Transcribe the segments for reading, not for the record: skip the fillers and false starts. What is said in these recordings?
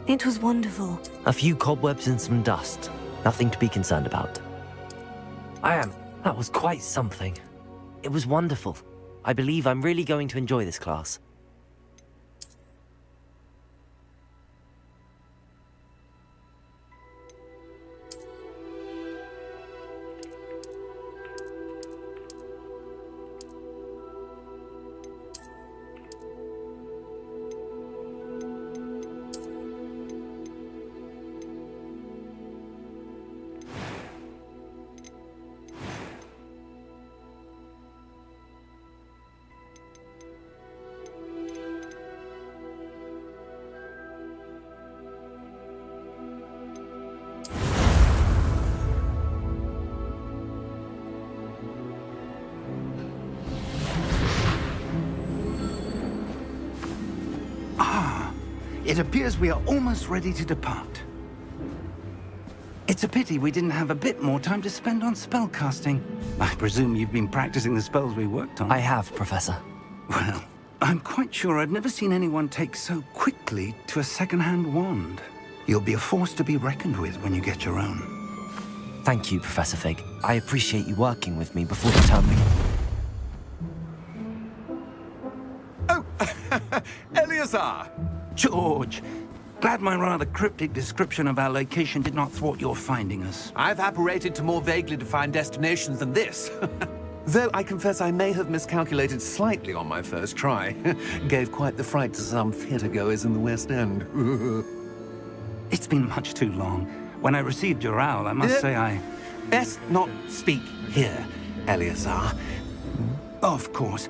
It was wonderful. A few cobwebs and some dust. Nothing to be concerned about. That was quite something. It was wonderful. I believe I'm really going to enjoy this class. It appears we are almost ready to depart. It's a pity we didn't have a bit more time to spend on spellcasting. I presume you've been practicing the spells we worked on. I have, Professor. Well, I'm quite sure I've never seen anyone take so quickly to a second-hand wand. You'll be a force to be reckoned with when you get your own. Thank you, Professor Fig. I appreciate you working with me before the term begins. Oh, Eleazar! George, glad my rather cryptic description of our location did not thwart your finding us. I've apparated to more vaguely defined destinations than this. Though I confess I may have miscalculated slightly on my first try. Gave quite the fright to some theatre-goers in the West End. It's been much too long. When I received your owl, I must say I... Best not speak here, Eleazar. Of course.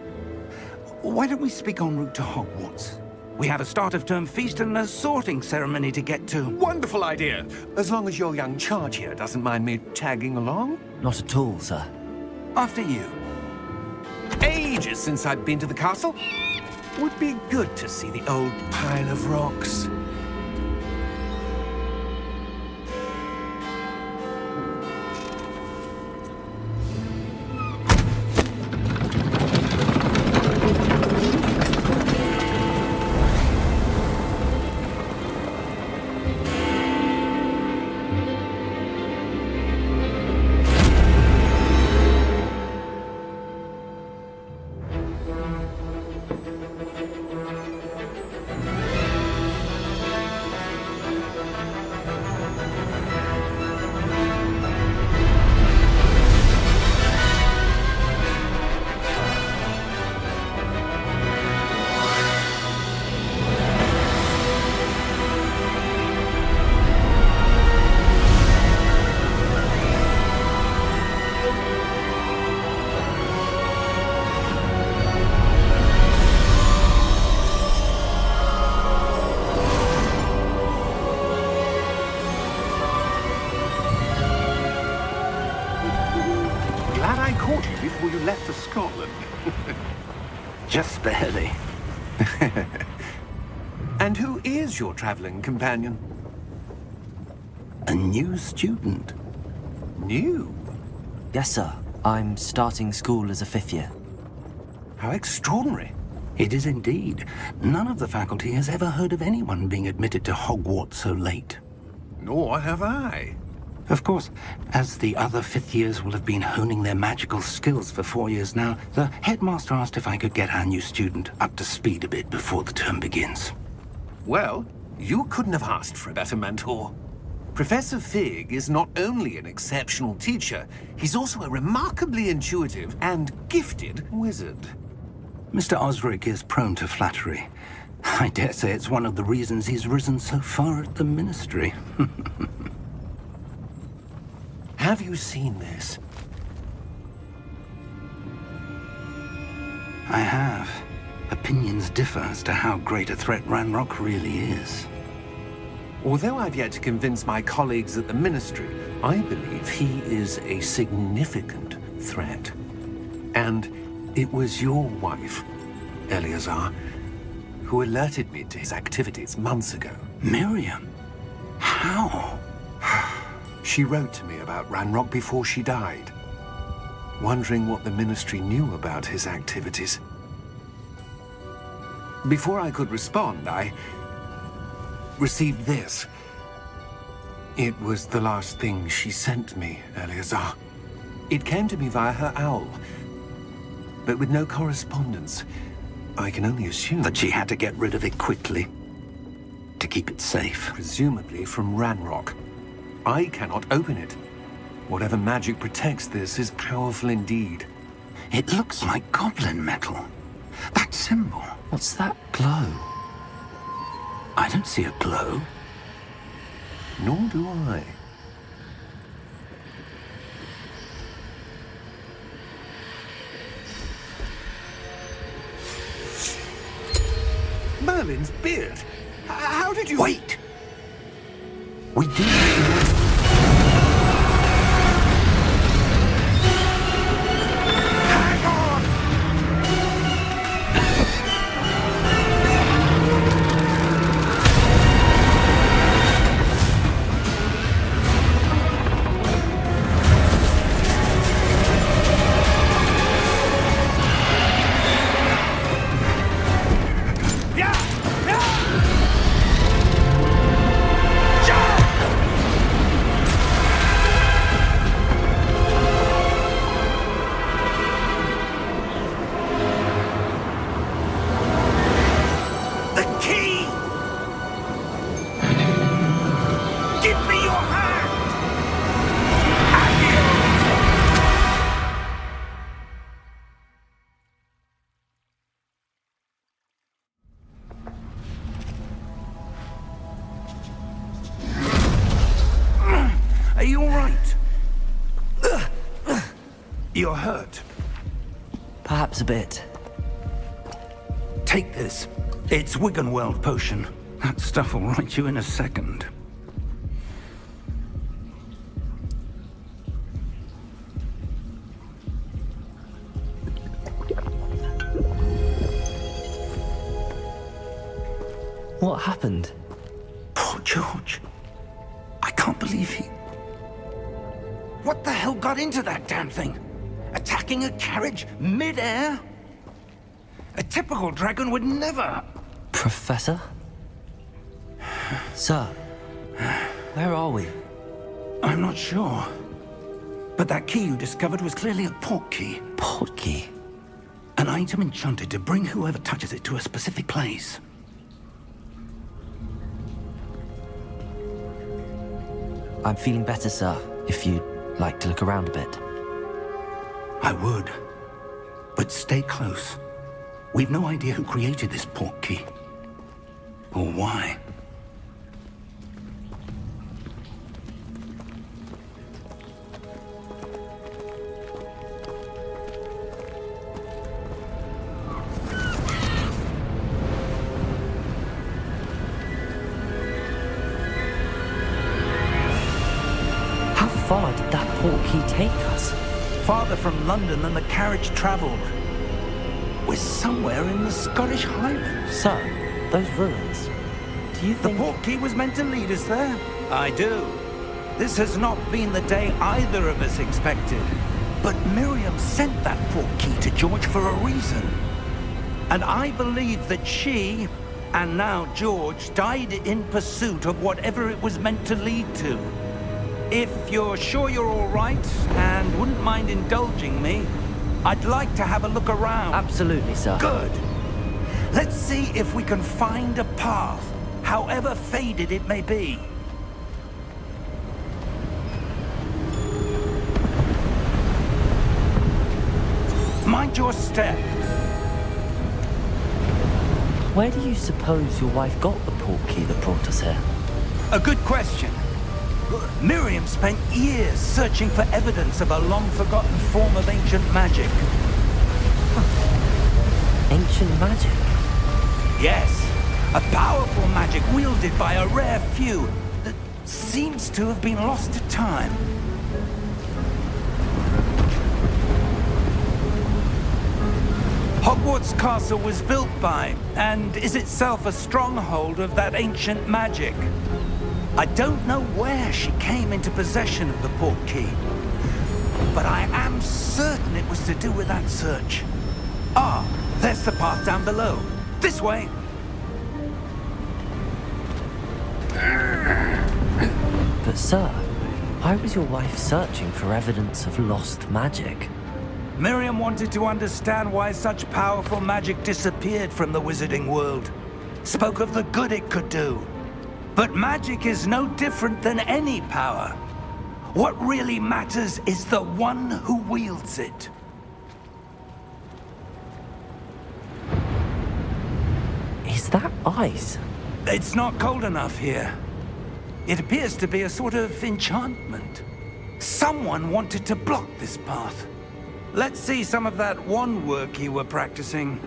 Why don't we speak en route to Hogwarts? We have a start-of-term feast and a sorting ceremony to get to. Wonderful idea! As long as your young charge here doesn't mind me tagging along. Not at all, sir. After you. Ages since I've been to the castle. Would be good to see the old pile of rocks. Before you left for Scotland. Just barely. And who is your traveling companion? A new student. New? Yes, sir. I'm starting school as a 5th year. How extraordinary. It is indeed. None of the faculty has ever heard of anyone being admitted to Hogwarts so late. Nor have I. Of course, as the other 5th years will have been honing their magical skills for 4 years now, the headmaster asked if I could get our new student up to speed a bit before the term begins. Well, you couldn't have asked for a better mentor. Professor Fig is not only an exceptional teacher, he's also a remarkably intuitive and gifted wizard. Mr. Osric is prone to flattery. I dare say it's one of the reasons he's risen so far at the Ministry. Have you seen this? I have. Opinions differ as to how great a threat Ranrock really is. Although I've yet to convince my colleagues at the Ministry, I believe he is a significant threat. And it was your wife, Eleazar, who alerted me to his activities months ago. Miriam? How? She wrote to me about Ranrock before she died, wondering what the Ministry knew about his activities. Before I could respond, received this. It was the last thing she sent me, Eleazar. It came to me via her owl, but with no correspondence. I can only assume That she had to get rid of it quickly to keep it safe. presumably from Ranrock. I cannot open it. Whatever magic protects this is powerful indeed. It looks like goblin metal. That symbol. What's that glow? I don't see a glow. Nor do I. Merlin's beard. How did you... Wait! We do... Hang on! The key! Give me your hand! Are you all right? You're hurt. Perhaps a bit. Take this. It's Wiggenweld potion. That stuff will right you in a second. What happened? Poor George. I can't believe he... What the hell got into that damn thing? Attacking a carriage mid-air? A typical dragon would never... Professor? Sir, where are we? I'm not sure. But that key you discovered was clearly a port key. Portkey. An item enchanted to bring whoever touches it to a specific place. I'm feeling better, sir, if you'd like to look around a bit. I would. But stay close. We've no idea who created this port key. Or why. How far did that portkey take us? Farther from London than the carriage traveled. We're somewhere in the Scottish Highlands. Sir, those ruins. Do you The think... port key was meant to lead us there? I do. This has not been the day either of us expected. But Miriam sent that port key to George for a reason. And I believe that she, and now George, died in pursuit of whatever it was meant to lead to. If you're sure you're all right, and wouldn't mind indulging me, I'd like to have a look around. Absolutely, sir. Good. Let's see if we can find a path, however faded it may be. Mind your step. Where do you suppose your wife got the portkey that brought us here? A good question. Miriam spent years searching for evidence of a long-forgotten form of ancient magic. Ancient magic? Yes, a powerful magic wielded by a rare few that seems to have been lost to time. Hogwarts Castle was built by, and is itself a stronghold of that ancient magic. I don't know where she came into possession of the port key, but I am certain it was to do with that search. Ah, there's the path down below. This way. But sir, why was your wife searching for evidence of lost magic? Miriam wanted to understand why such powerful magic disappeared from the wizarding world. Spoke of the good it could do. But magic is no different than any power. What really matters is the one who wields it. Is that ice? It's not cold enough here. It appears to be a sort of enchantment. Someone wanted to block this path. Let's see some of that wand work you were practicing.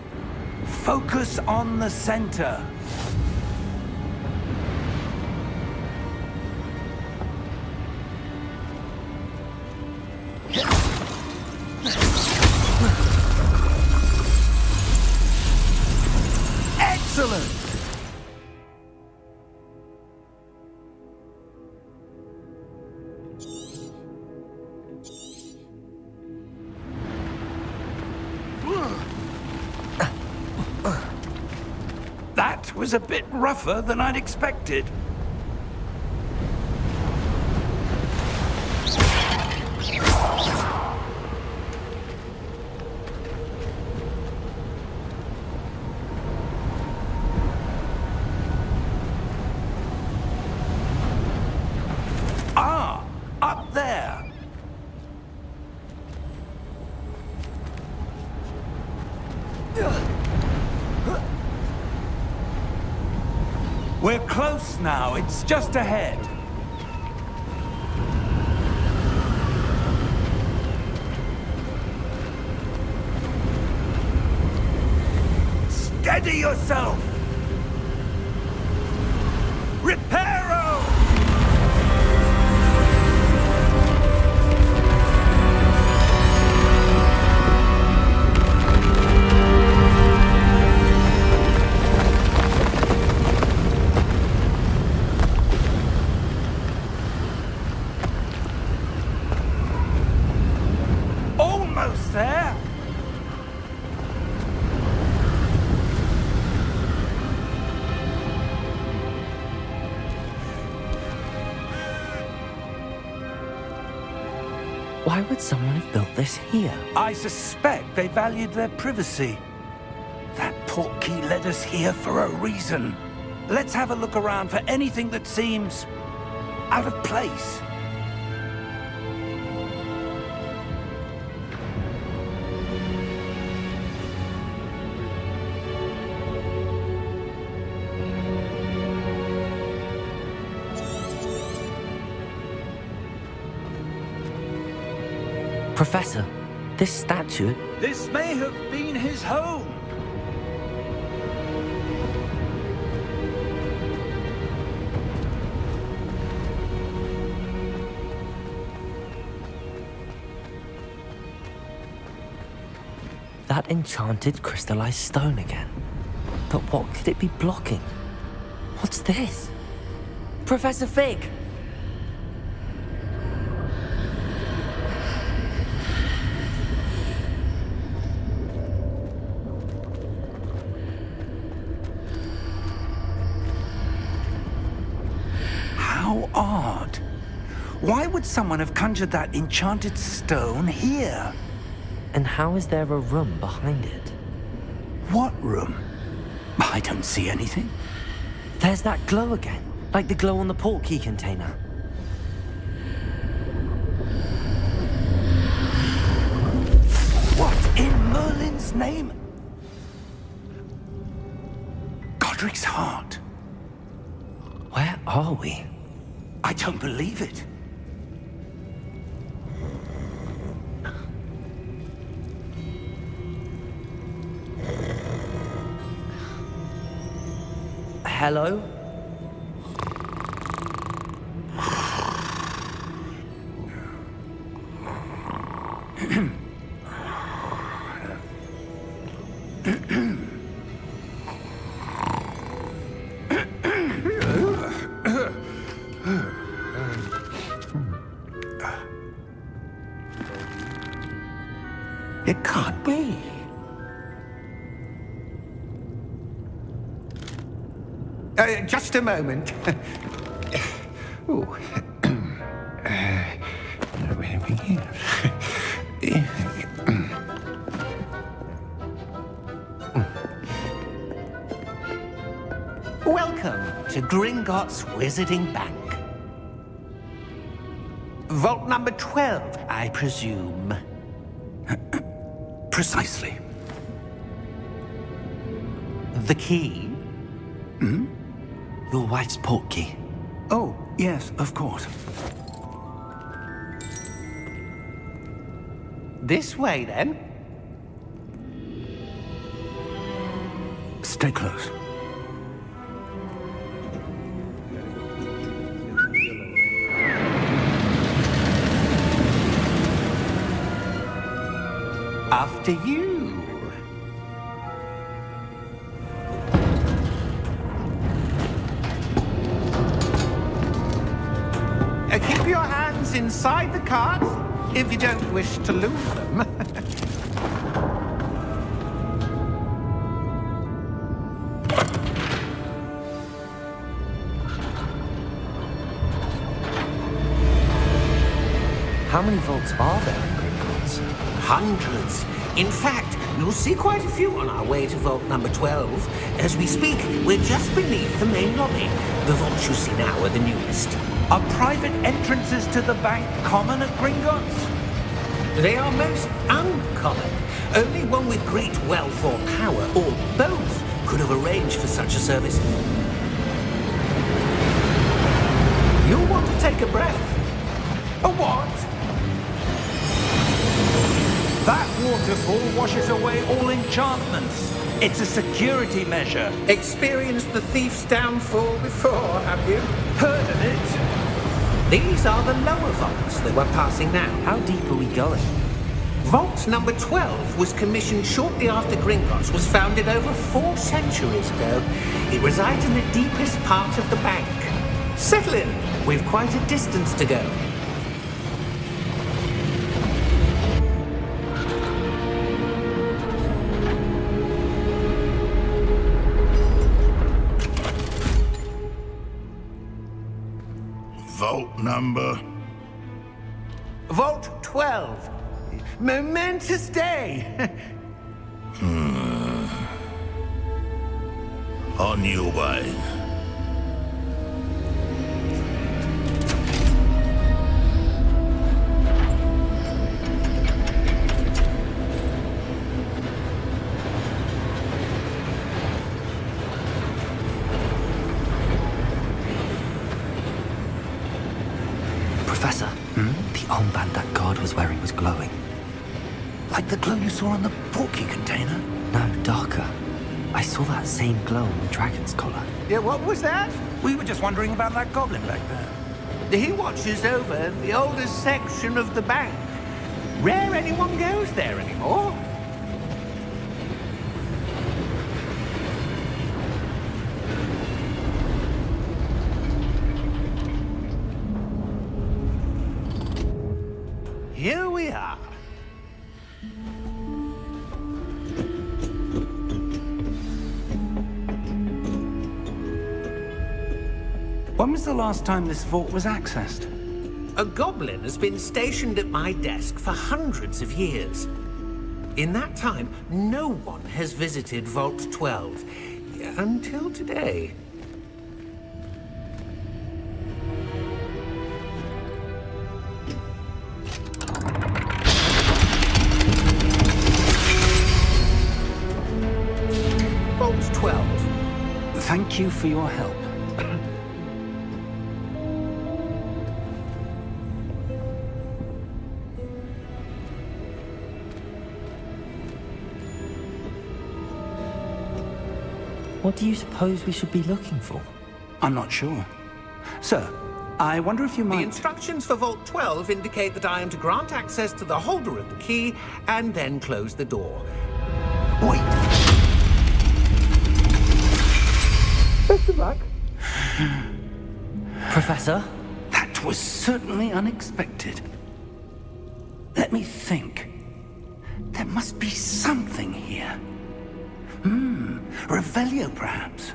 Focus on the center. Excellent! That was a bit rougher than I'd expected. Ah, up there. We're close now. It's just ahead. Steady yourself! Reparo! Almost there! Why would someone have built this here? I suspect they valued their privacy. That portkey led us here for a reason. Let's have a look around for anything that seems out of place. Professor, this statue... This may have been his home. That enchanted crystallized stone again. But what could it be blocking? What's this? Professor Fig! How odd. Why would someone have conjured that enchanted stone here? And how is there a room behind it? What room? I don't see anything. There's that glow again, like the glow on the portkey container. What in Merlin's name? Godric's heart. Where are we? I don't believe it. Hello? It can't be. Just a moment. Oh. Where do we begin? Welcome to Gringotts Wizarding Bank. Vault number 12, I presume. Precisely. The key? Your wife's portkey. Oh, yes, of course. This way, then. Stay close. After you. Keep your hands inside the cart if you don't wish to lose them. How many vaults are there in Gringotts? Hundreds. In fact, you'll see quite a few on our way to vault number 12. As we speak, we're just beneath the main lobby. The vaults you see now are the newest. Are private entrances to the bank common at Gringotts? They are most uncommon. Only one with great wealth or power, or both, could have arranged for such a service. You'll want to take a breath. A what? That waterfall washes away all enchantments. It's a security measure. Experienced the thief's downfall before, have you? Heard of it? These are the lower vaults that we're passing now. How deep are we going? Vault number 12 was commissioned shortly after Gringotts was founded over 4 centuries ago. It resides in the deepest part of the bank. Settle in. We've quite a distance to go. Vault number? Vault 12. Momentous day. On your way. Professor, the armband that guard was wearing was glowing. Like the glow you saw on the portkey container? No, darker. I saw that same glow on the dragon's collar. Yeah, what was that? We were just wondering about that goblin back there. He watches over the oldest section of the bank. Rare anyone goes there anymore. Here we are. When was the last time this vault was accessed? A goblin has been stationed at my desk for hundreds of years. In that time, no one has visited Vault 12. Until today. Vault 12. Thank you for your help. What do you suppose we should be looking for? I'm not sure. Sir, I wonder if you The might... instructions for Vault 12 indicate that I am to grant access to the holder of the key and then close the door. Wait! Best of luck. Professor? That was certainly unexpected. Let me think. There must be something here. Revelio, perhaps.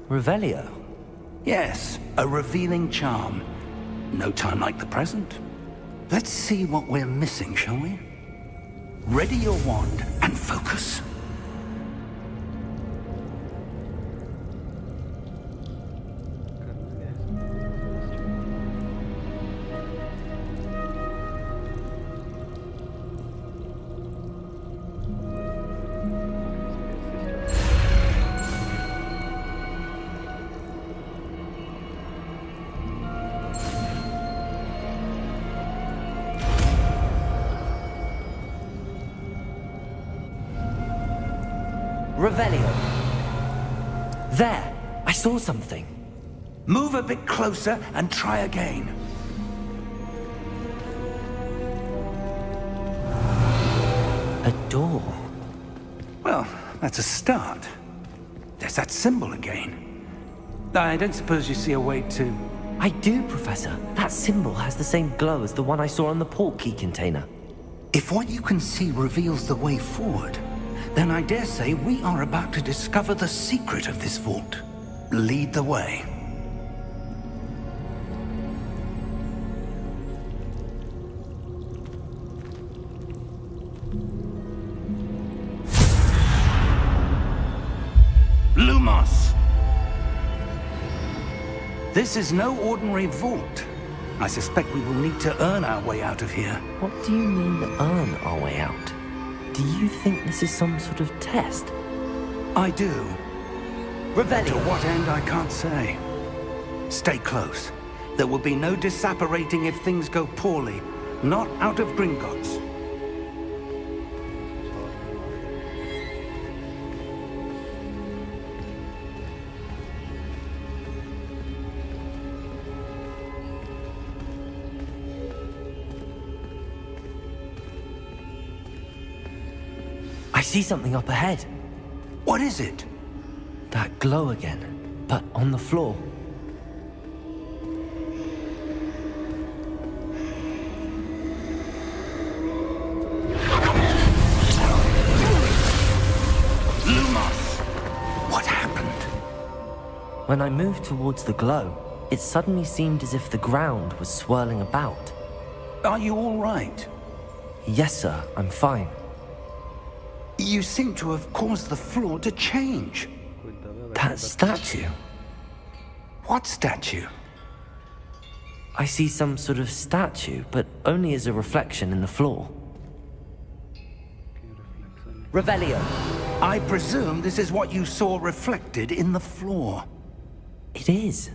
Revelio? Yes, a revealing charm. No time like the present. Let's see what we're missing, shall we? Ready your wand and focus. Revelio. There! I saw something. Move a bit closer and try again. A door. Well, that's a start. There's that symbol again. I don't suppose you see a way to... I do, Professor. That symbol has the same glow as the one I saw on the port key container. If what you can see reveals the way forward, then I dare say we are about to discover the secret of this vault. Lead the way. Lumos! This is no ordinary vault. I suspect we will need to earn our way out of here. What do you mean, earn our way out? Do you think this is some sort of test? I do. Revelio. To what end, I can't say. Stay close. There will be no disapparating if things go poorly. Not out of Gringotts. I see something up ahead. What is it? That glow again, but on the floor. Lumos! What happened? When I moved towards the glow, it suddenly seemed as if the ground was swirling about. Are you all right? Yes, sir, I'm fine. You seem to have caused the floor to change. That statue. What statue? I see some sort of statue, but only as a reflection in the floor. Revelio. I presume this is what you saw reflected in the floor. It is.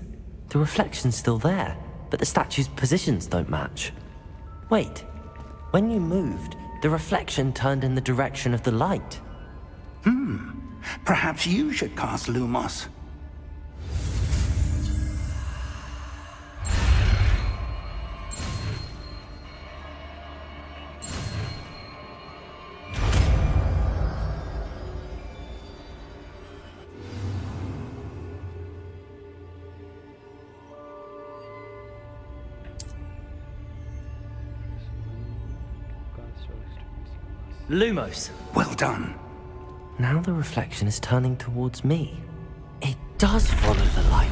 The reflection's still there, but the statue's positions don't match. Wait. When you moved, the reflection turned in the direction of the light. Perhaps you should cast Lumos. Lumos. Well done. Now the reflection is turning towards me. It does follow the light.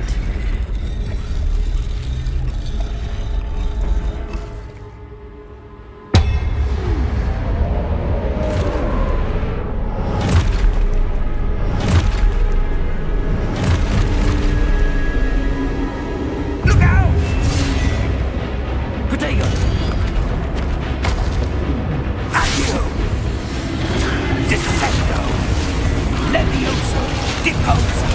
Look out! Protego! Accio! Descendo! Levioso! Deposo!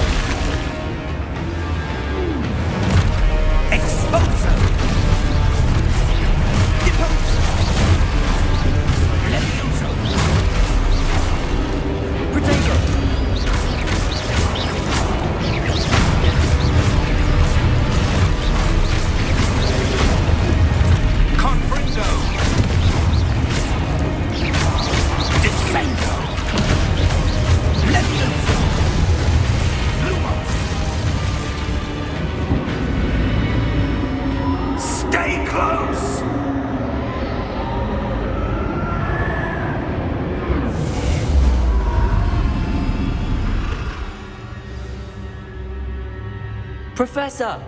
Professor!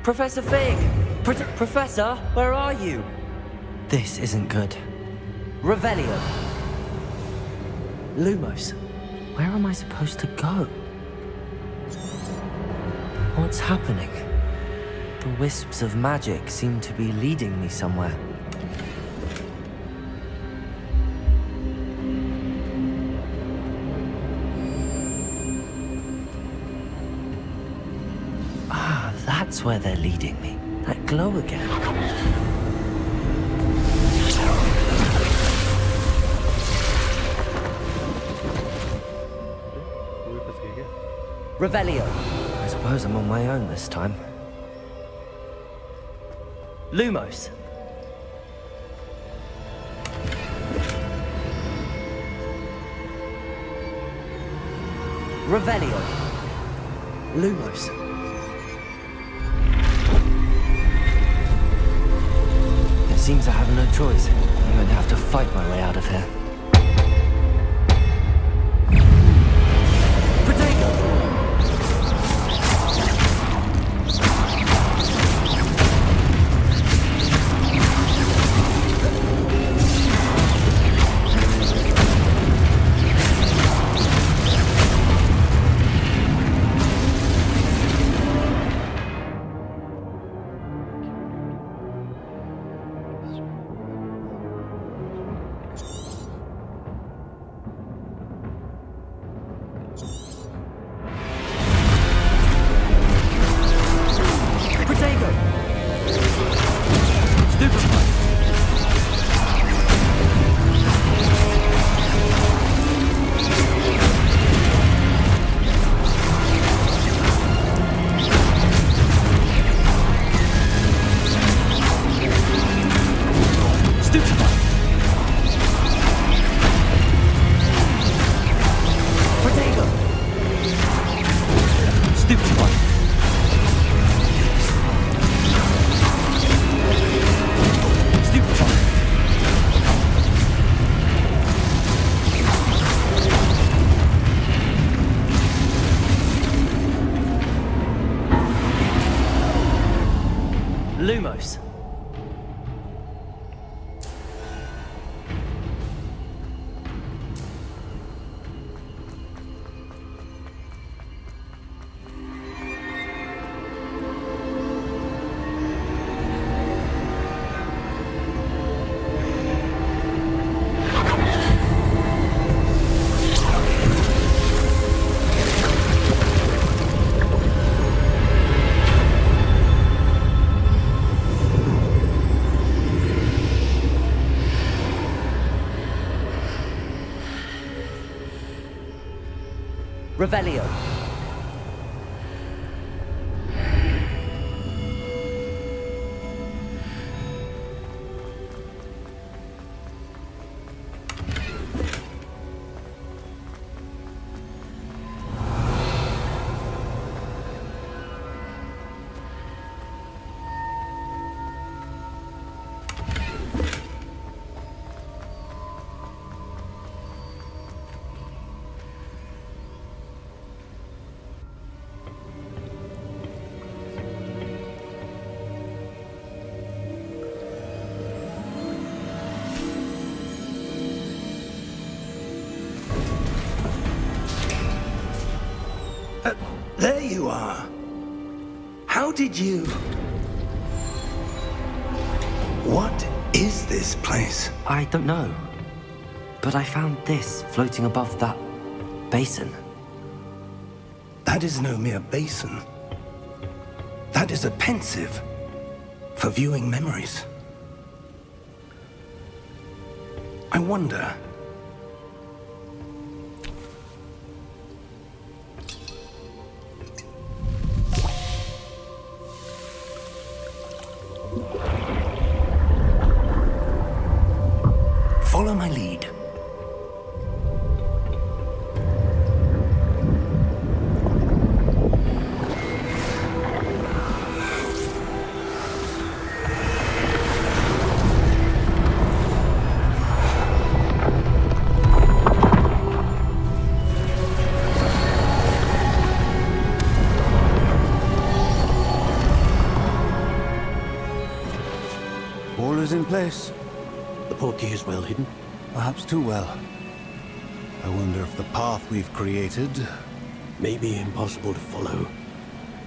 Professor Fig! Professor, where are you? This isn't good. Revelio. Lumos, where am I supposed to go? What's happening? The wisps of magic seem to be leading me somewhere. Ah, that's where they're leading me. That glow again. Revelio. I suppose I'm on my own this time. Lumos. Revelio. Lumos. It seems I have no choice. I'm going to have to fight my way out of here. Protego! Lumos. Revelio. There you are. How did you... What is this place? I don't know. But I found this floating above that basin. That is no mere basin. That is a pensive for viewing memories. I wonder... Follow my lead. in place. The portkey is well hidden. Perhaps too well. I wonder if the path we've created... May be impossible to follow.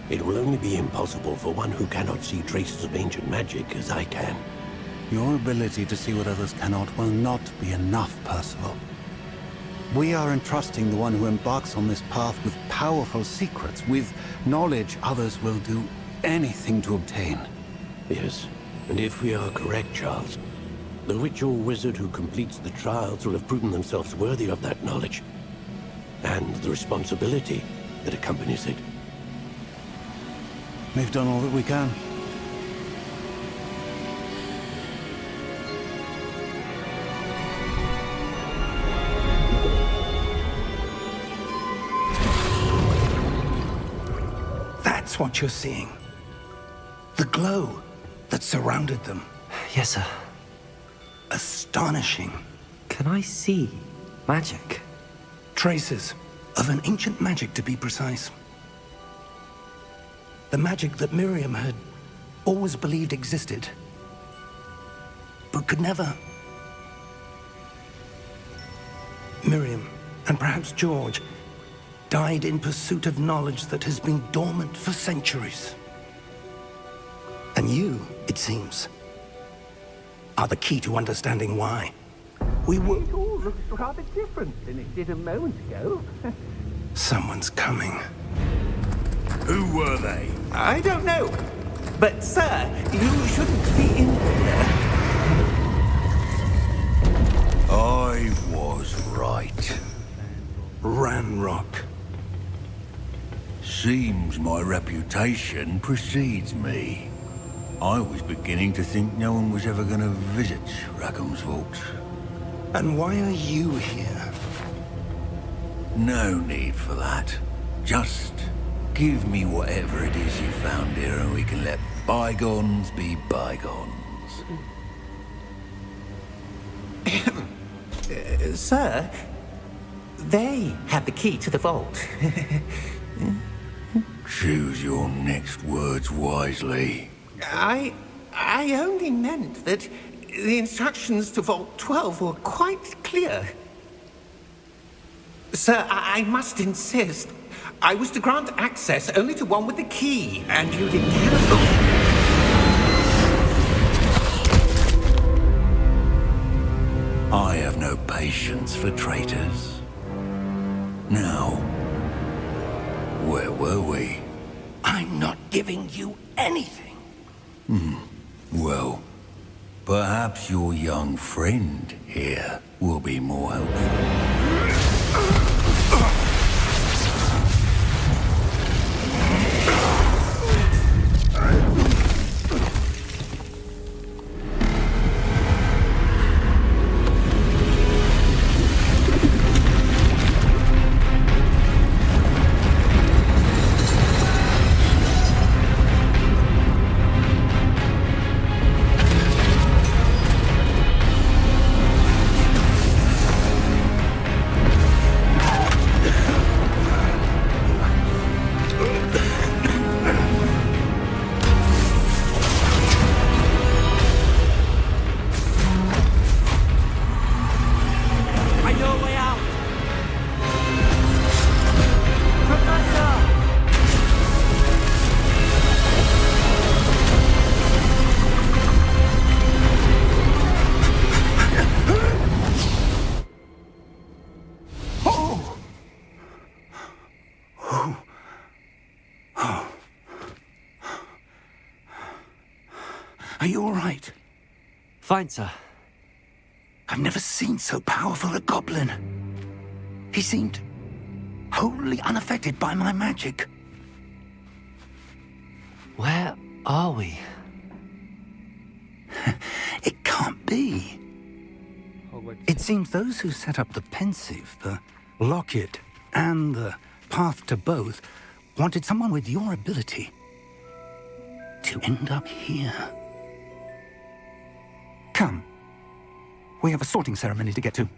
It will only be impossible for one who cannot see traces of ancient magic as I can. Your ability to see what others cannot will not be enough, Percival. We are entrusting the one who embarks on this path with powerful secrets, with knowledge others will do anything to obtain. Yes, and if we are correct, Charles, the witch or wizard who completes the trials will have proven themselves worthy of that knowledge, and the responsibility that accompanies it. We've done all that we can. That's what you're seeing. The glow that surrounded them. Yes, sir. Astonishing. Can I see magic? Traces of an ancient magic, to be precise. The magic that Miriam had always believed existed, but could never. Miriam, and perhaps George, died in pursuit of knowledge that has been dormant for centuries. And you, it seems, are the key to understanding why. We were... It all looks rather different than it did a moment ago. Someone's coming. Who were they? I don't know. But, sir, you shouldn't be in here. I was right. Ranrock. Seems my reputation precedes me. I was beginning to think no one was ever going to visit Rackham's vault. And why are you here? No need for that. Just give me whatever it is you found here and we can let bygones be bygones. Sir, they have the key to the vault. Choose your next words wisely. I only meant that the instructions to Vault 12 were quite clear. Sir, I must insist. I was to grant access only to one with the key, and you didn't cancel. I have no patience for traitors. Now, where were we? I'm not giving you anything. Well, perhaps your young friend here will be more helpful. Are you all right? Fine, sir. I've never seen so powerful a goblin. He seemed wholly unaffected by my magic. Where are we? It can't be. It seems those who set up the pensive, the locket, and the path to both wanted someone with your ability to end up here. Come. We have a sorting ceremony to get to.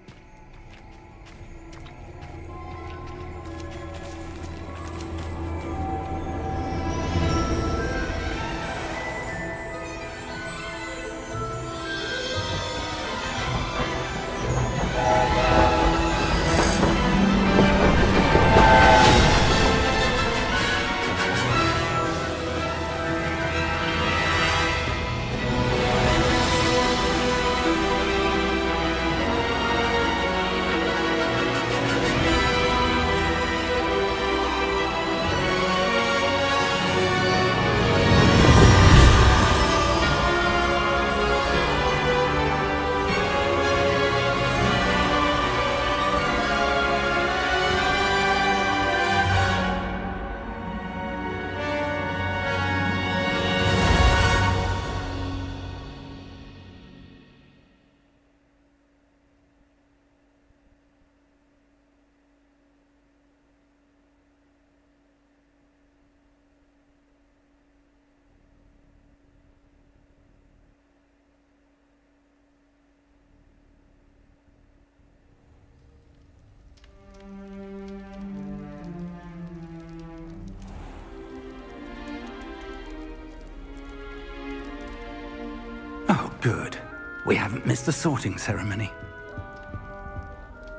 Good. We haven't missed the sorting ceremony.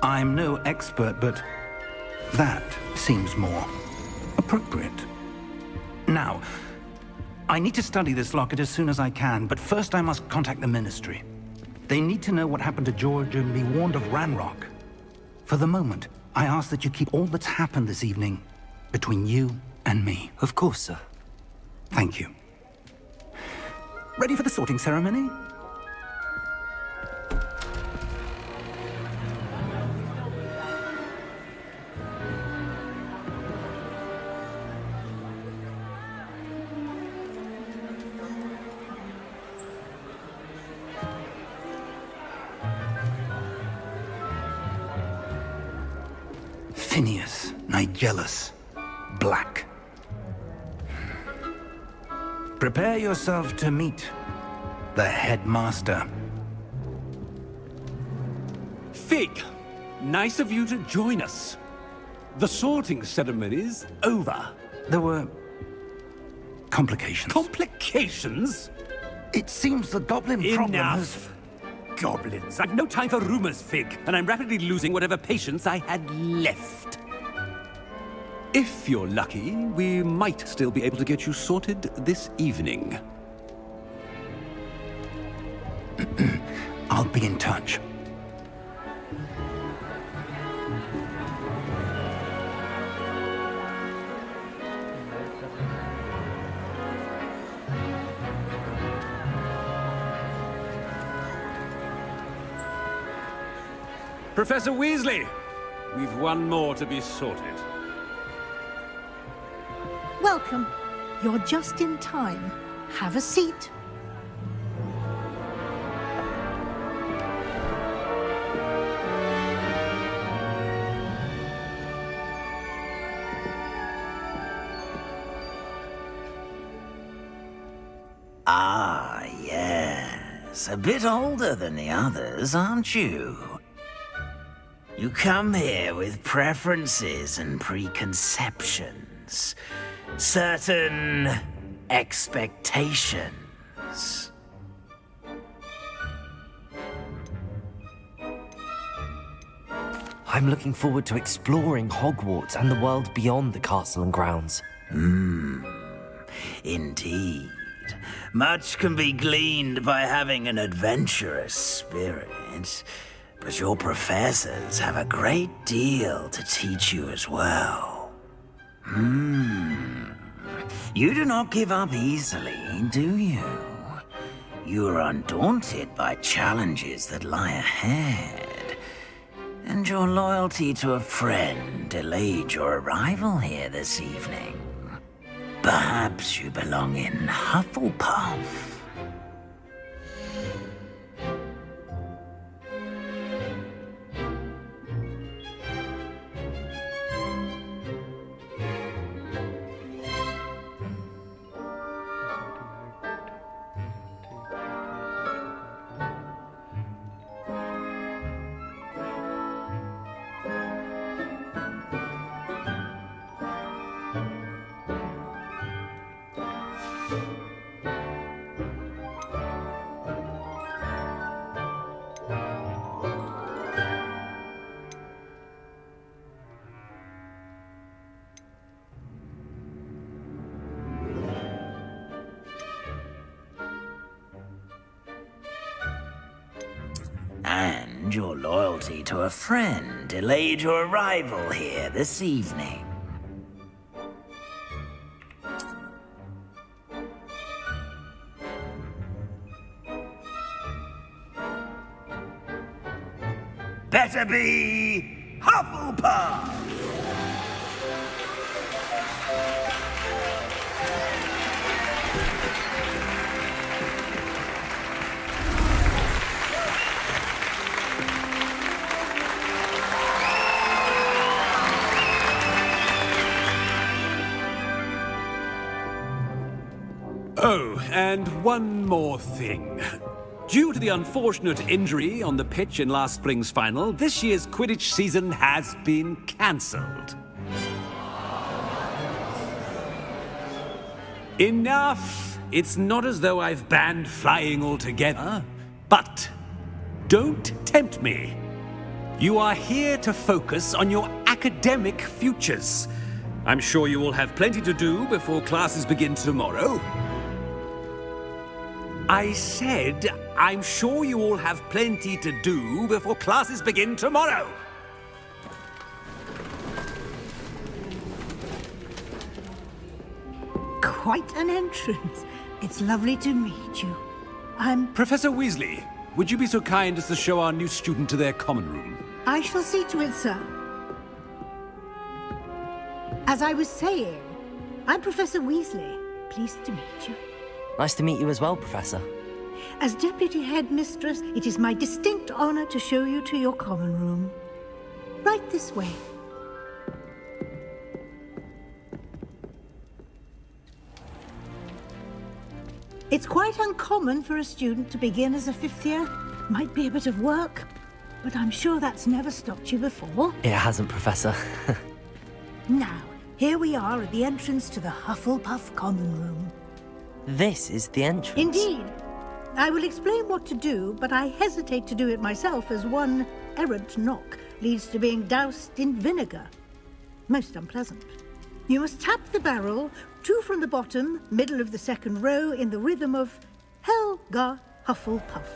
I'm no expert, but that seems more appropriate. Now, I need to study this locket as soon as I can, but first I must contact the Ministry. They need to know what happened to George and be warned of Ranrock. For the moment, I ask that you keep all that's happened this evening between you and me. Of course, sir. Thank you. Ready for the sorting ceremony? Phineas, Nigellus, Black. Prepare yourself to meet the headmaster. Fig, nice of you to join us. The sorting ceremony's over. There were complications. Complications? It seems the goblin problem has... Enough! Goblins. I've no time for rumors, Fig, and I'm rapidly losing whatever patience I had left. If you're lucky, we might still be able to get you sorted this evening. I'll be in touch. Professor Weasley, we've one more to be sorted. Welcome. You're just in time. Have a seat. Ah, yes. A bit older than the others, aren't you? You come here with preferences and preconceptions. Certain expectations. I'm looking forward to exploring Hogwarts and the world beyond the castle and grounds. Indeed. Much can be gleaned by having an adventurous spirit, but your professors have a great deal to teach you as well. You do not give up easily, do you? You are undaunted by challenges that lie ahead, and your loyalty to a friend delayed your arrival here this evening. Perhaps you belong in Hufflepuff. And your loyalty to a friend delayed your arrival here this evening. Better be Hufflepuff! Oh, and one more thing. Due to the unfortunate injury on the pitch in last spring's final, this year's Quidditch season has been cancelled. Enough! It's not as though I've banned flying altogether. But don't tempt me. You are here to focus on your academic futures. I'm sure you will have plenty to do before classes begin tomorrow. I said, I'm sure you all have plenty to do before classes begin tomorrow. Quite an entrance. It's lovely to meet you. I'm... Professor Weasley, would you be so kind as to show our new student to their common room? I shall see to it, sir. As I was saying, I'm Professor Weasley. Pleased to meet you. Nice to meet you as well, Professor. As Deputy Headmistress, it is my distinct honor to show you to your common room. Right this way. It's quite uncommon for a student to begin as a fifth year. Might be a bit of work, but I'm sure that's never stopped you before. It hasn't, Professor. Now, here we are at the entrance to the Hufflepuff Common Room. This is the entrance. Indeed. I will explain what to do, but I hesitate to do it myself as one errant knock leads to being doused in vinegar. Most unpleasant. You must tap the barrel, 2 from the bottom, middle of the second row, in the rhythm of Helga Hufflepuff.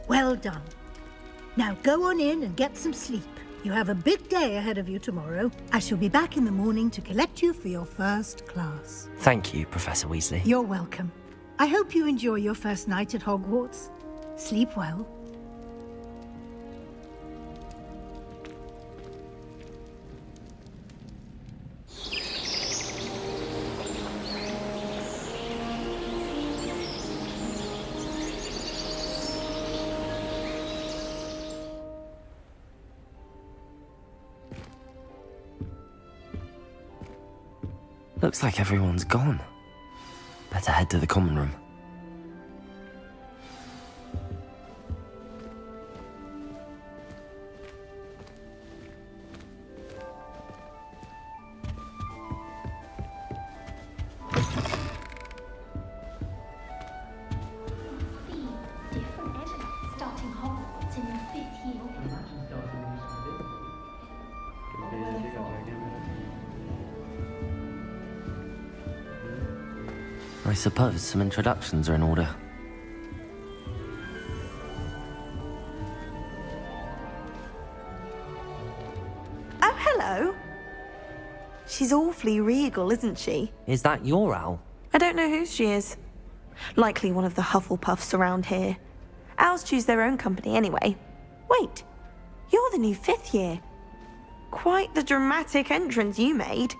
Well done. Now go on in and get some sleep. You have a big day ahead of you tomorrow. I shall be back in the morning to collect you for your first class. Thank you, Professor Weasley. You're welcome. I hope you enjoy your first night at Hogwarts. Sleep well. Looks like everyone's gone. Better head to the common room. Different editor starting Hogwarts in the 5th year. I suppose some introductions are in order. Oh, hello. She's awfully regal, isn't she? Is that your owl? I don't know who she is. Likely one of the Hufflepuffs around here. Owls choose their own company anyway. Wait, you're the new 5th year. Quite the dramatic entrance you made.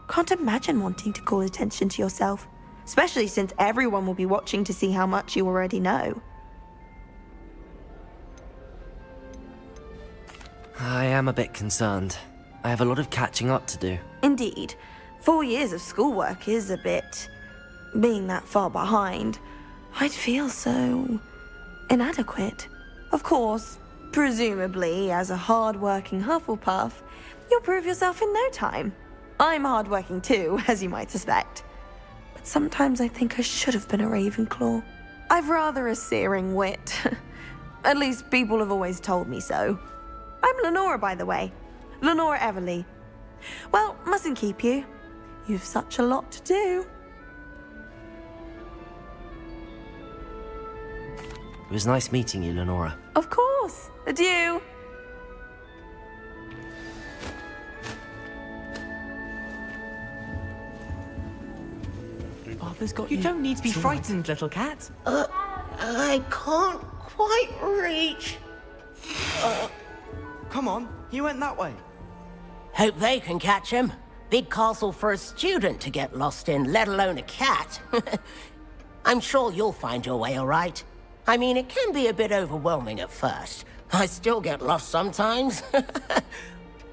Can't imagine wanting to call attention to yourself. Especially since everyone will be watching to see how much you already know. I am a bit concerned. I have a lot of catching up to do. Indeed. 4 years of schoolwork is a bit... Being that far behind, I'd feel so... inadequate. Of course, presumably, as a hard-working Hufflepuff, you'll prove yourself in no time. I'm hard-working too, as you might suspect. But sometimes I think I should have been a Ravenclaw. I've rather a searing wit. At least people have always told me so. I'm Lenora, by the way. Lenora Everly. Well, mustn't keep you. You've such a lot to do. It was nice meeting you, Lenora. Of course. Adieu. Arthur's got you. You don't need to be frightened, little cat. I can't quite reach. Come on, he went that way. Hope they can catch him. Big castle for a student to get lost in, let alone a cat. I'm sure you'll find your way all right. I mean, it can be a bit overwhelming at first. I still get lost sometimes.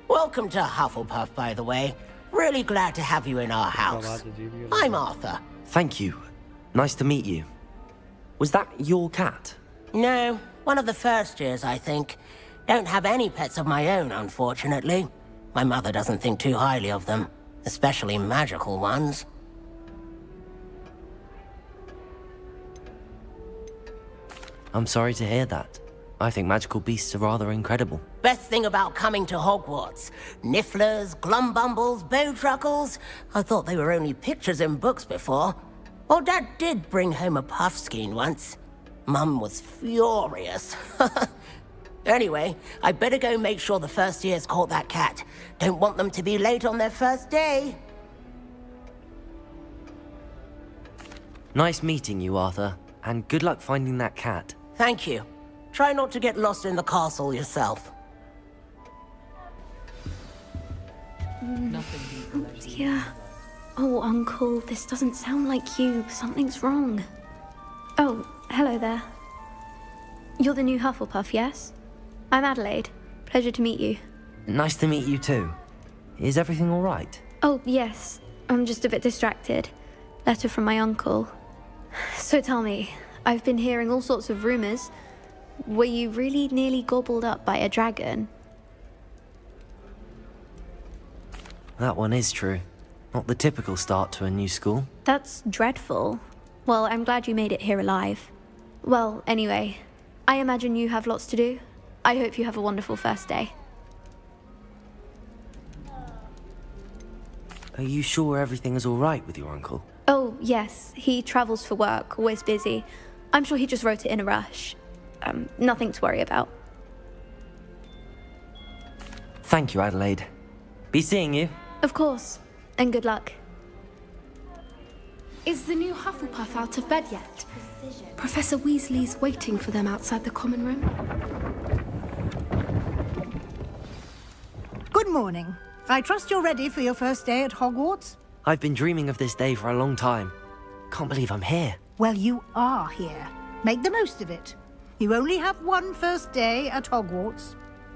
Welcome to Hufflepuff, by the way. Really glad to have you in our house. I'm Arthur, Thank you. Nice to meet you. Was that your cat? No, one of the first years, I think. Don't have any pets of my own, unfortunately. My mother doesn't think too highly of them, especially magical ones. I'm sorry to hear that. I think magical beasts are rather incredible. Best thing about coming to Hogwarts. Nifflers, glumbumbles, bowtruckles. I thought they were only pictures in books before. Well, Dad did bring home a puffskein once. Mum was furious. Anyway, I better go make sure the first years caught that cat. Don't want them to be late on their first day. Nice meeting you, Arthur. And good luck finding that cat. Thank you. Try not to get lost in the castle yourself. Dear. Oh, Uncle, this doesn't sound like you. Something's wrong. Oh, hello there. You're the new Hufflepuff, yes? I'm Adelaide. Pleasure to meet you. Nice to meet you too. Is everything all right? Oh, yes. I'm just a bit distracted. Letter from my uncle. So tell me, I've been hearing all sorts of rumors. Were you really nearly gobbled up by a dragon? That one is true. Not the typical start to a new school. That's dreadful. Well, I'm glad you made it here alive. Well, anyway, I imagine you have lots to do. I hope you have a wonderful first day. Are you sure everything is all right with your uncle? Oh, yes. He travels for work, always busy. I'm sure he just wrote it in a rush. Nothing to worry about. Thank you, Adelaide. Be seeing you. Of course. And good luck. Is the new Hufflepuff out of bed yet? Professor Weasley's waiting for them outside the common room. Good morning. I trust you're ready for your first day at Hogwarts? I've been dreaming of this day for a long time. Can't believe I'm here. Well, you are here. Make the most of it. You only have one first day at Hogwarts.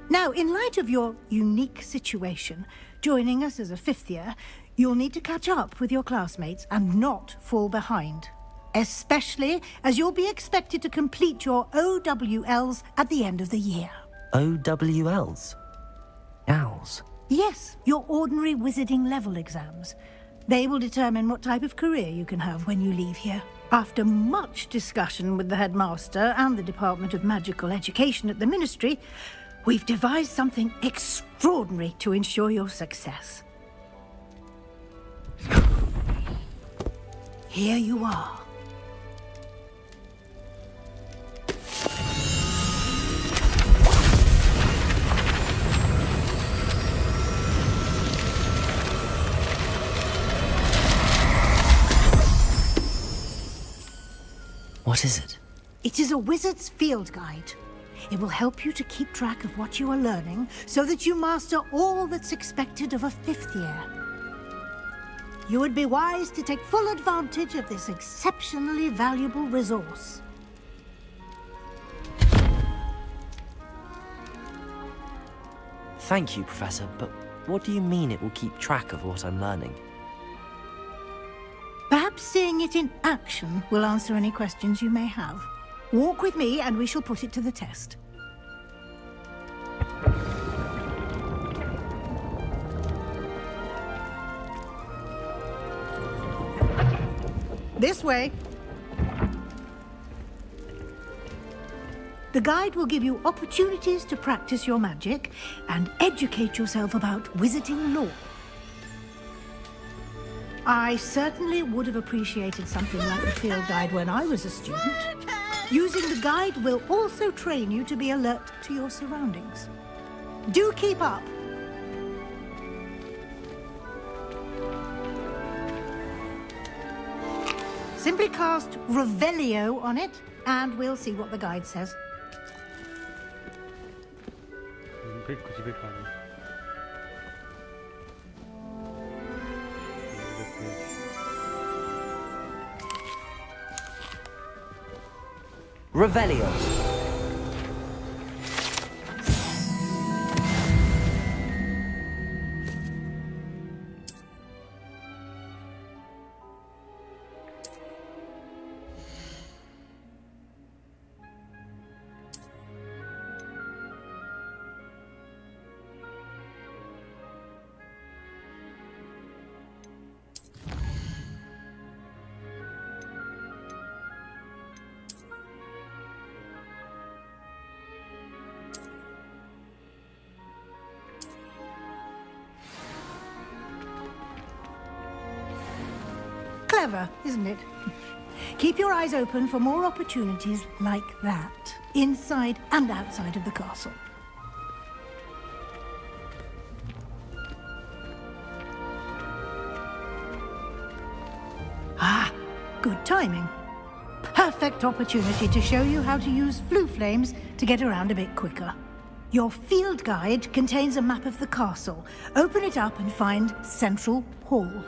Now, in light of your unique situation, joining us as a fifth year, you'll need to catch up with your classmates and not fall behind. Especially as you'll be expected to complete your OWLs at the end of the year. OWLs? Owls? Yes, your ordinary wizarding level exams. They will determine what type of career you can have when you leave here. After much discussion with the headmaster and the Department of Magical Education at the Ministry, we've devised something extraordinary to ensure your success. Here you are. What is it? It is a wizard's field guide. It will help you to keep track of what you are learning so that you master all that's expected of a fifth year. You would be wise to take full advantage of this exceptionally valuable resource. Thank you, Professor, but what do you mean it will keep track of what I'm learning? Perhaps seeing it in action will answer any questions you may have. Walk with me and we shall put it to the test. This way. The guide will give you opportunities to practice your magic and educate yourself about wizarding lore. I certainly would have appreciated something like the field guide when I was a student. Using the guide will also train you to be alert to your surroundings. Do keep up. Simply cast Revelio on it, and we'll see what the guide says. Revelio. Clever, isn't it? Keep your eyes open for more opportunities like that, inside and outside of the castle. Ah, good timing. Perfect opportunity to show you how to use flue flames to get around a bit quicker. Your field guide contains a map of the castle. Open it up and find Central Hall.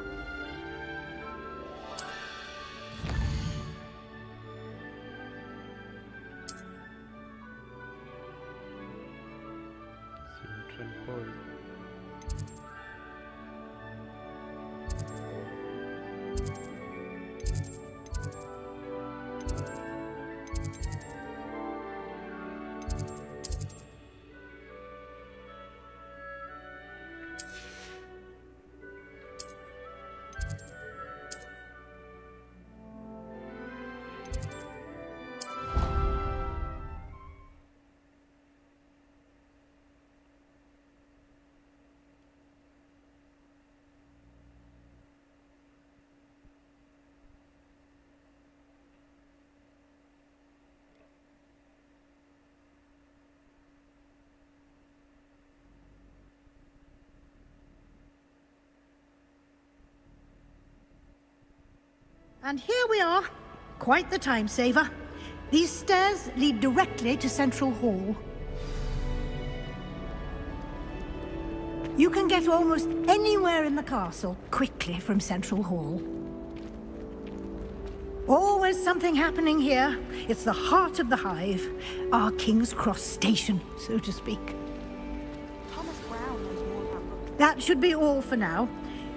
And here we are. Quite the time saver. These stairs lead directly to Central Hall. You can get almost anywhere in the castle quickly from Central Hall. Always something happening here. It's the heart of the hive. Our King's Cross station, so to speak. That should be all for now.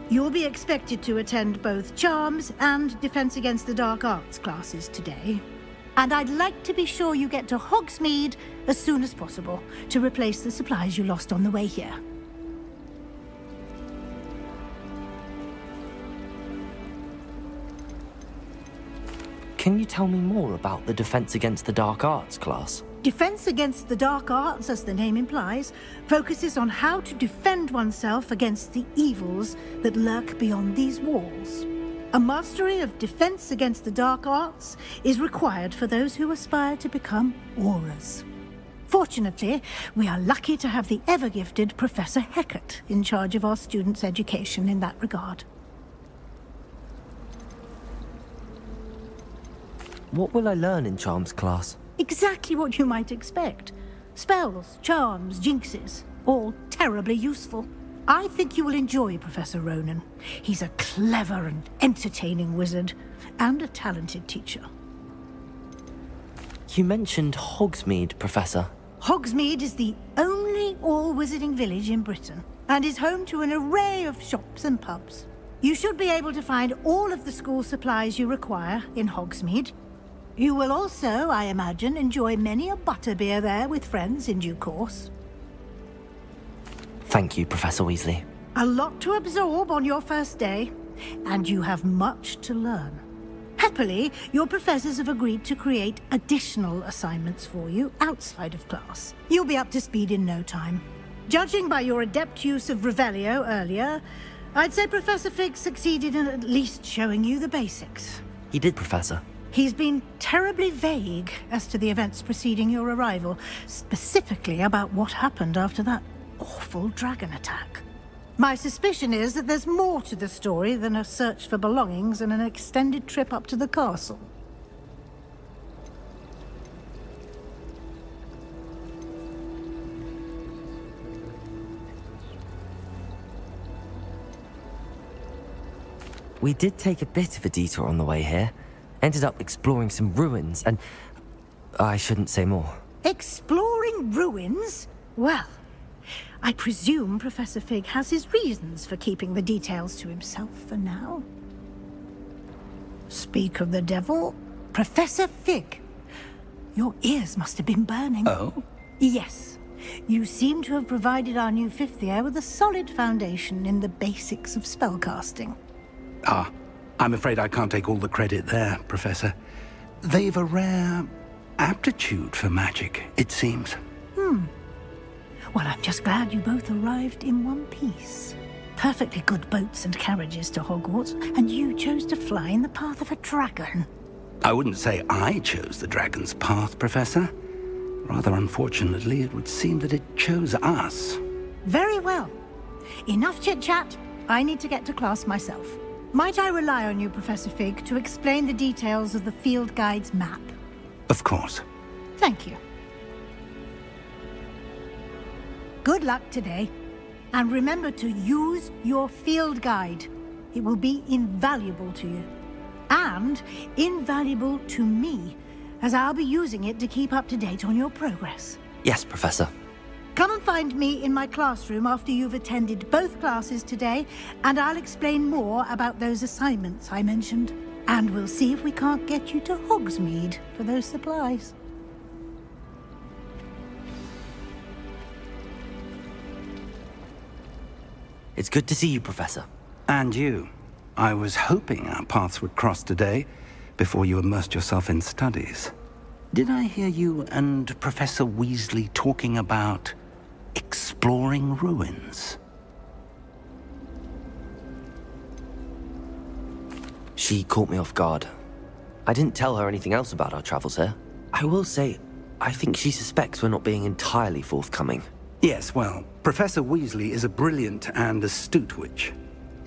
You'll be expected to attend both Charms and Defense Against the Dark Arts classes today. And I'd like to be sure you get to Hogsmeade as soon as possible to replace the supplies you lost on the way here. Can you tell me more about the Defense Against the Dark Arts class? Defense Against the Dark Arts, as the name implies, focuses on how to defend oneself against the evils that lurk beyond these walls. A mastery of Defense Against the Dark Arts is required for those who aspire to become Aurors. Fortunately, we are lucky to have the ever-gifted Professor Hecat in charge of our students' education in that regard. What will I learn in Charms class? Exactly what you might expect. Spells, charms, jinxes, all terribly useful. I think you will enjoy Professor Ronan. He's a clever and entertaining wizard, and a talented teacher. You mentioned Hogsmeade, Professor. Hogsmeade is the only all-wizarding village in Britain, and is home to an array of shops and pubs. You should be able to find all of the school supplies you require in Hogsmeade. You will also, I imagine, enjoy many a butterbeer there with friends in due course. Thank you, Professor Weasley. A lot to absorb on your first day, and you have much to learn. Happily, your professors have agreed to create additional assignments for you outside of class. You'll be up to speed in no time. Judging by your adept use of Revelio earlier, I'd say Professor Fig succeeded in at least showing you the basics. He did, Professor. He's been terribly vague as to the events preceding your arrival, specifically about what happened after that awful dragon attack. My suspicion is that there's more to the story than a search for belongings and an extended trip up to the castle. We did take a bit of a detour on the way here. Ended up exploring some ruins, and I shouldn't say more. Exploring ruins? Well, I presume Professor Fig has his reasons for keeping the details to himself for now. Speak of the devil, Professor Fig. Your ears must have been burning. Oh? Yes. You seem to have provided our new fifth year with a solid foundation in the basics of spellcasting. Ah, I'm afraid I can't take all the credit there, Professor. They've a rare aptitude for magic, it seems. Well, I'm just glad you both arrived in one piece. perfectly good boats and carriages to Hogwarts, and you chose to fly in the path of a dragon. I wouldn't say I chose the dragon's path, Professor. Rather unfortunately, it would seem that it chose us. Very well. Enough chit-chat. I need to get to class myself. Might I rely on you, Professor Fig, to explain the details of the field guide's map? Of course. Thank you. Good luck today. And remember to use your field guide. It will be invaluable to you. And invaluable to me, as I'll be using it to keep up to date on your progress. Yes, Professor. Come and find me in my classroom after you've attended both classes today, and I'll explain more about those assignments I mentioned. And we'll see if we can't get you to Hogsmeade for those supplies. It's good to see you, Professor. And you. I was hoping our paths would cross today, before you immersed yourself in studies. Did I hear you and Professor Weasley talking about exploring ruins? She caught me off guard. I didn't tell her anything else about our travels here. I will say, I think she suspects we're not being entirely forthcoming. Yes, well, Professor Weasley is a brilliant and astute witch.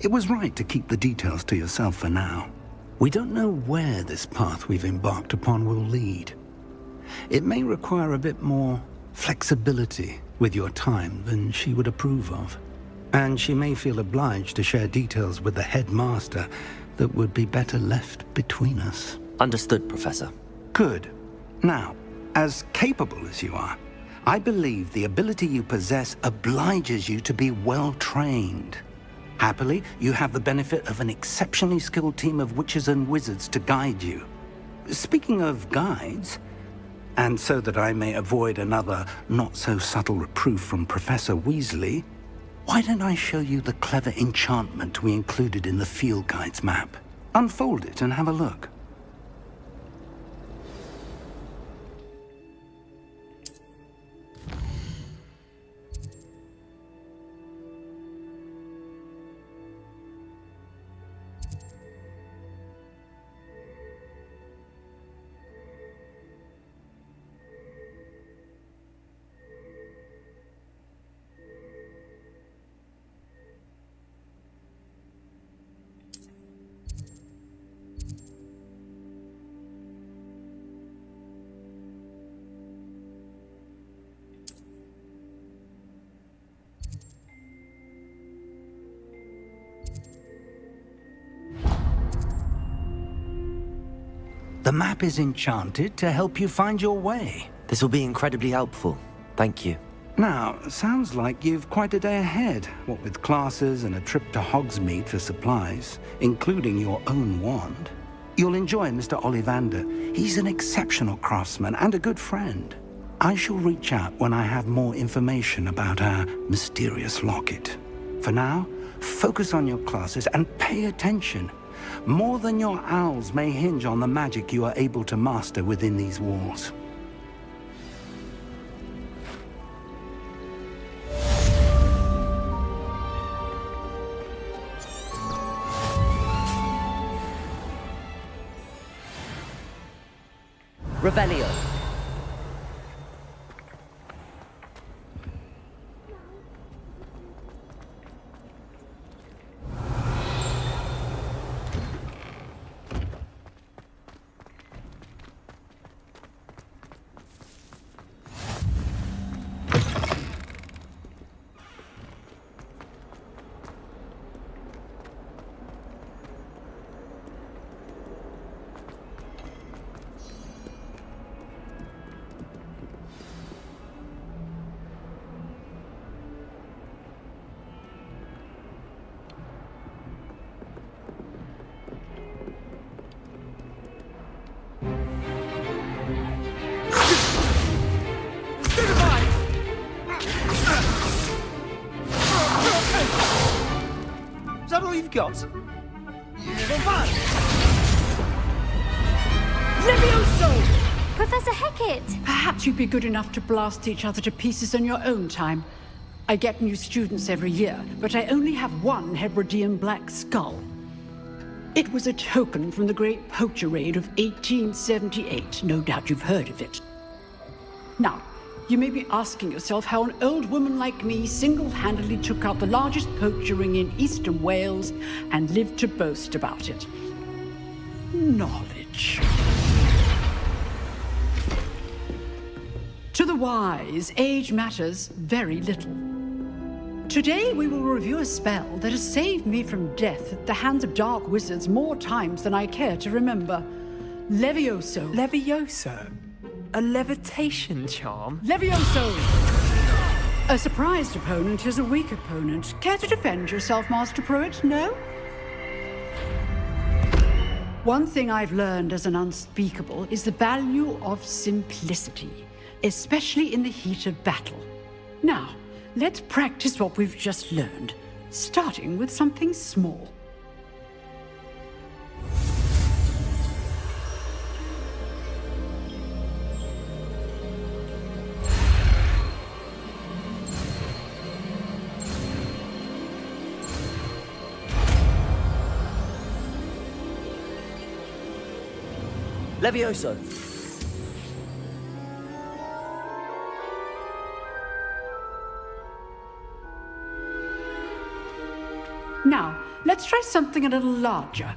It was right to keep the details to yourself for now. We don't know where this path we've embarked upon will lead. It may require a bit more flexibility with your time than she would approve of. And she may feel obliged to share details with the headmaster that would be better left between us. Understood, Professor. Good. Now, as capable as you are, I believe the ability you possess obliges you to be well trained. Happily, you have the benefit of an exceptionally skilled team of witches and wizards to guide you. Speaking of guides, and so that I may avoid another not-so-subtle reproof from Professor Weasley, why don't I show you the clever enchantment we included in the field guide's map? Unfold it and have a look. The map is enchanted to help you find your way. This will be incredibly helpful. Thank you. Now, sounds like you've quite a day ahead, what with classes and a trip to Hogsmeade for supplies, including your own wand. You'll enjoy Mr. Ollivander. He's an exceptional craftsman and a good friend. I shall reach out when I have more information about our mysterious locket. For now, focus on your classes and pay attention. More than your owls may hinge on the magic you are able to master within these walls. Revelio. Is that all you've got? Levioso! Professor Hecat! Perhaps you'd be good enough to blast each other to pieces on your own time. I get new students every year, but I only have one Hebridean black skull. It was a token from the Great Poacher Raid of 1878. No doubt you've heard of it. Now, you may be asking yourself how an old woman like me single-handedly took out the largest poacher ring in eastern Wales and lived to boast about it. Knowledge. To the wise, age matters very little. Today we will review a spell that has saved me from death at the hands of dark wizards more times than I care to remember. Levioso. Levioso? A levitation charm? Levioso! A surprised opponent is a weak opponent. Care to defend yourself, Master Pruitt? No? One thing I've learned as an unspeakable is the value of simplicity, especially in the heat of battle. Now, let's practice what we've just learned, starting with something small. Levioso. Now, let's try something a little larger.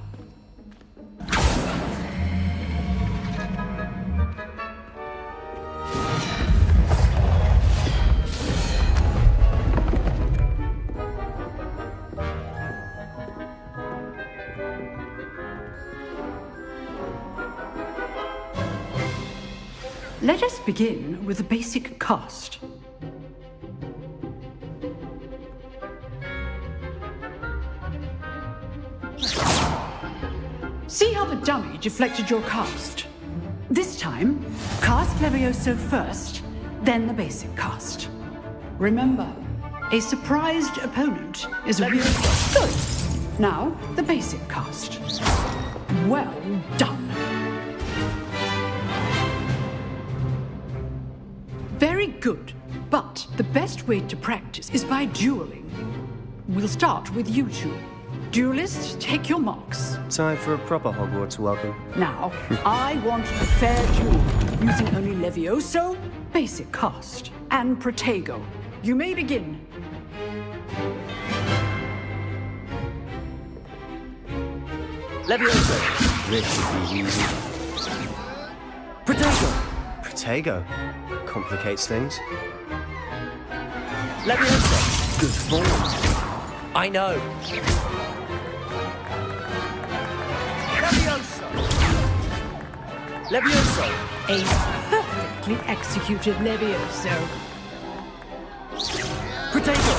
Let us begin with the basic cast. See how the dummy deflected your cast? This time, cast Levioso first, then the basic cast. Remember, a surprised opponent is a real... Good! Now, the basic cast. Well done. Very good, but the best way to practice is by dueling. We'll start with you two. Duelists, take your marks. Time for a proper Hogwarts welcome. Now, I want a fair duel, using only Levioso, basic cast, and Protego. You may begin. Levioso. This should be easy. Protego. Protego. Complicates things. Levioso. Good form. I know. Levioso! A perfectly executed Levioso. Protego!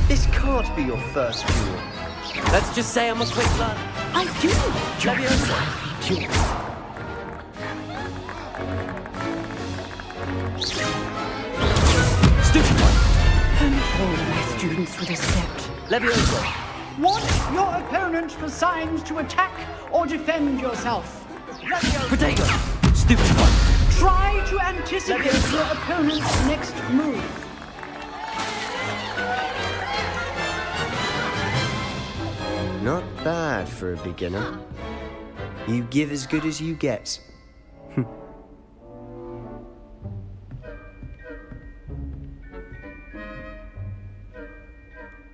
This can't be your first duel. Let's just say I'm a quick learner. I do. Levioso! Stupid one! And all my students would accept. Levioso! Want your opponent for signs to attack or defend yourself. Protego! Stupid one! Try to anticipate your opponent's next move. Not bad for a beginner. You give as good as you get.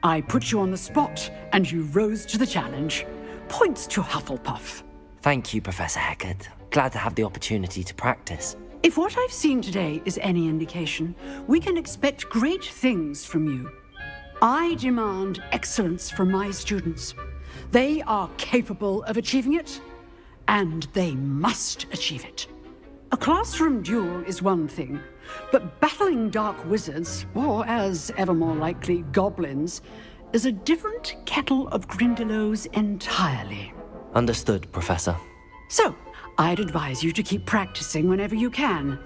I put you on the spot, and you rose to the challenge. Points to Hufflepuff. Thank you, Professor Heckard. Glad to have the opportunity to practice. If what I've seen today is any indication, we can expect great things from you. I demand excellence from my students. They are capable of achieving it, and they must achieve it. A classroom duel is one thing, but battling dark wizards, or as ever more likely, goblins, is a different kettle of Grindylows entirely. Understood, Professor. So, I'd advise you to keep practicing whenever you can.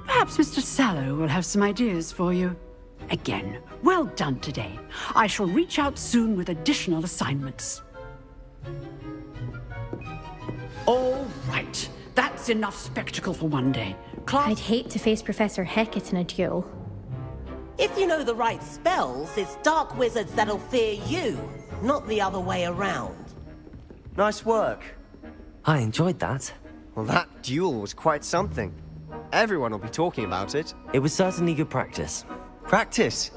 Perhaps Mr. Sallow will have some ideas for you. Again, well done today. I shall reach out soon with additional assignments. All right. That's enough spectacle for one day. I'd hate to face Professor Hecat in a duel. If you know the right spells, it's dark wizards that'll fear you, not the other way around. Nice work. I enjoyed that. Well, that duel was quite something. Everyone will be talking about it. It was certainly good practice. Practice?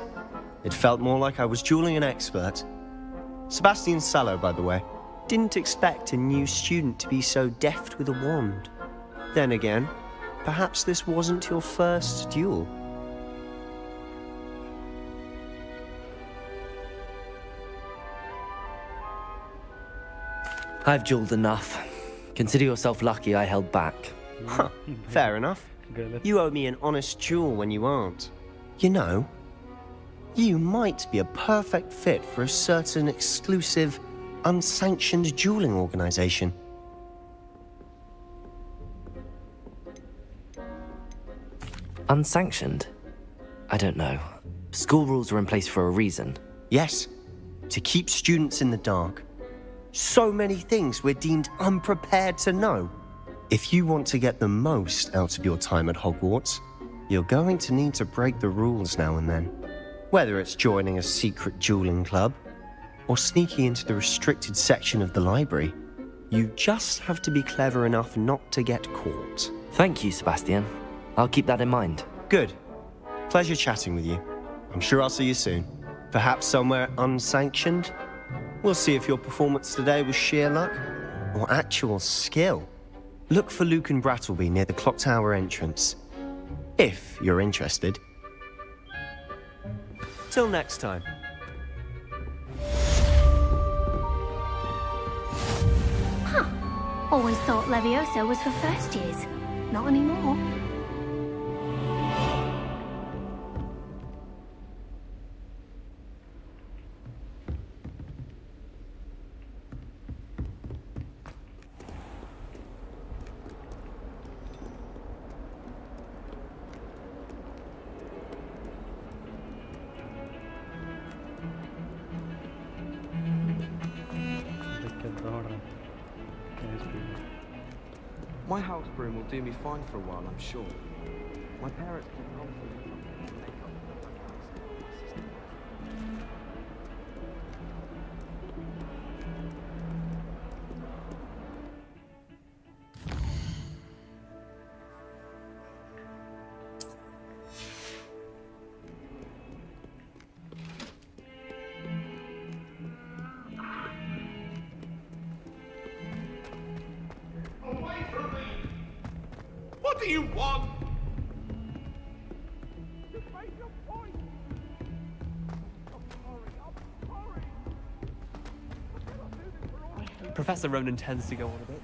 It felt more like I was dueling an expert. Sebastian Sallow, by the way. Didn't expect a new student to be so deft with a wand. Then again, perhaps this wasn't your first duel. I've dueled enough. Consider yourself lucky I held back. Huh, fair enough. You owe me an honest duel when you aren't. You know, you might be a perfect fit for a certain exclusive, unsanctioned dueling organization. Unsanctioned? I don't know. School rules are in place for a reason. Yes, to keep students in the dark. So many things we're deemed unprepared to know. If you want to get the most out of your time at Hogwarts, you're going to need to break the rules now and then. Whether it's joining a secret dueling club, or sneaking into the restricted section of the library, you just have to be clever enough not to get caught. Thank you, Sebastian. I'll keep that in mind. Good. Pleasure chatting with you. I'm sure I'll see you soon. Perhaps somewhere unsanctioned? We'll see if your performance today was sheer luck or actual skill. Look for Luke and Brattleby near the clock tower entrance, if you're interested. Till next time. Huh. Always thought Levioso was for first years. Not anymore. My house broom will do me fine for a while, I'm sure. My parents can constantly make up for What do you want? Professor Ronan tends to go on a bit.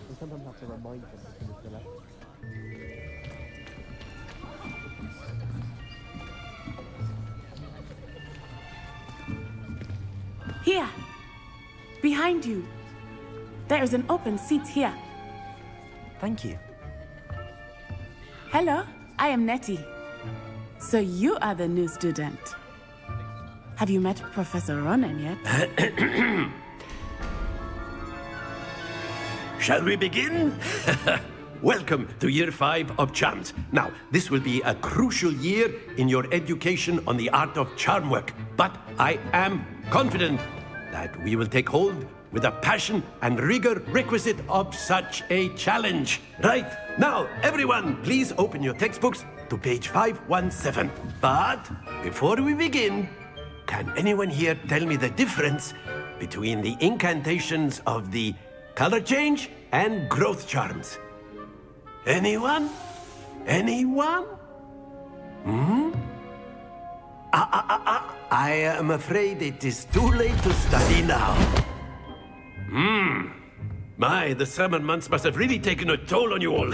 We sometimes have to remind him to finish the lesson. Here! Behind you! There is an open seat here. Thank you. Hello, I am Nettie. So you are the new student. Have you met Professor Ronan yet? Shall we begin? Welcome to Year 5 of Charms. Now, this will be a crucial year in your education on the art of charm work, but I am confident that we will take hold with the passion and rigor requisite of such a challenge. Right, now, everyone, please open your textbooks to page 517. But before we begin, can anyone here tell me the difference between the incantations of the color change and growth charms? Anyone? Anyone? I am afraid it is too late to study now. My, the summer months must have really taken a toll on you all.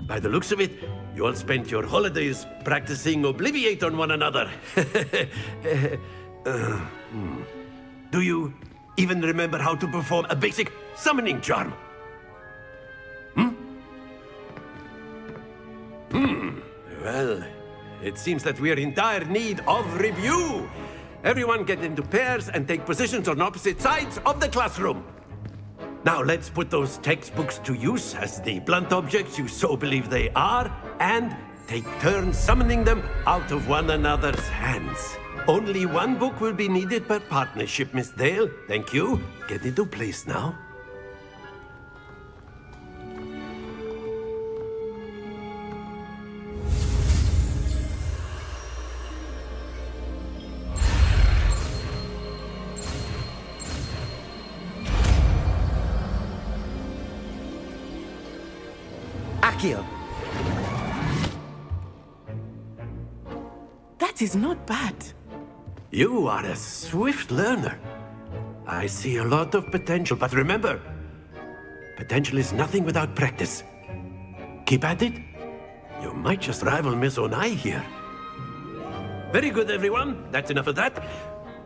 By the looks of it, you all spent your holidays practicing Obliviate on one another. Do you even remember how to perform a basic summoning charm? Well, it seems that we are in dire need of review. Everyone get into pairs and take positions on opposite sides of the classroom. Now let's put those textbooks to use as the blunt objects you so believe they are, and take turns summoning them out of one another's hands. Only one book will be needed per partnership, Miss Dale. Thank you. Get into place now. Accio. That is not bad. You are a swift learner. I see a lot of potential, but remember, potential is nothing without practice. Keep at it. You might just rival Miss Onai here. Very good, everyone. That's enough of that.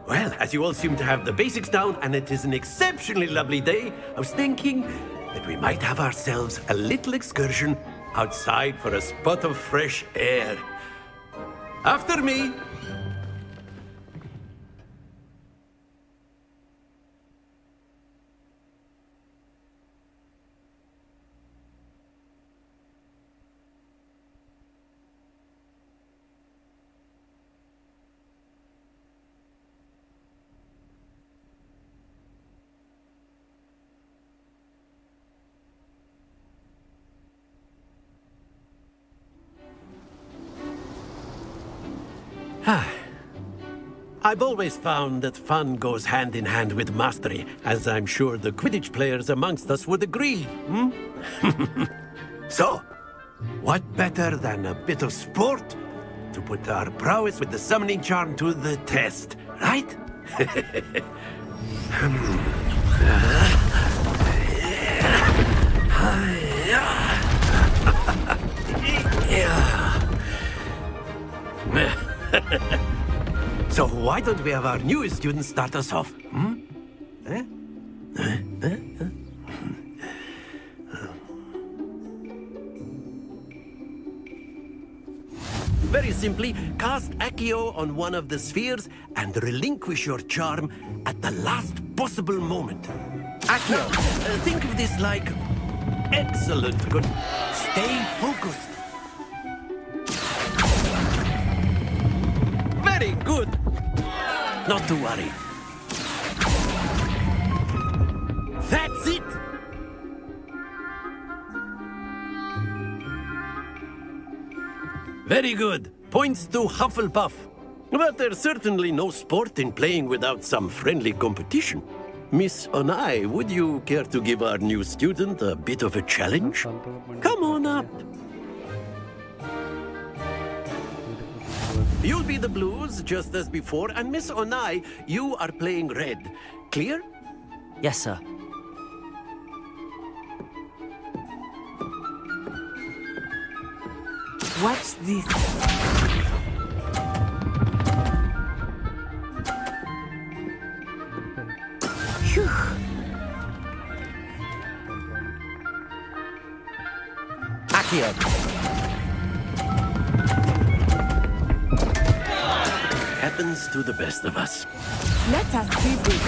Well, as you all seem to have the basics down, and it is an exceptionally lovely day, I was thinking that we might have ourselves a little excursion outside for a spot of fresh air. After me. I've always found that fun goes hand in hand with mastery, as I'm sure the Quidditch players amongst us would agree. So, what better than a bit of sport to put our prowess with the summoning charm to the test, right? So why don't we have our newest student start us off? Very simply, cast Accio on one of the spheres and relinquish your charm at the last possible moment. Accio, think of this like excellent. Good. Stay focused. Very good. Not to worry. That's it. Very good. Points to Hufflepuff. But there's certainly no sport in playing without some friendly competition. Miss Onai, would you care to give our new student a bit of a challenge? Come on up. You'll be the blues, just as before, and Miss Onai, you are playing red. Clear? Yes, sir. Watch this. Phew. Accio. Happens to the best of us. Let us see this.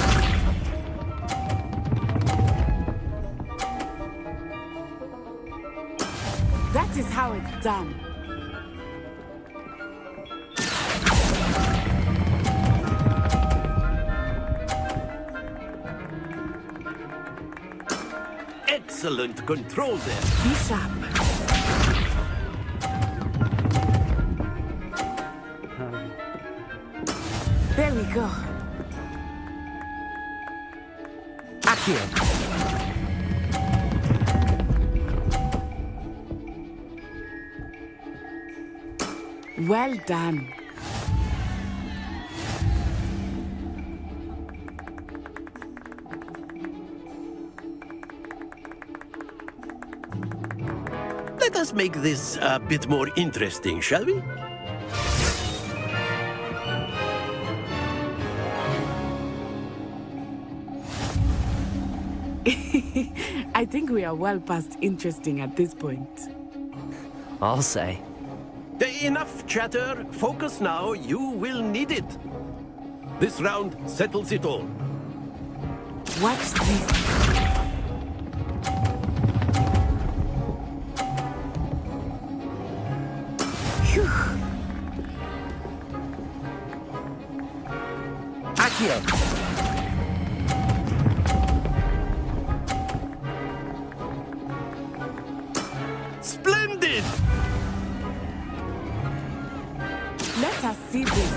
That is how it's done. Excellent control there. Be sharp. There we go. Accio. Well done. Let us make this a bit more interesting, shall we? I think we are well past interesting at this point. I'll say. Enough chatter. Focus now. You will need it. This round settles it all. Watch this. Accio! Splendid! Let us see this.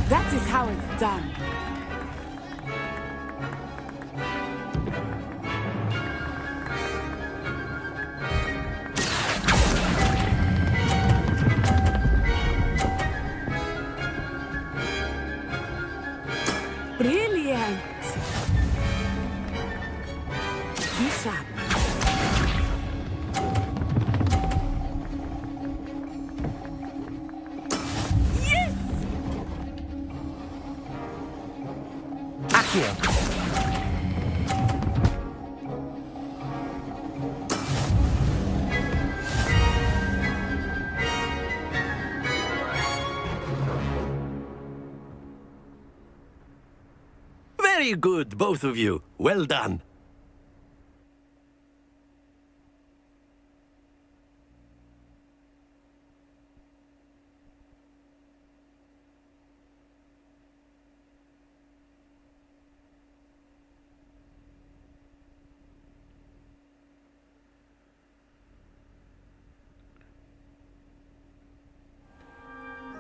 That is how it's done. Brilliant. Be sharp. Yes! Accio! Very good, both of you. Well done.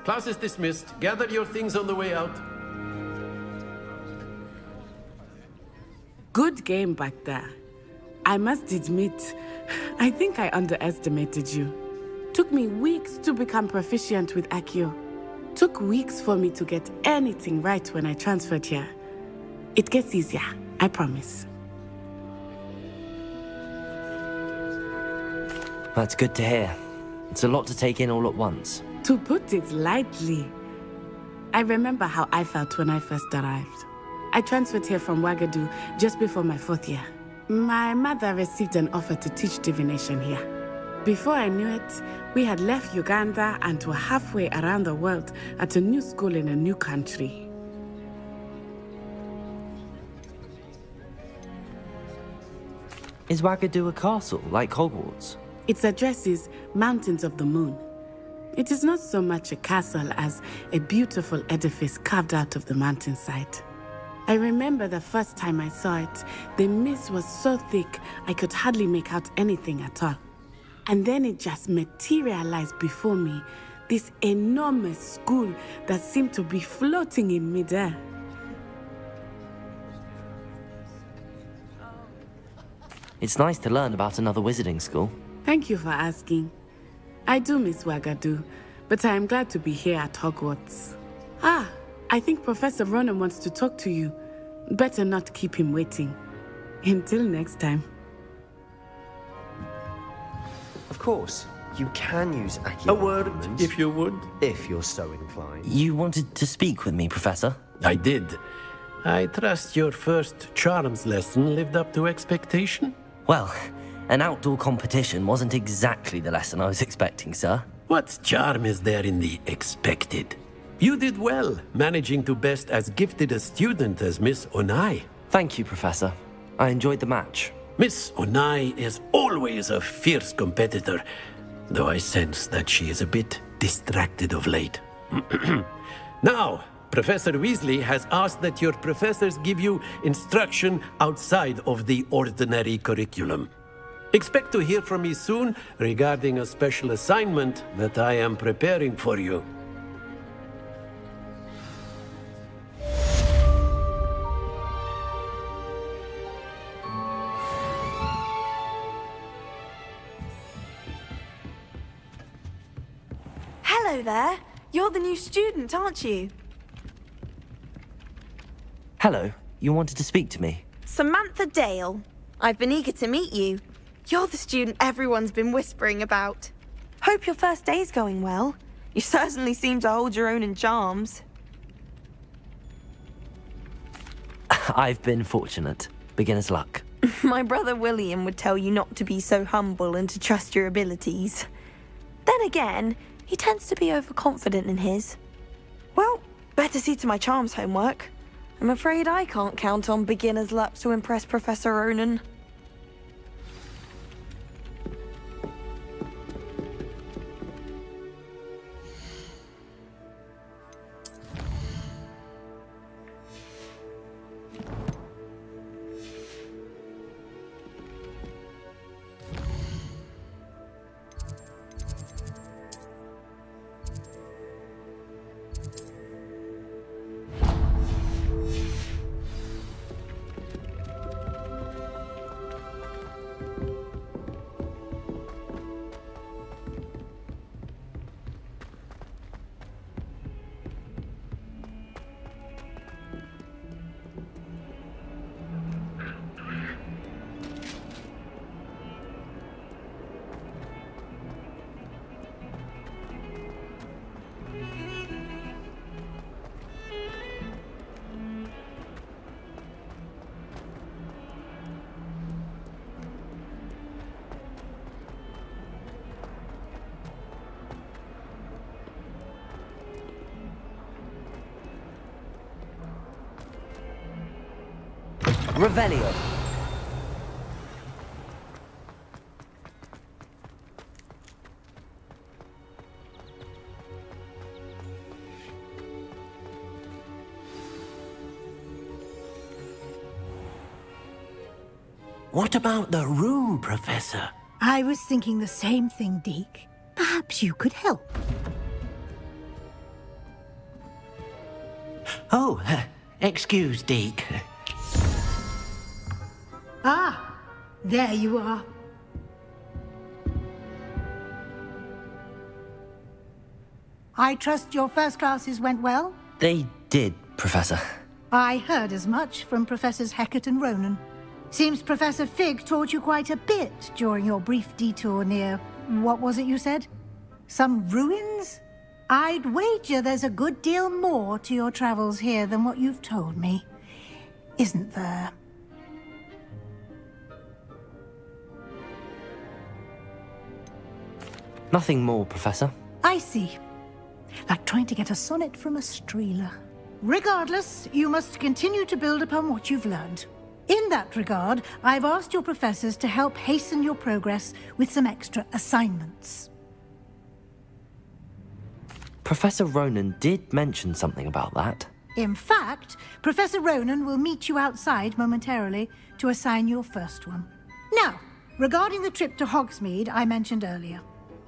Class is dismissed. Gather your things on the way out. Good game back there. I must admit, I think I underestimated you. Took me weeks to become proficient with Accio. Took weeks for me to get anything right when I transferred here. It gets easier, I promise. That's good to hear. It's a lot to take in all at once. To put it lightly, I remember how I felt when I first arrived. I transferred here from Ouagadougou just before my 4th year. My mother received an offer to teach divination here. Before I knew it, we had left Uganda and were halfway around the world at a new school in a new country. Is Ouagadougou a castle, like Hogwarts? Its address is Mountains of the Moon. It is not so much a castle as a beautiful edifice carved out of the mountainside. I remember the first time I saw it, the mist was so thick I could hardly make out anything at all. And then it just materialized before me, this enormous school that seemed to be floating in midair. It's nice to learn about another wizarding school. Thank you for asking. I do miss Ouagadougou, but I am glad to be here at Hogwarts. Ah, I think Professor Ronan wants to talk to you. Better not keep him waiting. Until next time. Of course, you can use Accio. A word, if you would. If you're so inclined. You wanted to speak with me, Professor? I did. I trust your first charms lesson lived up to expectation? Well, an outdoor competition wasn't exactly the lesson I was expecting, sir. What charm is there in the expected? You did well, managing to best as gifted a student as Miss Onai. Thank you, Professor. I enjoyed the match. Miss Onai is always a fierce competitor, though I sense that she is a bit distracted of late. Now, Professor Weasley has asked that your professors give you instruction outside of the ordinary curriculum. Expect to hear from me soon regarding a special assignment that I am preparing for you. Hello there. You're the new student, aren't you? Hello, you wanted to speak to me? Samantha Dale. I've been eager to meet you. You're the student everyone's been whispering about. Hope your first day's going well. You certainly seem to hold your own in charms. I've been fortunate. Beginner's luck. My brother William would tell you not to be so humble and to trust your abilities. Then again, he tends to be overconfident in his. Well, better see to my charms homework. I'm afraid I can't count on beginner's luck to impress Professor Ronan. Revelio. What about the room, Professor? I was thinking the same thing, Deke. Perhaps you could help. Oh, excuse, Deke. Ah, there you are. I trust your first classes went well? They did, Professor. I heard as much from Professors Hecat and Ronan. Seems Professor Fig taught you quite a bit during your brief detour near... what was it you said? Some ruins? I'd wager there's a good deal more to your travels here than what you've told me. Isn't there? Nothing more, Professor. I see. Like trying to get a sonnet from a streeler. Regardless, you must continue to build upon what you've learned. In that regard, I've asked your professors to help hasten your progress with some extra assignments. Professor Ronan did mention something about that. In fact, Professor Ronan will meet you outside momentarily to assign your first one. Now, regarding the trip to Hogsmeade I mentioned earlier,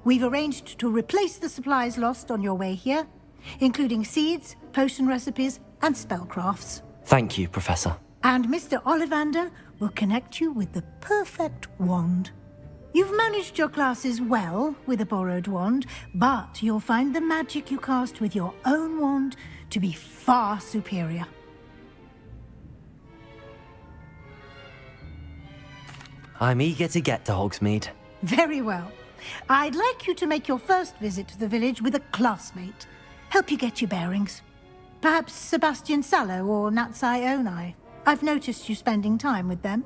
we've arranged to replace the supplies lost on your way here, including seeds, potion recipes, and spellcrafts. Thank you, Professor. And Mr. Ollivander will connect you with the perfect wand. You've managed your classes well with a borrowed wand, but you'll find the magic you cast with your own wand to be far superior. I'm eager to get to Hogsmeade. Very well. I'd like you to make your first visit to the village with a classmate. Help you get your bearings. Perhaps Sebastian Sallow or Natsai Onai. I've noticed you spending time with them.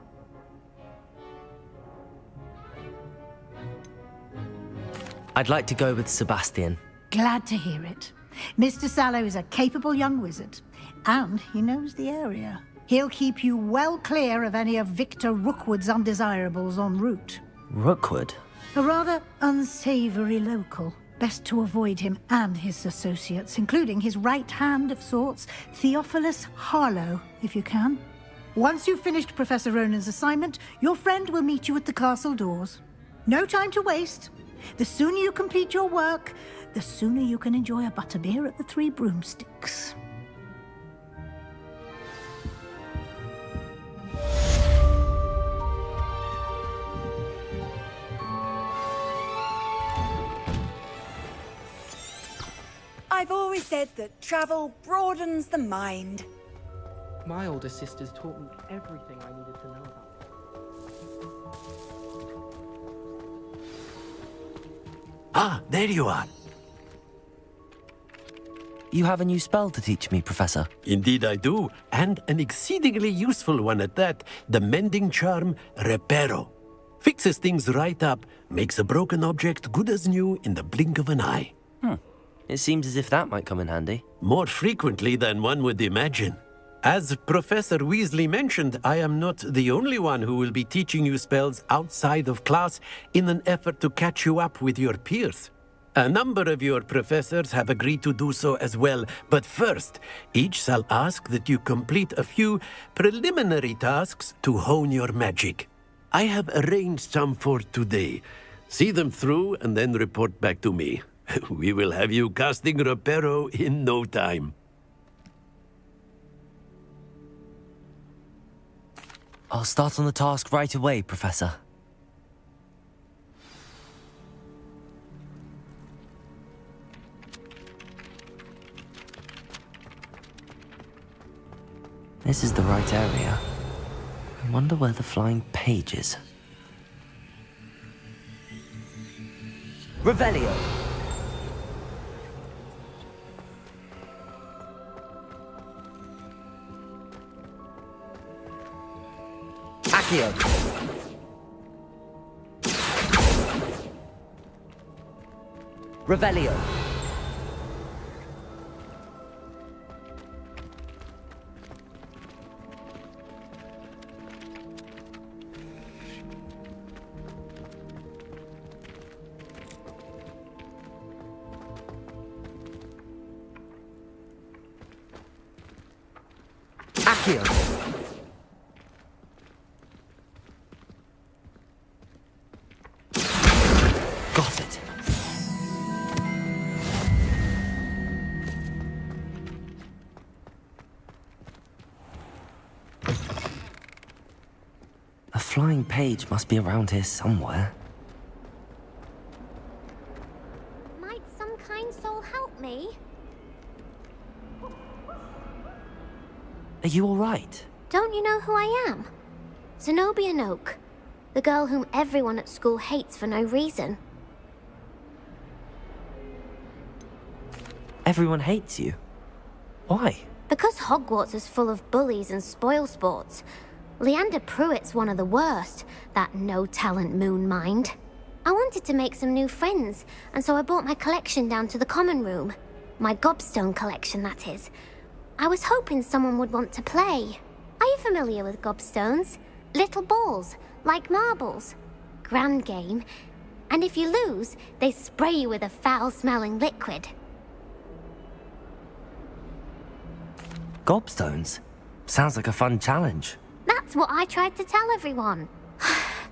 I'd like to go with Sebastian. Glad to hear it. Mr. Sallow is a capable young wizard, and he knows the area. He'll keep you well clear of any of Victor Rookwood's undesirables en route. Rookwood? A rather unsavory local. Best to avoid him and his associates, including his right hand of sorts, Theophilus Harlow, if you can. Once you've finished Professor Ronan's assignment, your friend will meet you at the castle doors. No time to waste. The sooner you complete your work, the sooner you can enjoy a butterbeer at the Three Broomsticks. I've always said that travel broadens the mind. My older sisters taught me everything I needed to know about. Ah, there you are. You have a new spell to teach me, Professor. Indeed I do, and an exceedingly useful one at that. The mending charm, Reparo. Fixes things right up, makes a broken object good as new in the blink of an eye. It seems as if that might come in handy. More frequently than one would imagine. As Professor Weasley mentioned, I am not the only one who will be teaching you spells outside of class in an effort to catch you up with your peers. A number of your professors have agreed to do so as well, but first, each shall ask that you complete a few preliminary tasks to hone your magic. I have arranged some for today. See them through and then report back to me. We will have you casting Reparo in no time. I'll start on the task right away, Professor. This is the right area. I wonder where the flying page is. Revelio! Accio! Revelio! Accio! Got it. A flying page must be around here somewhere. Might some kind soul help me? Are you all right? Don't you know who I am? Zenobia Noak, the girl whom everyone at school hates for no reason. Everyone hates you. Why? Because Hogwarts is full of bullies and spoilsports. Leander Pruitt's one of the worst, that no-talent moon mind. I wanted to make some new friends, and so I brought my collection down to the common room. My gobstone collection, that is. I was hoping someone would want to play. Are you familiar with gobstones? Little balls, like marbles. Grand game. And if you lose, they spray you with a foul-smelling liquid. Gobstones? Sounds like a fun challenge. That's what I tried to tell everyone.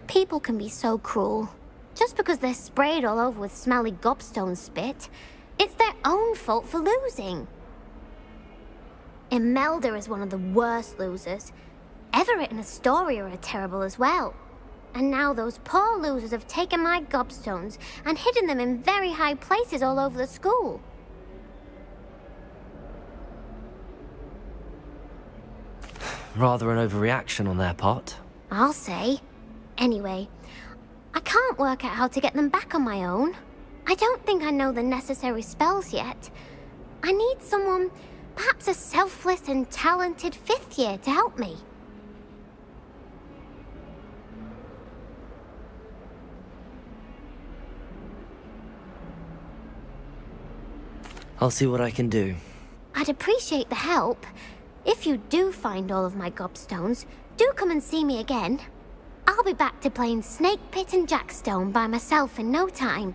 People can be so cruel. Just because they're sprayed all over with smelly gobstone spit, it's their own fault for losing. Imelda is one of the worst losers. Everett and Astoria are terrible as well. And now those poor losers have taken my gobstones and hidden them in very high places all over the school. Rather an overreaction on their part. I'll say. Anyway, I can't work out how to get them back on my own. I don't think I know the necessary spells yet. I need someone, perhaps a selfless and talented fifth year to help me. I'll see what I can do. I'd appreciate the help. If you do find all of my gobstones, do come and see me again. I'll be back to playing Snake Pit and Jackstone by myself in no time.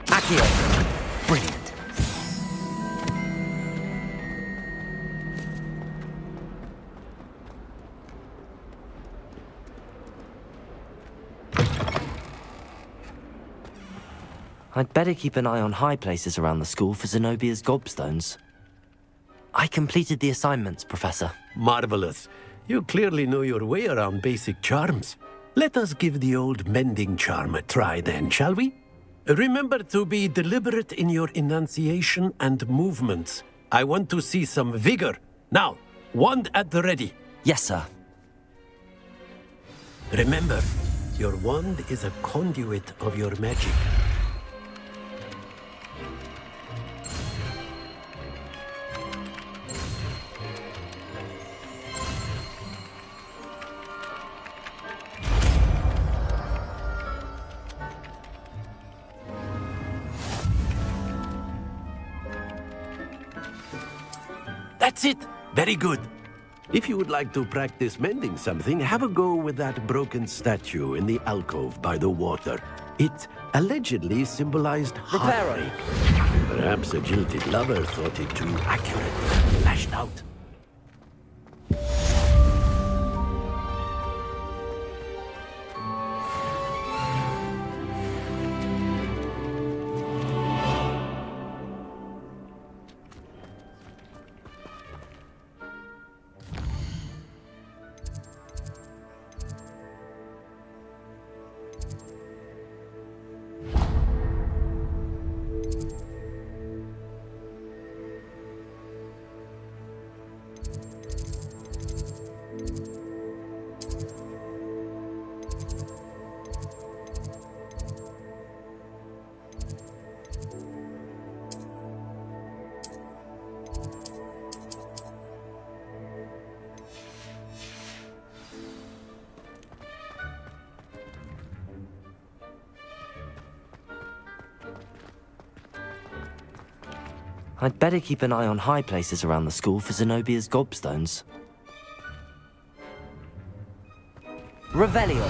Accio! Brilliant. I'd better keep an eye on high places around the school for Zenobia's gobstones. I completed the assignments, Professor. Marvelous. You clearly know your way around basic charms. Let us give the old mending charm a try then, shall we? Remember to be deliberate in your enunciation and movements. I want to see some vigor. Now, wand at the ready. Yes, sir. Remember, your wand is a conduit of your magic. That's it. Very good. If you would like to practice mending something, have a go with that broken statue in the alcove by the water. It allegedly symbolized heartbreak. Perhaps a jilted lover thought it too accurate. Lashed out. I'd better keep an eye on high places around the school for Zenobia's gobstones. Revelio!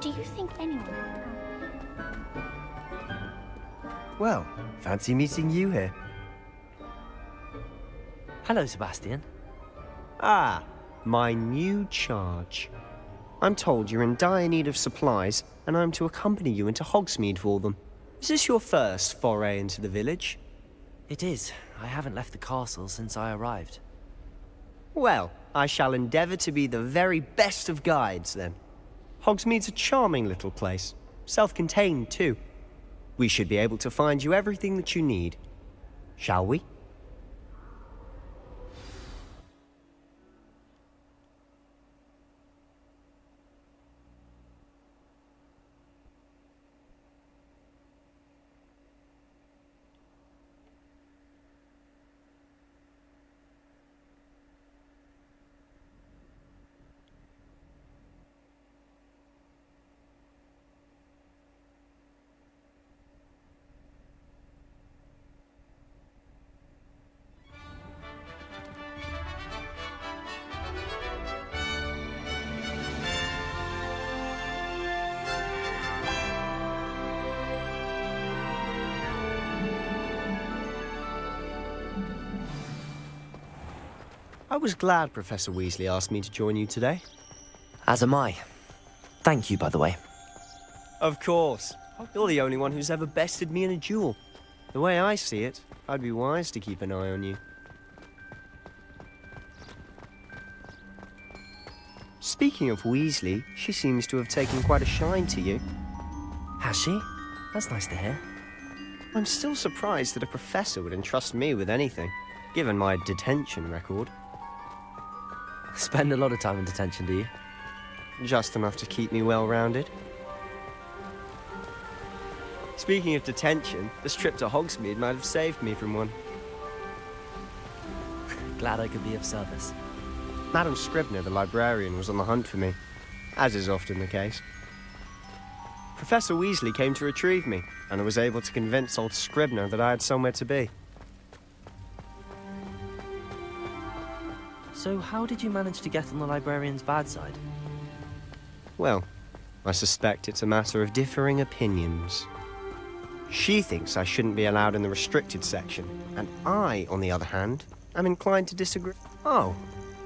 Do you think anyone... Well, fancy meeting you here. Hello, Sebastian. Ah, my new charge. I'm told you're in dire need of supplies, and I'm to accompany you into Hogsmeade for them. Is this your first foray into the village? It is. I haven't left the castle since I arrived. Well, I shall endeavour to be the very best of guides, then. Hogsmeade's a charming little place. Self-contained, too. We should be able to find you everything that you need. Shall we? I was glad Professor Weasley asked me to join you today. As am I. Thank you, by the way. Of course. You're the only one who's ever bested me in a duel. The way I see it, I'd be wise to keep an eye on you. Speaking of Weasley, she seems to have taken quite a shine to you. Has she? That's nice to hear. I'm still surprised that a professor would entrust me with anything, given my detention record. Spend a lot of time in detention, do you? Just enough to keep me well-rounded. Speaking of detention, this trip to Hogsmeade might have saved me from one. Glad I could be of service. Madam Scribner, the librarian, was on the hunt for me, as is often the case. Professor Weasley came to retrieve me, and I was able to convince old Scribner that I had somewhere to be. So how did you manage to get on the librarian's bad side? Well, I suspect it's a matter of differing opinions. She thinks I shouldn't be allowed in the restricted section, and I, on the other hand, am inclined to disagree. Oh,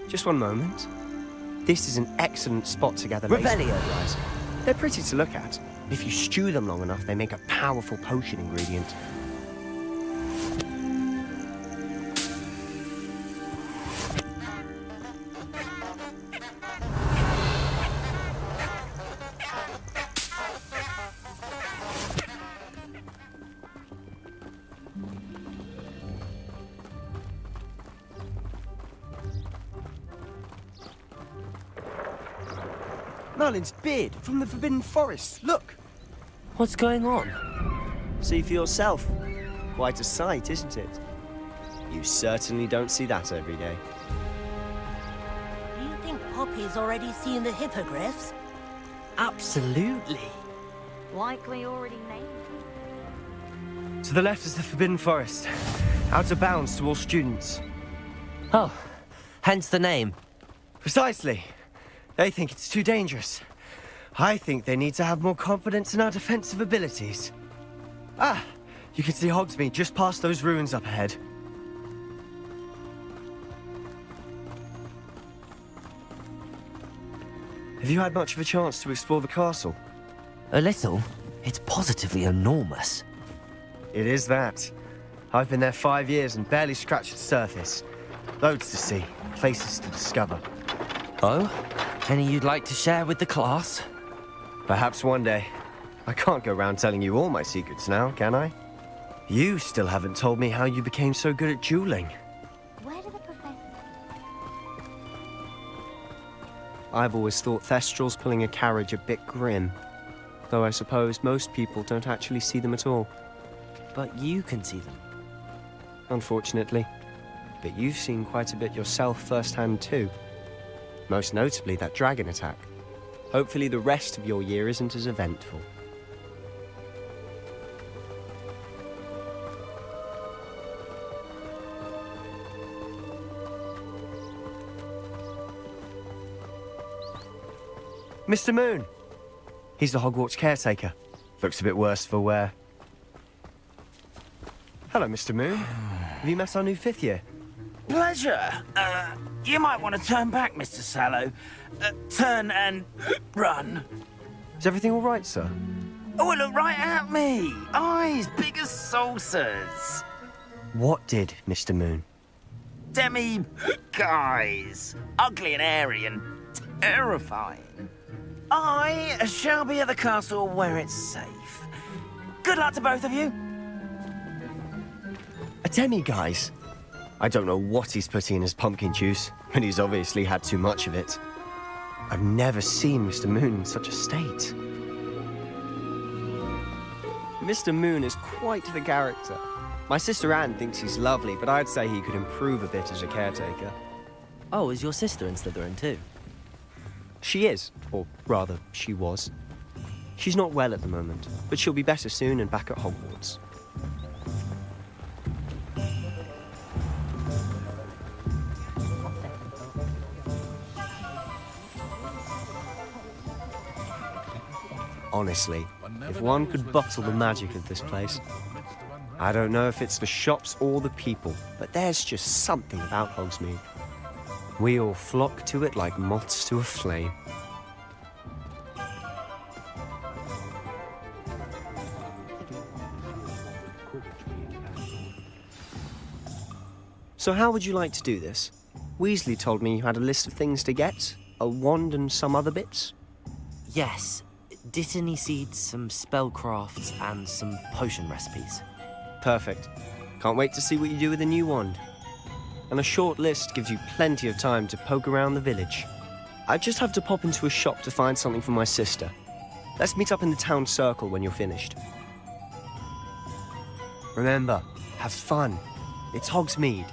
just one moment. This is an excellent spot to gather Revelio. guys. They're pretty to look at. If you stew them long enough, they make a powerful potion ingredient. Merlin's beard from the Forbidden Forest. Look! What's going on? See for yourself. Quite a sight, isn't it? You certainly don't see that every day. Do you think Poppy's already seen the hippogriffs? Absolutely. Likely already named. To the left is the Forbidden Forest. Out of bounds to all students. Oh, hence the name. Precisely. They think it's too dangerous. I think they need to have more confidence in our defensive abilities. Ah, you can see Hogsmeade just past those ruins up ahead. Have you had much of a chance to explore the castle? A little. It's positively enormous. It is that. I've been there 5 years and barely scratched the surface. Loads to see, places to discover. Oh? Any you'd like to share with the class? Perhaps one day. I can't go around telling you all my secrets now, can I? You still haven't told me how you became so good at dueling. Where did the professor... I've always thought Thestrals pulling a carriage a bit grim. Though I suppose most people don't actually see them at all. But you can see them. Unfortunately. But you've seen quite a bit yourself firsthand too. Most notably that dragon attack. Hopefully the rest of your year isn't as eventful. Mr. Moon! He's the Hogwarts caretaker. Looks a bit worse for wear. Hello, Mr. Moon. Have you met our new 5th year? Pleasure. You might want to turn back, Mr. Sallow. Turn and run. Is everything all right, sir? Oh, look right at me. Eyes big as saucers. What did, Mr. Moon? Demi guys. Ugly and airy and terrifying. I shall be at the castle where it's safe. Good luck to both of you. A demi-guise? I don't know what he's putting in his pumpkin juice, but he's obviously had too much of it. I've never seen Mr. Moon in such a state. Mr. Moon is quite the character. My sister Anne thinks he's lovely, but I'd say he could improve a bit as a caretaker. Oh, is your sister in Slytherin too? She is, or rather, she was. She's not well at the moment, but she'll be better soon and back at Hogwarts. Honestly, if one could bottle the magic of this place. I don't know if it's the shops or the people, but there's just something about Hogsmeade. We all flock to it like moths to a flame. So how would you like to do this? Weasley told me you had a list of things to get, a wand and some other bits. Yes. Dittany seeds, some spellcrafts, and some potion recipes. Perfect. Can't wait to see what you do with the new wand. And a short list gives you plenty of time to poke around the village. I just have to pop into a shop to find something for my sister. Let's meet up in the town circle when you're finished. Remember, have fun. It's Hogsmeade.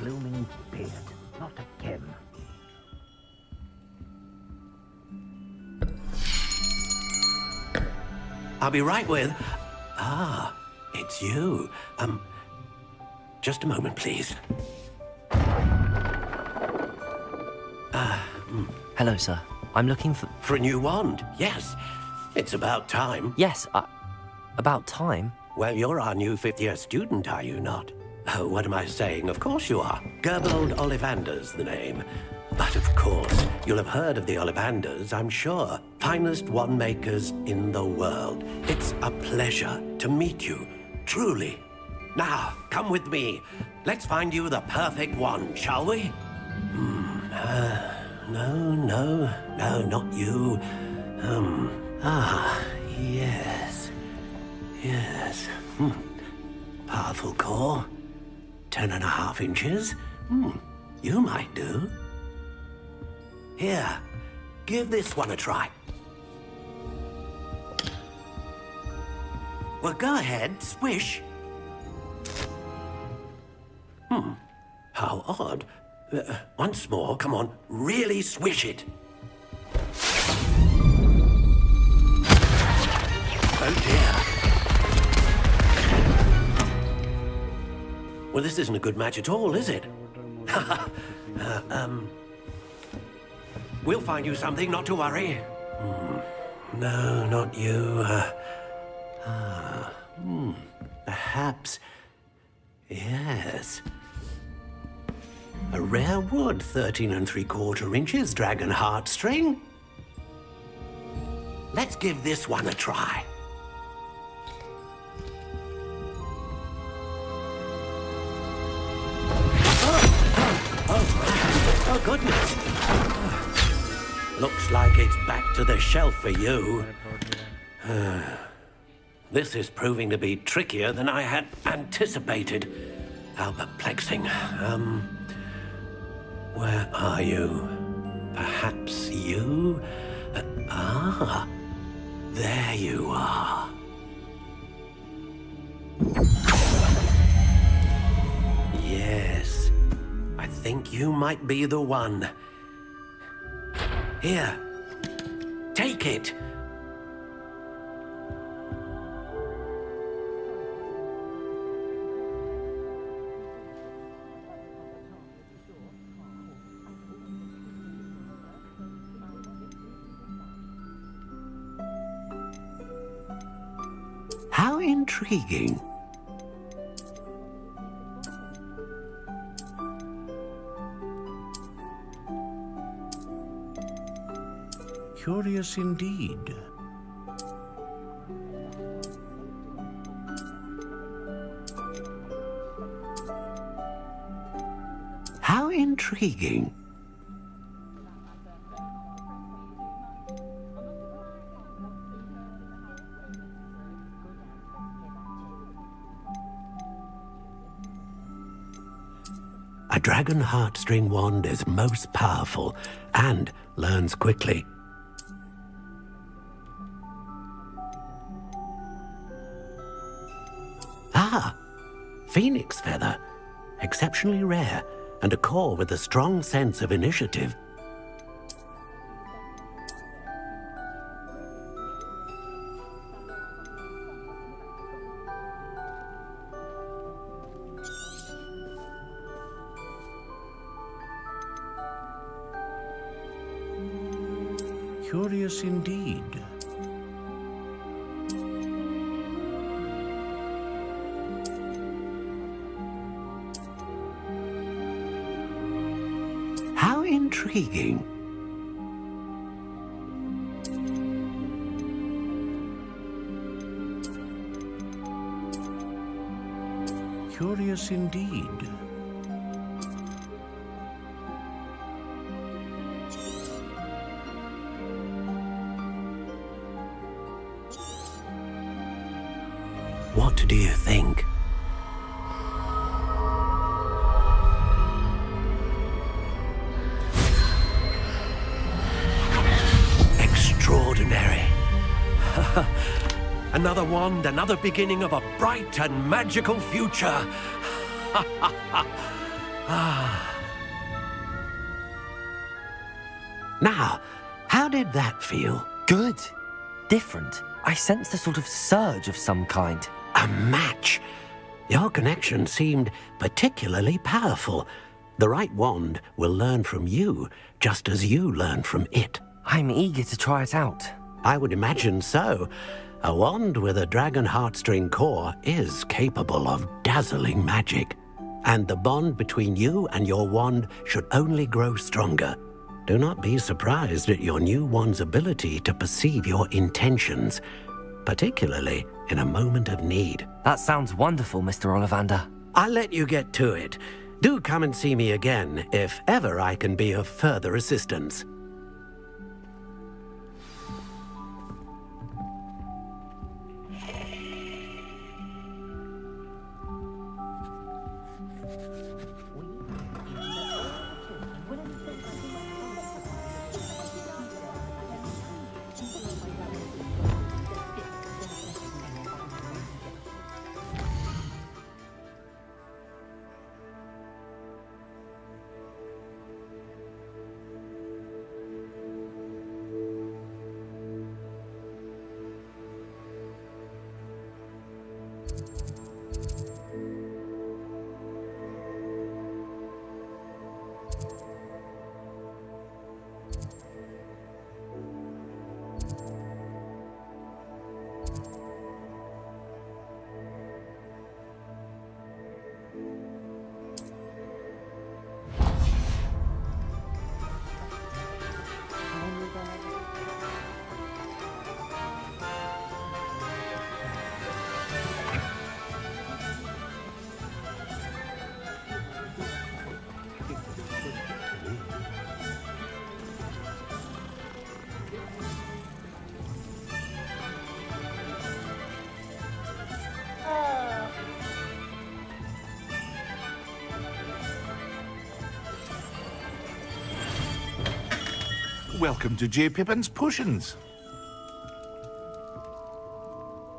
blooming beard. Not again. I'll be right with... Ah, it's you. Just a moment, please. Hello, sir. I'm looking for... For a new wand, yes. It's about time. Yes, about time? Well, you're our new fifth-year student, are you not? Oh, what am I saying? Of course you are. Gerbold Ollivander's the name. But of course, you'll have heard of the Ollivanders, I'm sure. Finest wand makers in the world. It's a pleasure to meet you, truly. Now, come with me. Let's find you the perfect wand, shall we? No, not you. Yes. Powerful core. 10.5 inches. You might do. Here, give this one a try. Well, go ahead, swish. How odd. Once more, come on, really swish it. Oh dear. Well, this isn't a good match at all, is it? We'll find you something, not to worry. No, not you. Perhaps... Yes. A rare wood, 13 3/4 inches, dragon heartstring. Let's give this one a try. Oh, goodness. Looks like it's back to the shelf for you. This is proving to be trickier than I had anticipated. How perplexing. Where are you? Perhaps you? There you are. Yes, I think you might be the one. Here, take it. How intriguing. Curious indeed. How intriguing. A dragon heartstring wand is most powerful and learns quickly. Phoenix feather. Exceptionally rare, and a core with a strong sense of initiative. Curious indeed. How intriguing. Curious indeed. What do you think? Extraordinary. Another wand, another beginning of a bright and magical future. Now, how did that feel? Good. Different. I sensed a sort of surge of some kind. A match. Your connection seemed particularly powerful. The right wand will learn from you, just as you learn from it. I'm eager to try it out. I would imagine so. A wand with a dragon heartstring core is capable of dazzling magic. And the bond between you and your wand should only grow stronger. Do not be surprised at your new wand's ability to perceive your intentions, particularly in a moment of need. That sounds wonderful, Mr. Ollivander. I'll let you get to it. Do come and see me again if ever I can be of further assistance. Welcome to J. Pippin's Potions.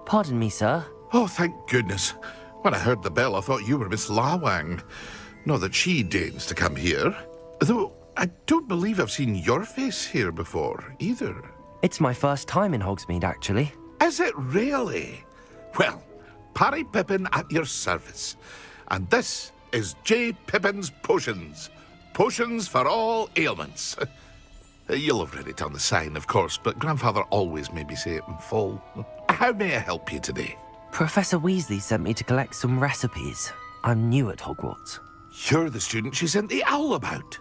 Pardon me, sir. Oh, thank goodness. When I heard the bell, I thought you were Miss Lawang. Not that she deigns to come here. Though, I don't believe I've seen your face here before, either. It's my first time in Hogsmeade, actually. Is it really? Well, Parry Pippin at your service. And this is J. Pippin's Potions. Potions for all ailments. You'll have read it on the sign, of course, but Grandfather always made me say it in full. How may I help you today? Professor Weasley sent me to collect some recipes. I'm new at Hogwarts. You're the student she sent the owl about.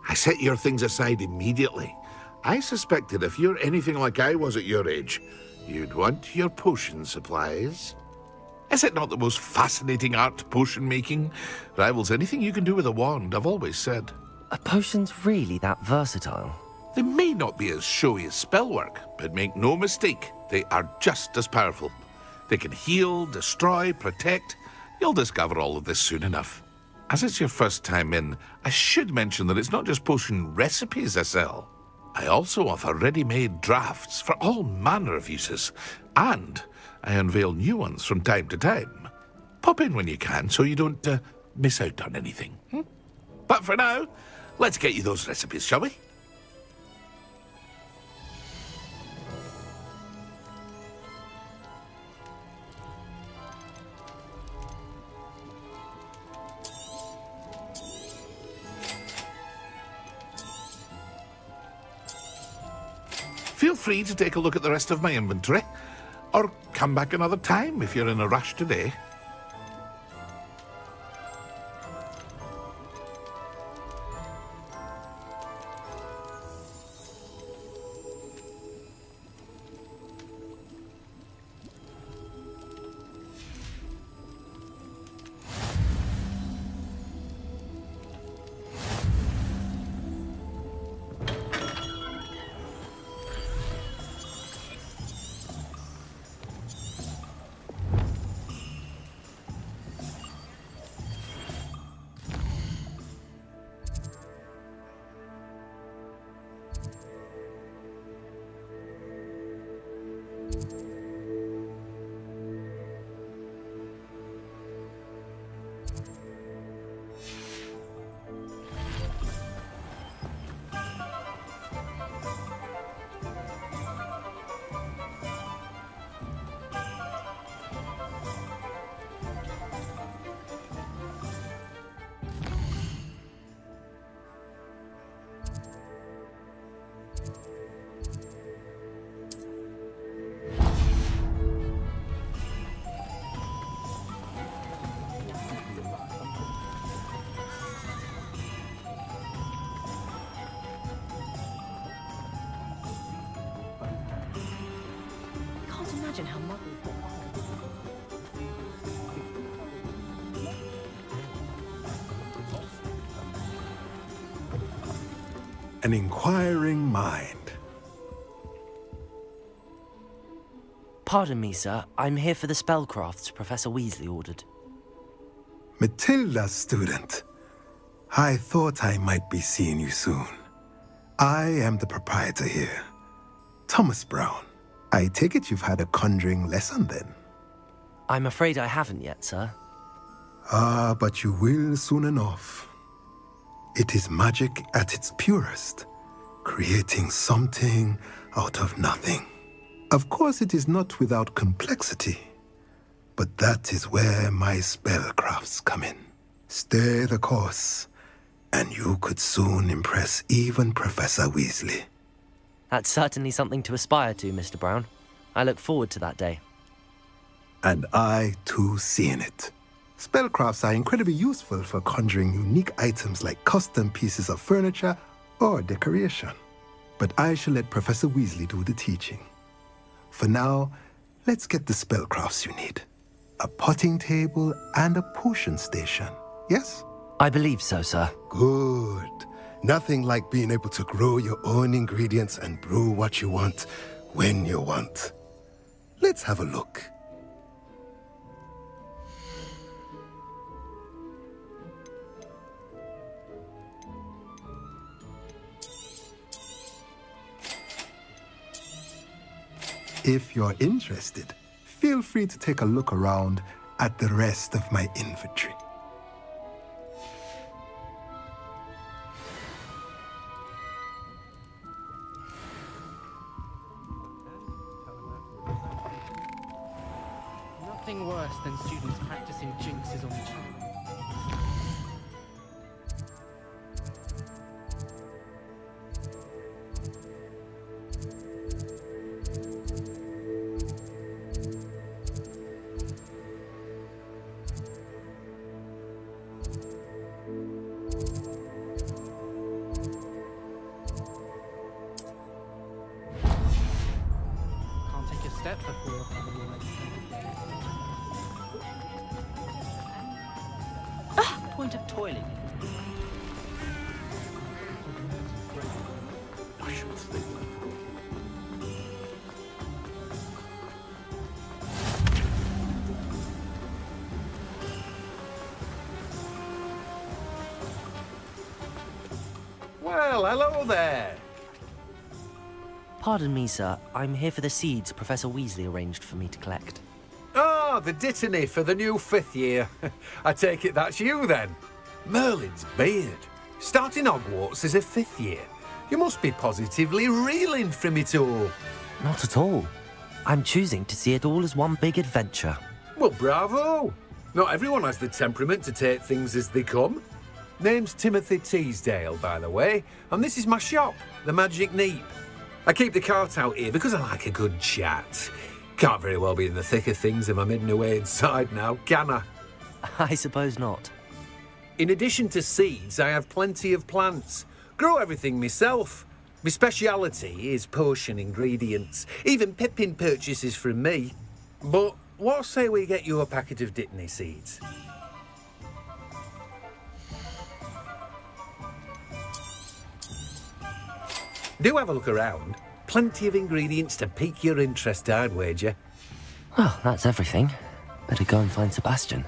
I set your things aside immediately. I suspected if you're anything like I was at your age, you'd want your potion supplies. Is it not the most fascinating art, potion making? Rivals anything you can do with a wand, I've always said. Are potions really that versatile? They may not be as showy as spellwork, but make no mistake, they are just as powerful. They can heal, destroy, protect. You'll discover all of this soon enough. As it's your first time in, I should mention that it's not just potion recipes I sell. I also offer ready-made drafts for all manner of uses, and I unveil new ones from time to time. Pop in when you can so you don't miss out on anything. But for now, let's get you those recipes, shall we? Feel free to take a look at the rest of my inventory, or come back another time if you're in a rush today. imagine how much. An inquiring mind. Pardon me, sir. I'm here for the spellcrafts Professor Weasley ordered. Matilda, student. I thought I might be seeing you soon. I am the proprietor here, Thomas Brown. I take it you've had a conjuring lesson then? I'm afraid I haven't yet, sir. Ah, but you will soon enough. It is magic at its purest, creating something out of nothing. Of course, it is not without complexity, but that is where my spellcrafts come in. Stay the course, and you could soon impress even Professor Weasley. That's certainly something to aspire to, Mr. Brown. I look forward to that day. And I, too, seeing it. Spellcrafts are incredibly useful for conjuring unique items like custom pieces of furniture or decoration. But I shall let Professor Weasley do the teaching. For now, let's get the spellcrafts you need. A potting table and a potion station, yes? I believe so, sir. Good. Nothing like being able to grow your own ingredients and brew what you want when you want. Let's have a look. If you're interested, feel free to take a look around at the rest of my inventory. Nothing worse than students practicing jinxes on the child. Can't take a step before you're falling away. Point of toiling. I should think. Well, hello there. Pardon me, sir. I'm here for the seeds Professor Weasley arranged for me to collect. Ah, the dittany for the new 5th year. I take it that's you then. Merlin's beard. Starting Hogwarts as a 5th year. You must be positively reeling from it all. Not at all. I'm choosing to see it all as one big adventure. Well, bravo. Not everyone has the temperament to take things as they come. Name's Timothy Teasdale, by the way, and this is my shop, the Magic Neep. I keep the cart out here because I like a good chat. Can't very well be in the thick of things if I'm hidden away inside now, can I? I suppose not. In addition to seeds, I have plenty of plants. Grow everything myself. My speciality is potion ingredients. Even Pippin purchases from me. But what say we get you a packet of dittany seeds? Do have a look around. Plenty of ingredients to pique your interest, I'd wager. Well, that's everything. Better go and find Sebastian.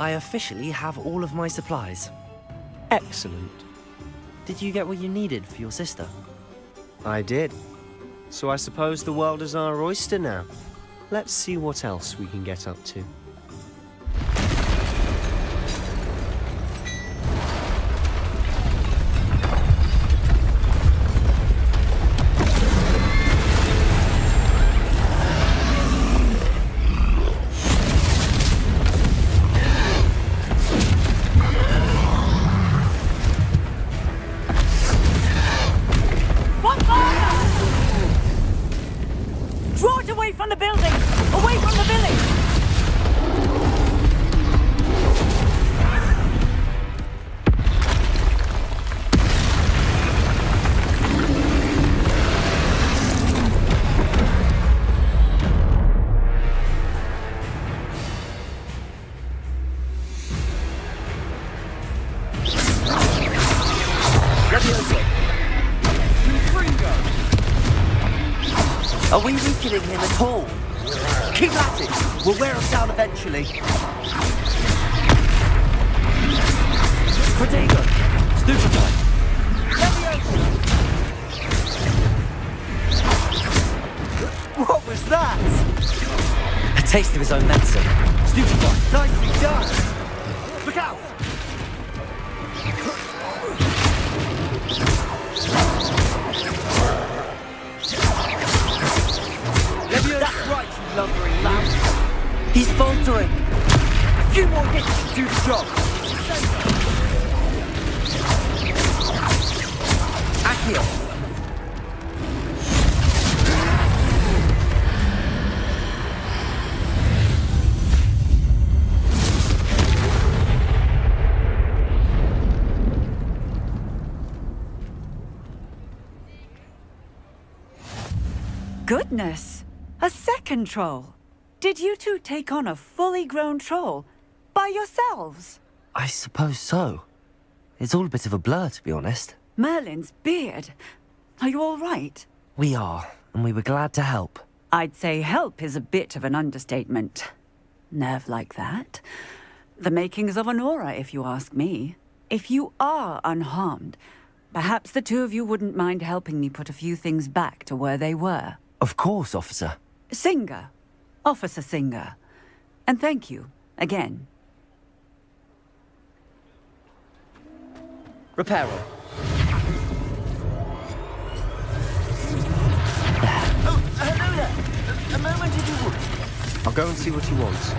I officially have all of my supplies. Excellent. Did you get what you needed for your sister? I did. So I suppose the world is our oyster now. Let's see what else we can get up to. Draw it away from the building! Away from the village! Are we weakening him at all? Keep at it! We'll wear him down eventually. Protego! Stupefy! What was that? A taste of his own medicine. Stupefy! Nicely done! Look out! That's right, you lumbering lamb. He's faltering. A few more hits to do the job. Accio. Goodness! A second troll! Did you two take on a fully grown troll? By yourselves? I suppose so. It's all a bit of a blur, to be honest. Merlin's beard. Are you all right? We are, and we were glad to help. I'd say help is a bit of an understatement. Nerve like that. The makings of an aura, if you ask me. If you are unharmed, perhaps the two of you wouldn't mind helping me put a few things back to where they were. Of course, officer. Singer. Officer Singer. And thank you, again. Reparo. Oh, hello there. A moment if you would. I'll go and see what he wants.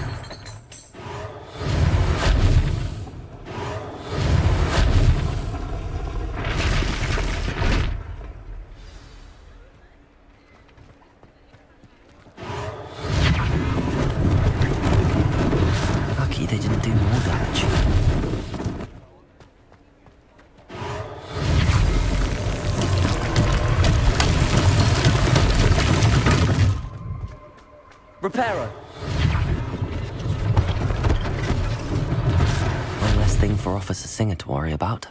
Lucky they didn't do more damage. Reparo. One less thing for Officer Singer to worry about.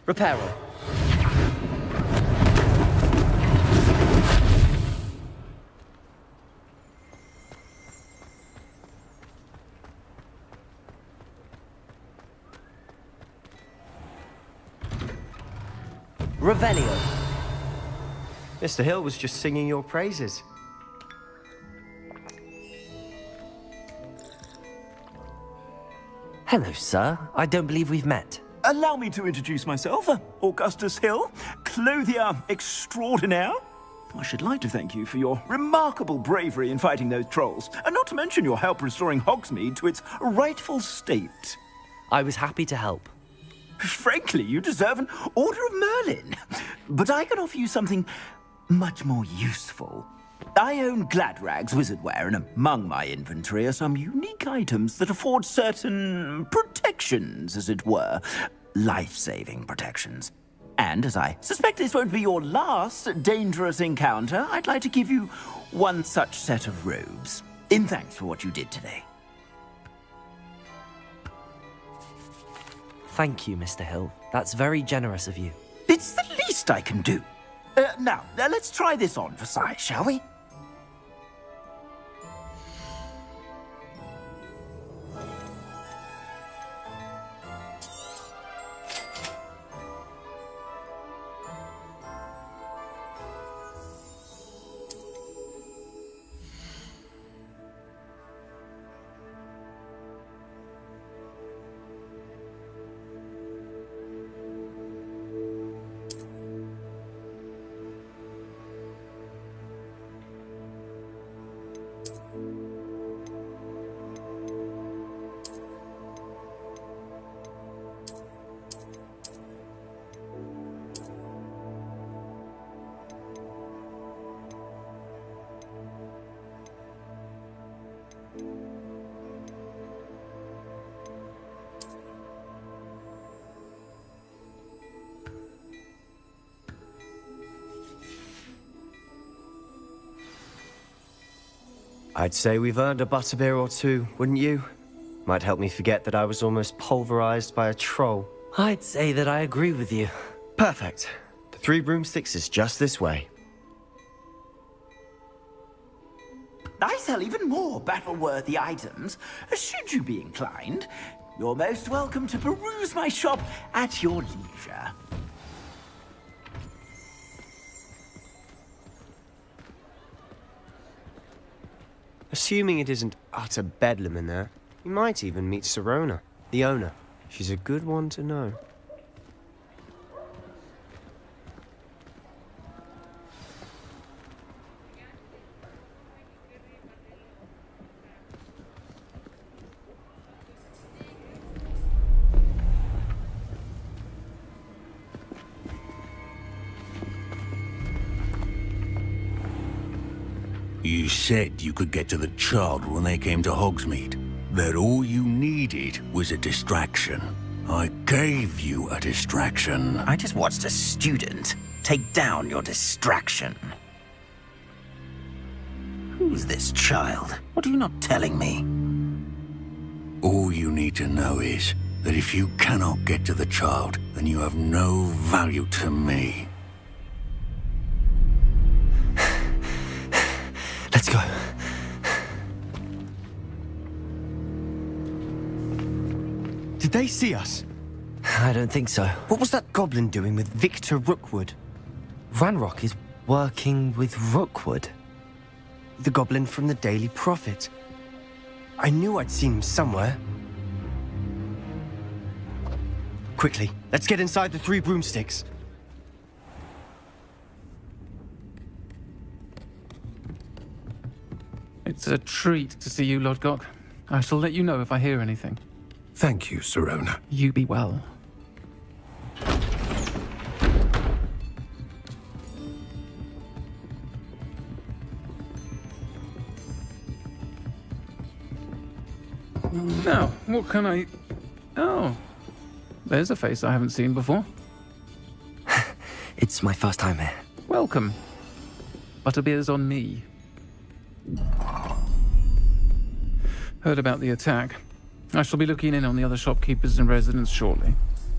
Reparo. Revelio. Mr. Hill was just singing your praises. Hello, sir. I don't believe we've met. Allow me to introduce myself, Augustus Hill, clothier extraordinaire. I should like to thank you for your remarkable bravery in fighting those trolls, and not to mention your help restoring Hogsmeade to its rightful state. I was happy to help. Frankly, you deserve an Order of Merlin. But I can offer you something much more useful. I own Gladrag's wizardware, and among my inventory are some unique items that afford certain protections, as it were. Life-saving protections. And as I suspect this won't be your last dangerous encounter, I'd like to give you one such set of robes, in thanks for what you did today. Thank you, Mr. Hill. That's very generous of you. It's the least I can do. Now, let's try this on for size, shall we? I'd say we've earned a butterbeer or two, wouldn't you? Might help me forget that I was almost pulverized by a troll. I'd say that I agree with you. Perfect. The 3 broomsticks is just this way. I sell even more battle-worthy items, should you be inclined. You're most welcome to peruse my shop at your leisure. Assuming it isn't utter bedlam in there, you might even meet Sirona, the owner. She's a good one to know. You said you could get to the child when they came to Hogsmeade. That all you needed was a distraction. I gave you a distraction. I just watched a student take down your distraction. Who's this child? What are you not telling me? All you need to know is that if you cannot get to the child, then you have no value to me. Let's go. Did they see us? I don't think so. What was that goblin doing with Victor Rookwood? Ranrock is working with Rookwood. The goblin from the Daily Prophet. I knew I'd seen him somewhere. Quickly, let's get inside the 3 broomsticks. It's a treat to see you, Lodgok. I shall let you know if I hear anything. Thank you, Sirona. You be well. Now, what can I... Oh, there's a face I haven't seen before. It's my first time here. Welcome. Butterbeer's on me. Heard about the attack. I shall be looking in on the other shopkeepers and residents shortly.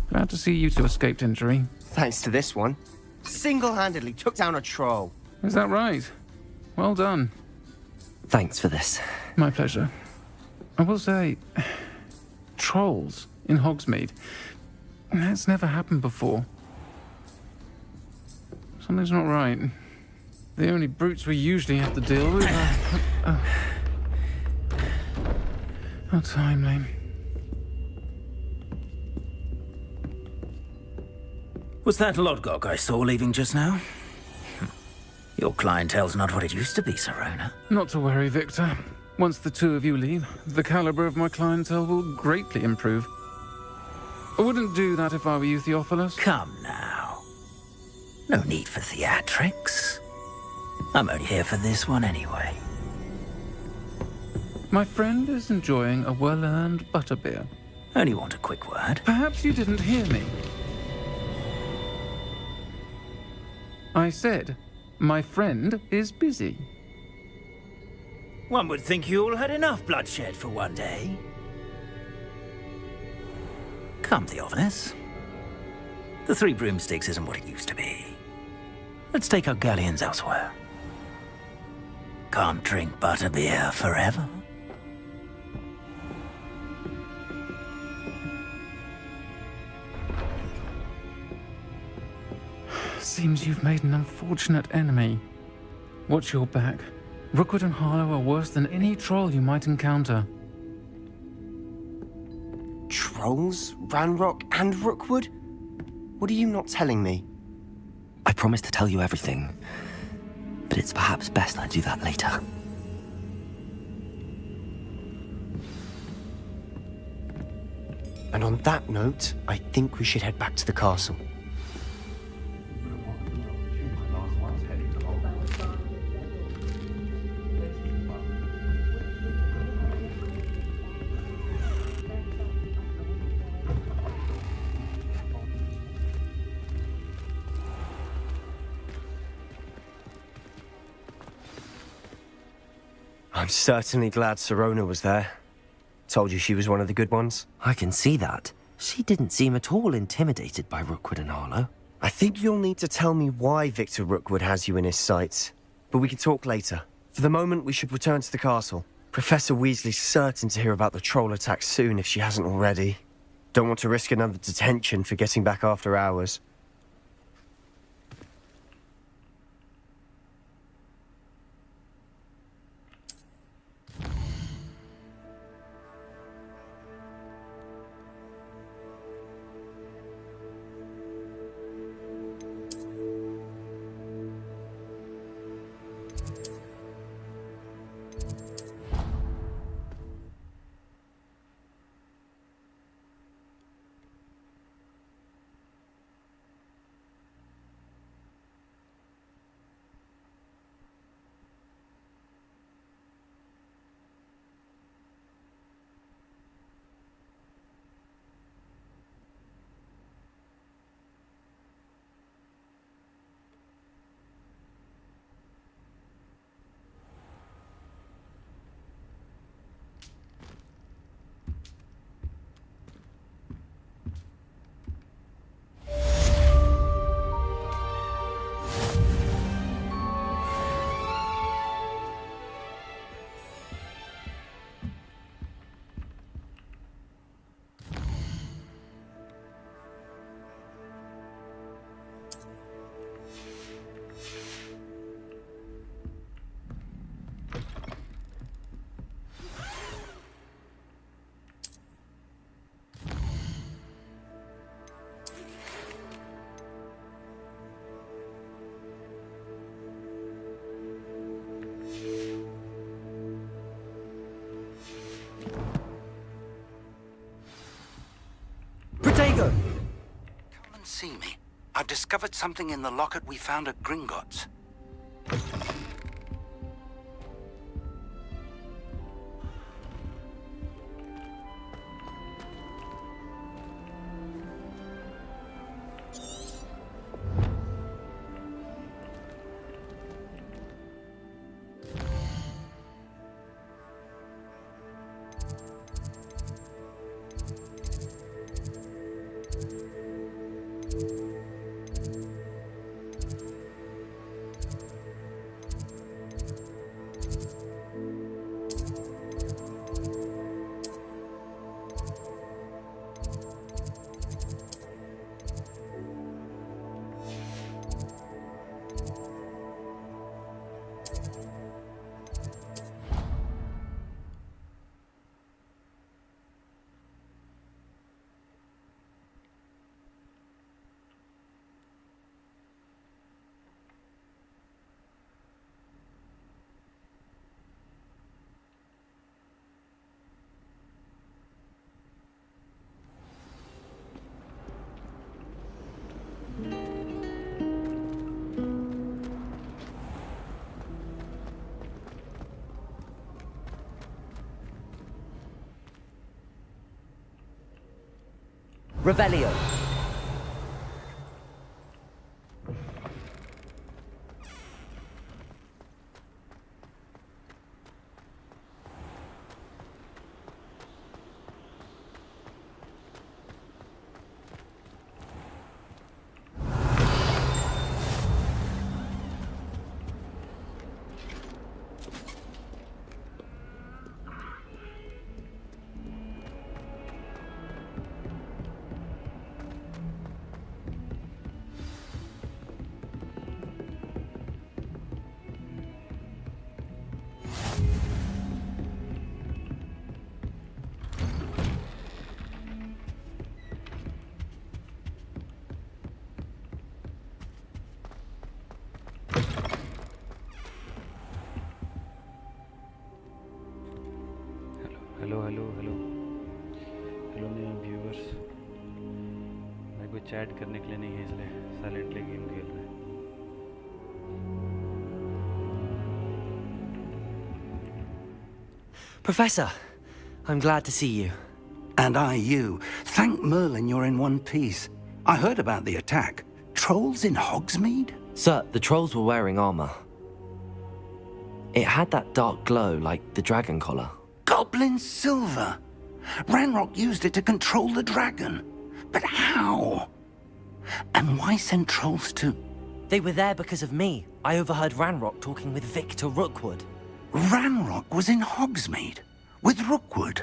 Glad to see you two escaped injury. Thanks to this one. Single-handedly took down a troll. Is that right? Well done. Thanks for this. My pleasure. I will say, trolls in Hogsmeade. That's never happened before. Something's not right. The only brutes we usually have to deal with are... How timely. Was that Lodgok I saw leaving just now? Your clientele's not what it used to be, Sirona. Not to worry, Victor. Once the 2 of you leave, the caliber of my clientele will greatly improve. I wouldn't do that if I were you, Theophilus. Come now. No need for theatrics. I'm only here for this one anyway. My friend is enjoying a well-earned butterbeer. Only want a quick word. Perhaps you didn't hear me. I said, my friend is busy. One would think you all had enough bloodshed for one day. Come, Theophilus. The Three Broomsticks isn't what it used to be. Let's take our galleons elsewhere. Can't drink butterbeer forever. Seems you've made an unfortunate enemy. Watch your back. Rookwood and Harlow are worse than any troll you might encounter. Trolls? Ranrock and Rookwood? What are you not telling me? I promised to tell you everything, but it's perhaps best I do that later. And on that note, I think we should head back to the castle. I'm certainly glad Sirona was there. Told you she was one of the good ones. I can see that. She didn't seem at all intimidated by Rookwood and Harlow. I think you'll need to tell me why Victor Rookwood has you in his sights. But we can talk later. For the moment, we should return to the castle. Professor Weasley's certain to hear about the troll attack soon if she hasn't already. Don't want to risk another detention for getting back after hours. Protego! Come and see me. I've discovered something in the locket we found at Gringotts. Revelio. Hello नए viewers. मैं कोई chat करने के लिए नहीं है, इसलिए silently game खेल रहे हैं। Professor, I'm glad to see you. And I you. Thank Merlin you're in one piece. I heard about the attack. Trolls in Hogsmeade? Sir, the trolls were wearing armor. It had that dark glow like the dragon collar. Goblin silver. Ranrock used it to control the dragon. But how? And why send trolls to... They were there because of me. I overheard Ranrock talking with Victor Rookwood. Ranrock was in Hogsmeade? With Rookwood?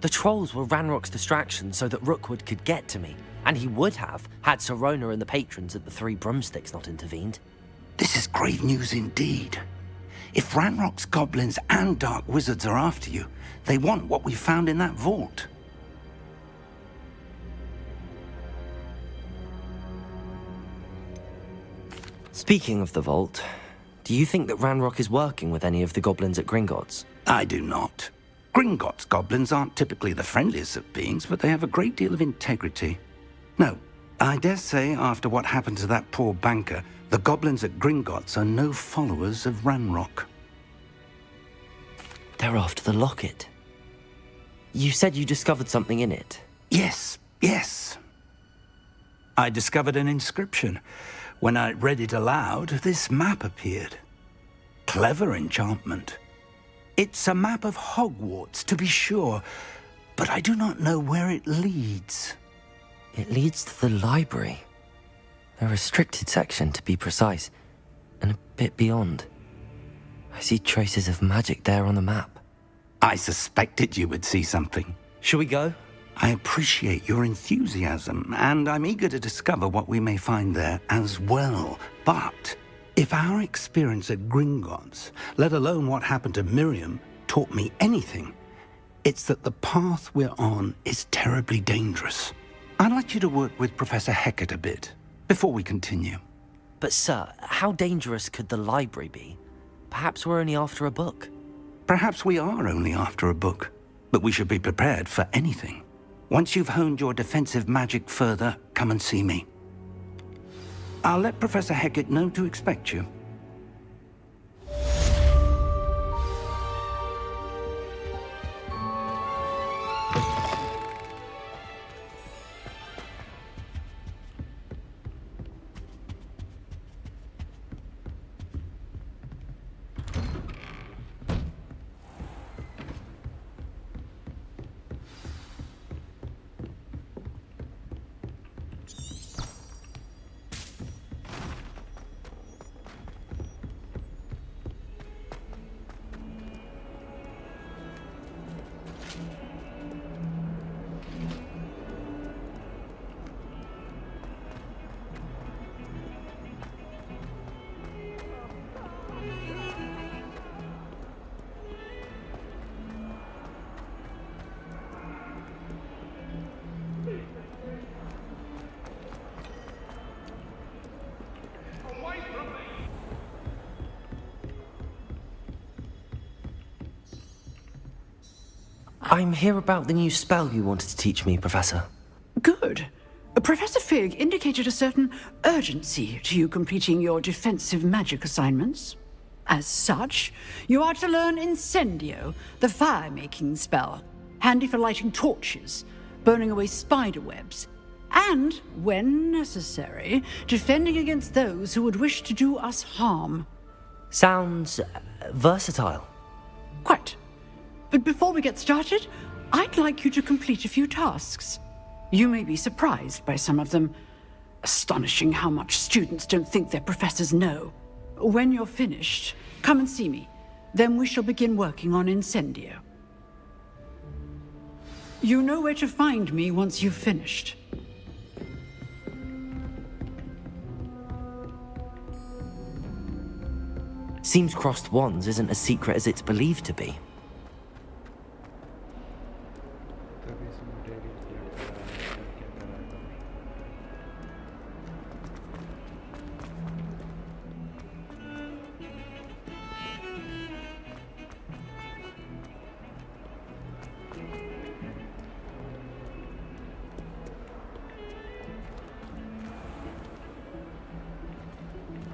The trolls were Ranrock's distraction so that Rookwood could get to me. And he would have, had Sirona and the patrons at the Three Broomsticks not intervened. This is grave news indeed. If Ranrock's goblins and dark wizards are after you, they want what we found in that vault. Speaking of the vault, do you think that Ranrock is working with any of the goblins at Gringotts? I do not. Gringotts goblins aren't typically the friendliest of beings, but they have a great deal of integrity. No, I dare say after what happened to that poor banker, the goblins at Gringotts are no followers of Ranrock. They're after the locket. You said you discovered something in it. Yes. I discovered an inscription. When I read it aloud, this map appeared. Clever enchantment. It's a map of Hogwarts, to be sure, but I do not know where it leads. It leads to the library. A restricted section, to be precise, and a bit beyond. I see traces of magic there on the map. I suspected you would see something. Shall we go? I appreciate your enthusiasm, and I'm eager to discover what we may find there as well. But if our experience at Gringotts, let alone what happened to Miriam, taught me anything, it's that the path we're on is terribly dangerous. I'd like you to work with Professor Hecat a bit before we continue. But sir, how dangerous could the library be? Perhaps we're only after a book. Perhaps we are only after a book, but we should be prepared for anything. Once you've honed your defensive magic further, come and see me. I'll let Professor Hecat know to expect you. I'm here about the new spell you wanted to teach me, Professor. Good. Professor Fig indicated a certain urgency to you completing your defensive magic assignments. As such, you are to learn Incendio, the fire-making spell, handy for lighting torches, burning away spider webs, and, when necessary, defending against those who would wish to do us harm. Sounds versatile. Quite. But before we get started, I'd like you to complete a few tasks. You may be surprised by some of them. Astonishing how much students don't think their professors know. When you're finished, come and see me. Then we shall begin working on Incendio. You know where to find me once you've finished. Seems crossed wands isn't as secret as it's believed to be.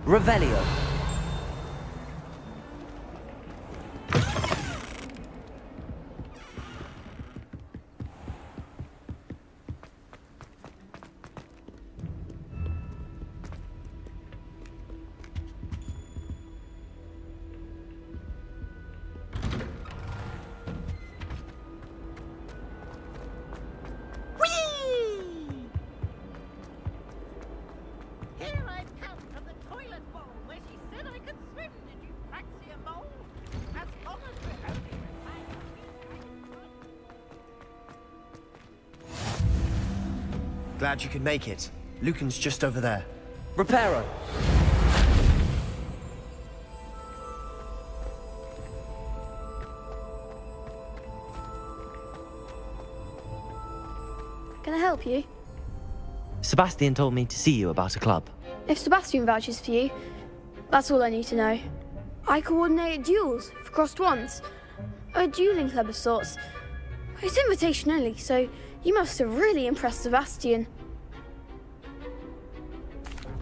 Revelio. Glad you could make it. Lucan's just over there. Reparo. Can I help you? Sebastian told me to see you about a club. If Sebastian vouches for you, that's all I need to know. I coordinate duels for crossed wands. A dueling club of sorts. It's invitation only, so you must have really impressed Sebastian.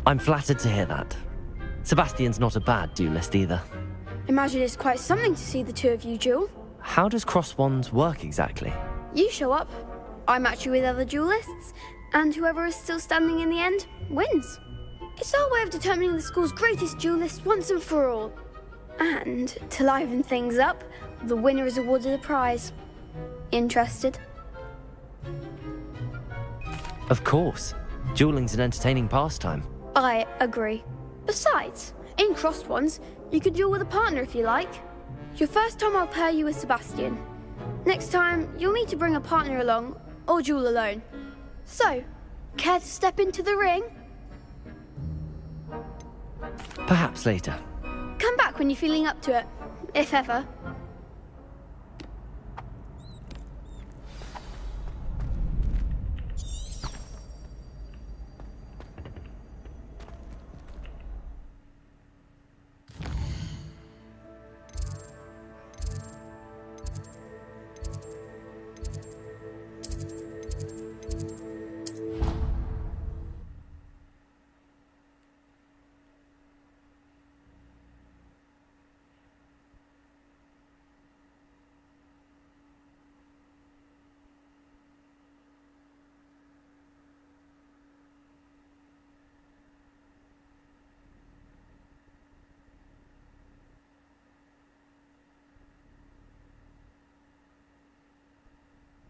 I'm flattered to hear that. Sebastian's not a bad duelist either. Imagine it's quite something to see the two of you duel. How does cross wands work exactly? You show up, I match you with other duelists, and whoever is still standing in the end wins. It's our way of determining the school's greatest duelist once and for all. And to liven things up, the winner is awarded a prize. Interested? Of course. Dueling's an entertaining pastime. I agree. Besides, in crossed ones, you could duel with a partner if you like. Your first time I'll pair you with Sebastian. Next time, you'll need to bring a partner along, or duel alone. So, care to step into the ring? Perhaps later. Come back when you're feeling up to it, if ever.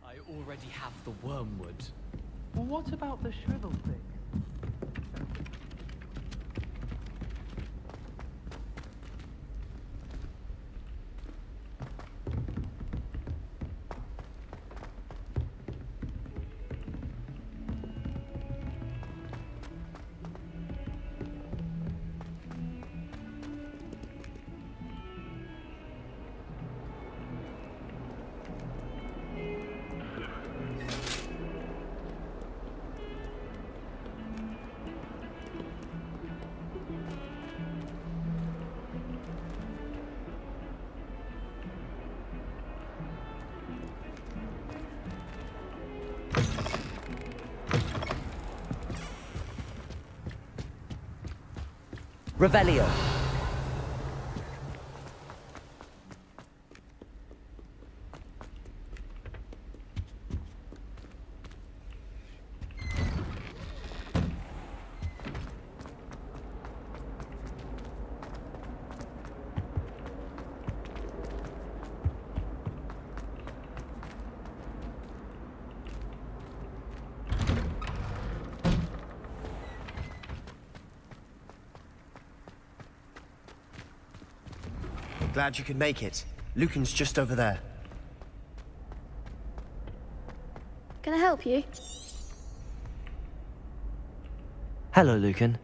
I already have the wormwood. Well, what about the shrivel thing? Revelio. Glad you could make it. Lucan's just over there. Can I help you? Hello, Lucan.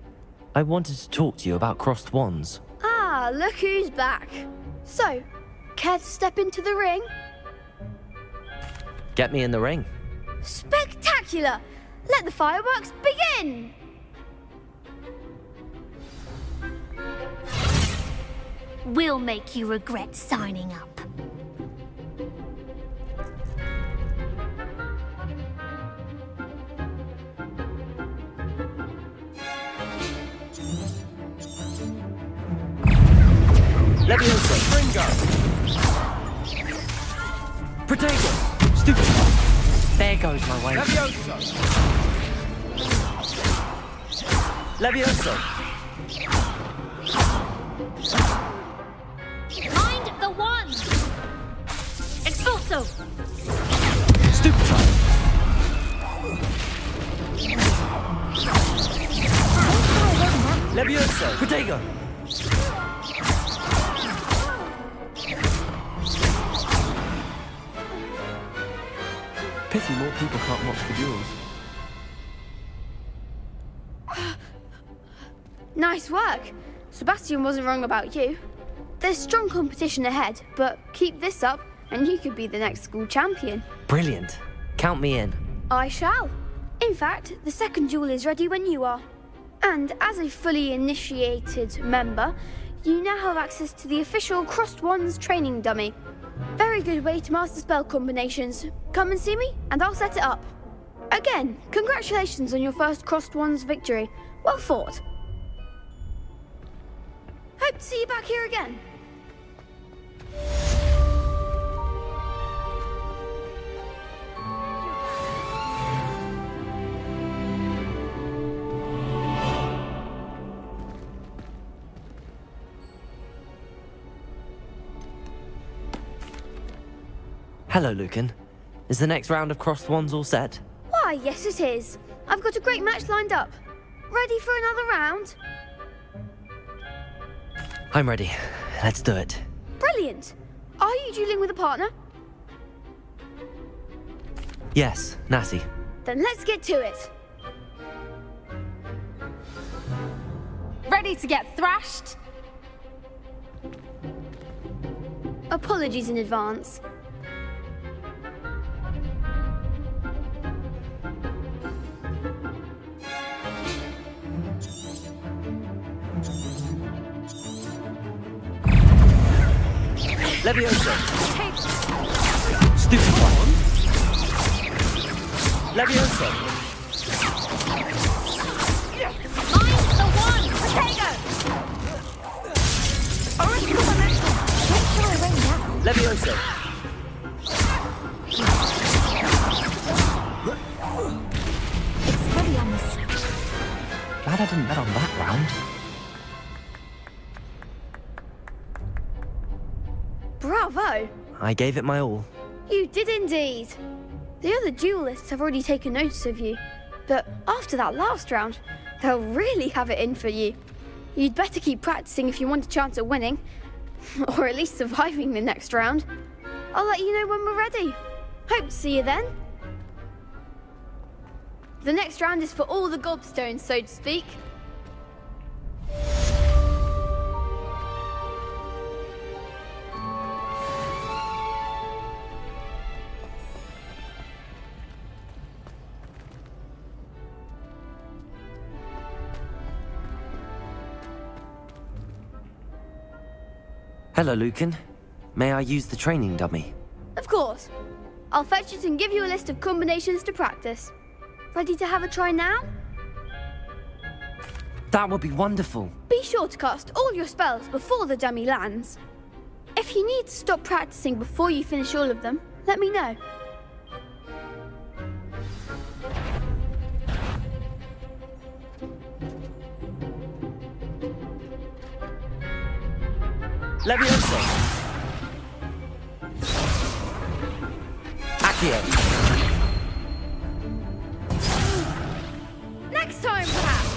I wanted to talk to you about crossed wands. Ah, look who's back. So, care to step into the ring? Get me in the ring. Spectacular! Let the fireworks begin! We'll make you regret signing up. Leviosa! Ringo! Protego! Stupid! There goes my way. Leviosa! Leviosa! Mind the wand! Expulso! Stupid! Leviosa! Protego! Pity more people can't watch the duels. Nice work. Sebastian wasn't wrong about you. There's strong competition ahead, but keep this up and you could be the next school champion. Brilliant. Count me in. I shall. In fact, the second duel is ready when you are. And as a fully initiated member, you now have access to the official Crossed Wands training dummy. Very good way to master spell combinations. Come and see me, and I'll set it up. Again, congratulations on your first Crossed Wands victory. Well fought. Hope to see you back here again. Hello, Lucan. Is the next round of crossed wands all set? Why, yes it is. I've got a great match lined up. Ready for another round? I'm ready. Let's do it. Brilliant. Are you dueling with a partner? Yes, Natty. Then let's get to it. Ready to get thrashed? Apologies in advance. Leviosa! Stupid one! Leviosa! Mind the wand! Protego! Leviosa! Glad I didn't bet on that round. Bravo! I gave it my all. You did indeed. The other duelists have already taken notice of you, but after that last round, they'll really have it in for you. You'd better keep practicing if you want a chance at winning, or at least surviving the next round. I'll let you know when we're ready. Hope to see you then. The next round is for all the gobstones, so to speak. Hello, Lucan. May I use the training dummy? Of course. I'll fetch it and give you a list of combinations to practice. Ready to have a try now? That would be wonderful. Be sure to cast all your spells before the dummy lands. If you need to stop practicing before you finish all of them, let me know. Leviosa! Accio! Next time, perhaps!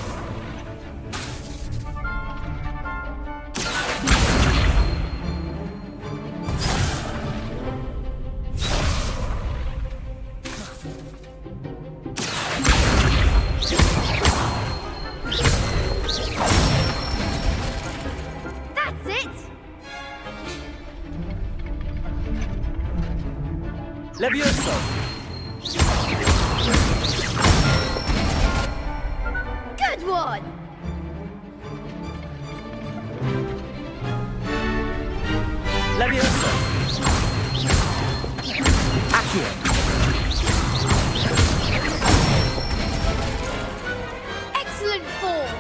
Levioso! Good one! Levioso! Accio! Excellent form!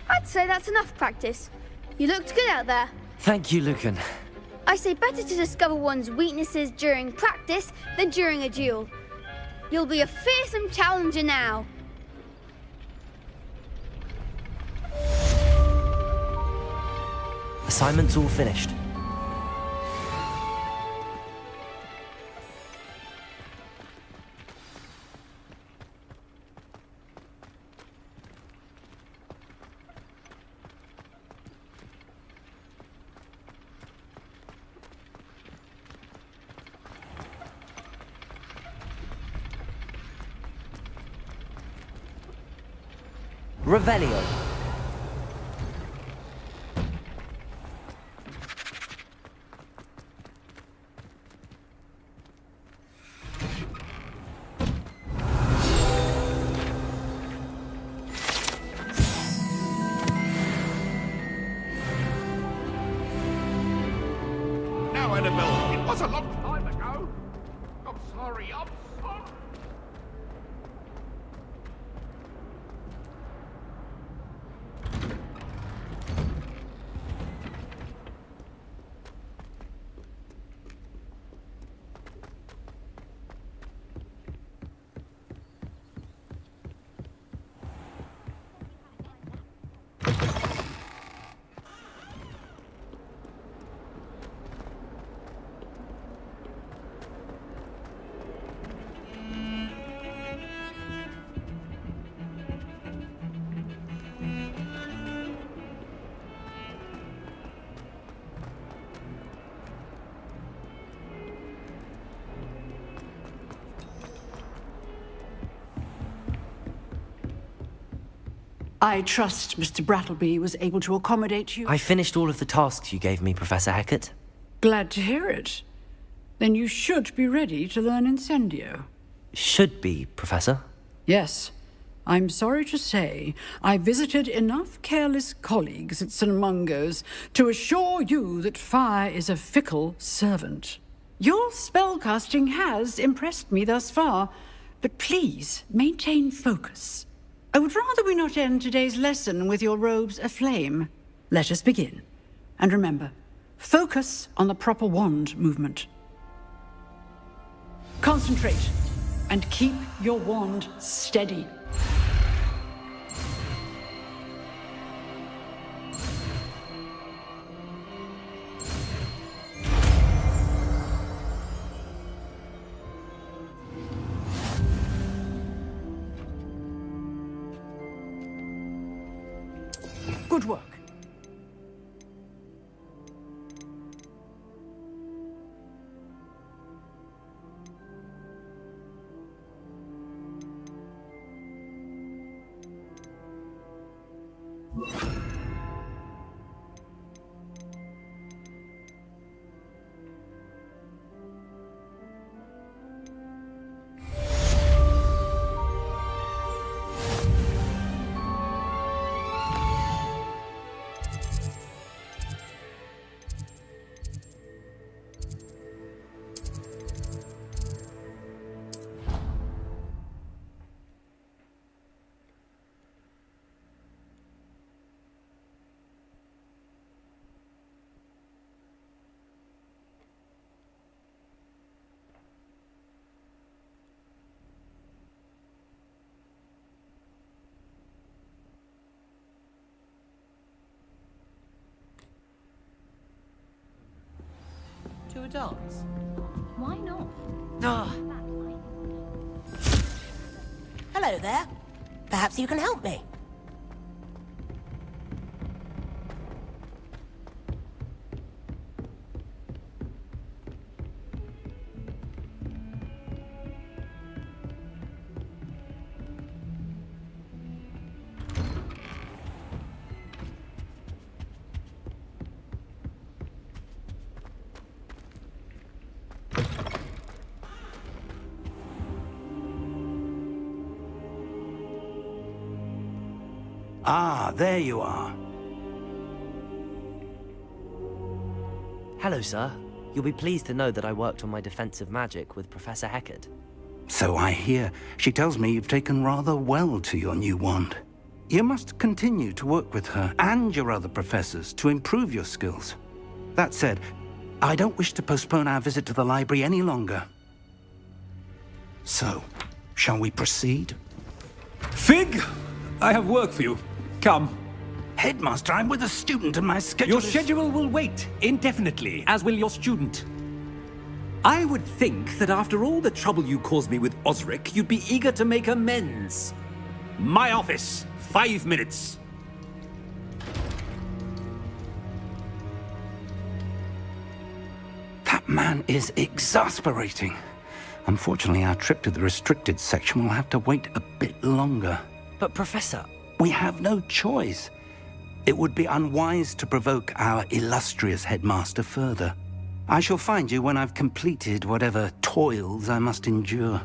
I'd say that's enough practice. You looked good out there. Thank you, Lucan. I say better to discover one's weaknesses during practice than during a duel. You'll be a fearsome challenger now. Assignment's all finished. Revelio. Now, Annabelle, it was a long time ago. I'm sorry, I'm sorry. I trust Mr. Brattleby was able to accommodate you. I finished all of the tasks you gave me, Professor Hackett. Glad to hear it. Then you should be ready to learn Incendio. Should be, Professor. Yes. I'm sorry to say, I visited enough careless colleagues at St. Mungo's to assure you that fire is a fickle servant. Your spellcasting has impressed me thus far, but please maintain focus. I would rather we not end today's lesson with your robes aflame. Let us begin. And remember, focus on the proper wand movement. Concentrate, and keep your wand steady. Good work. To a dance? Why not? Hello there. Perhaps you can help me. Ah, there you are. Hello, sir. You'll be pleased to know that I worked on my defensive magic with Professor Heckard. So I hear. She tells me you've taken rather well to your new wand. You must continue to work with her and your other professors to improve your skills. That said, I don't wish to postpone our visit to the library any longer. So, shall we proceed? Fig! I have work for you. Come. Headmaster, I'm with a student and my schedule Your schedule will wait indefinitely, as will your student. I would think that after all the trouble you caused me with Osric, you'd be eager to make amends. My office, 5 minutes. That man is exasperating. Unfortunately, our trip to the restricted section will have to wait a bit longer. But, Professor... We have no choice. It would be unwise to provoke our illustrious headmaster further. I shall find you when I've completed whatever toils I must endure.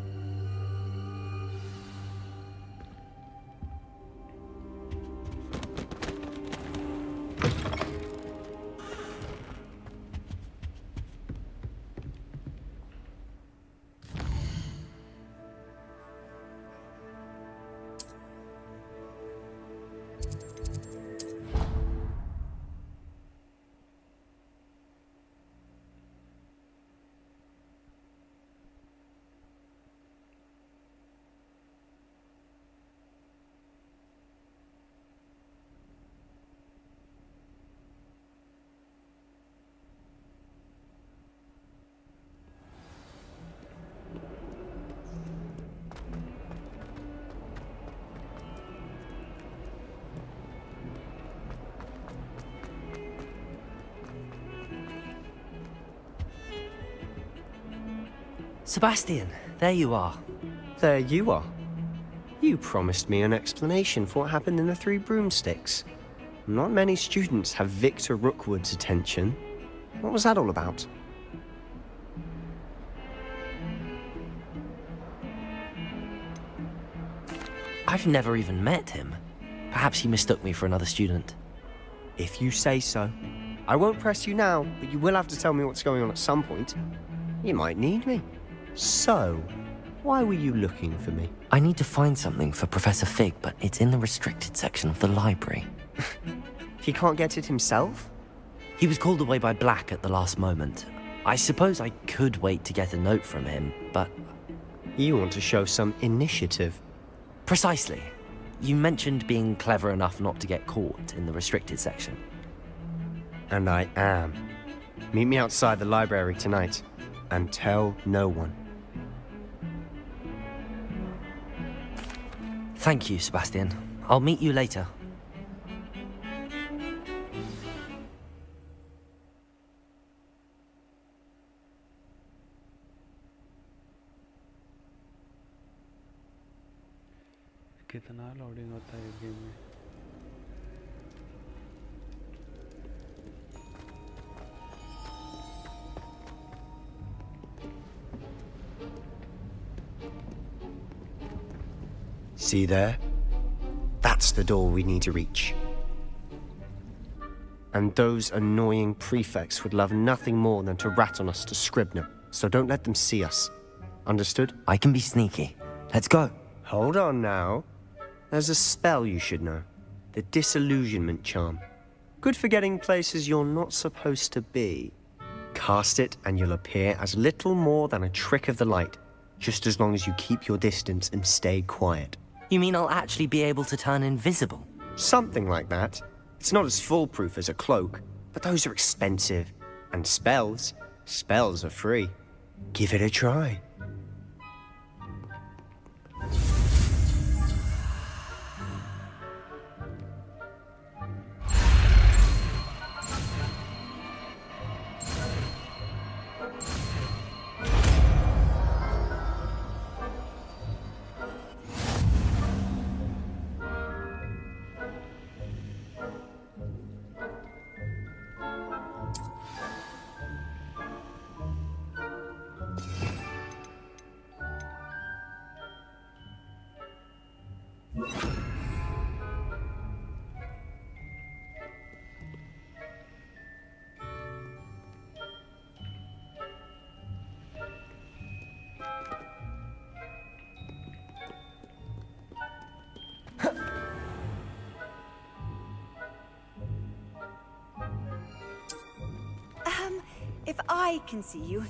Sebastian, there you are. There you are. You promised me an explanation for what happened in the Three Broomsticks. Not many students have Victor Rookwood's attention. What was that all about? I've never even met him. Perhaps he mistook me for another student. If you say so. I won't press you now, but you will have to tell me what's going on at some point. You might need me. So, why were you looking for me? I need to find something for Professor Fig, but it's in the restricted section of the library. He can't get it himself? He was called away by Black at the last moment. I suppose I could wait to get a note from him, but... You want to show some initiative. Precisely. You mentioned being clever enough not to get caught in the restricted section. And I am. Meet me outside the library tonight, and tell no one. Thank you, Sebastian. I'll meet you later. कितना loading होता है इस game में? See there? That's the door we need to reach. And those annoying prefects would love nothing more than to rat on us to Scribner, so don't let them see us. Understood? I can be sneaky. Let's go. Hold on now. There's a spell you should know. The Disillusionment Charm. Good for getting places you're not supposed to be. Cast it and you'll appear as little more than a trick of the light, just as long as you keep your distance and stay quiet. You mean I'll actually be able to turn invisible? Something like that. It's not as foolproof as a cloak, but those are expensive. And spells are free. Give it a try. If I can see you...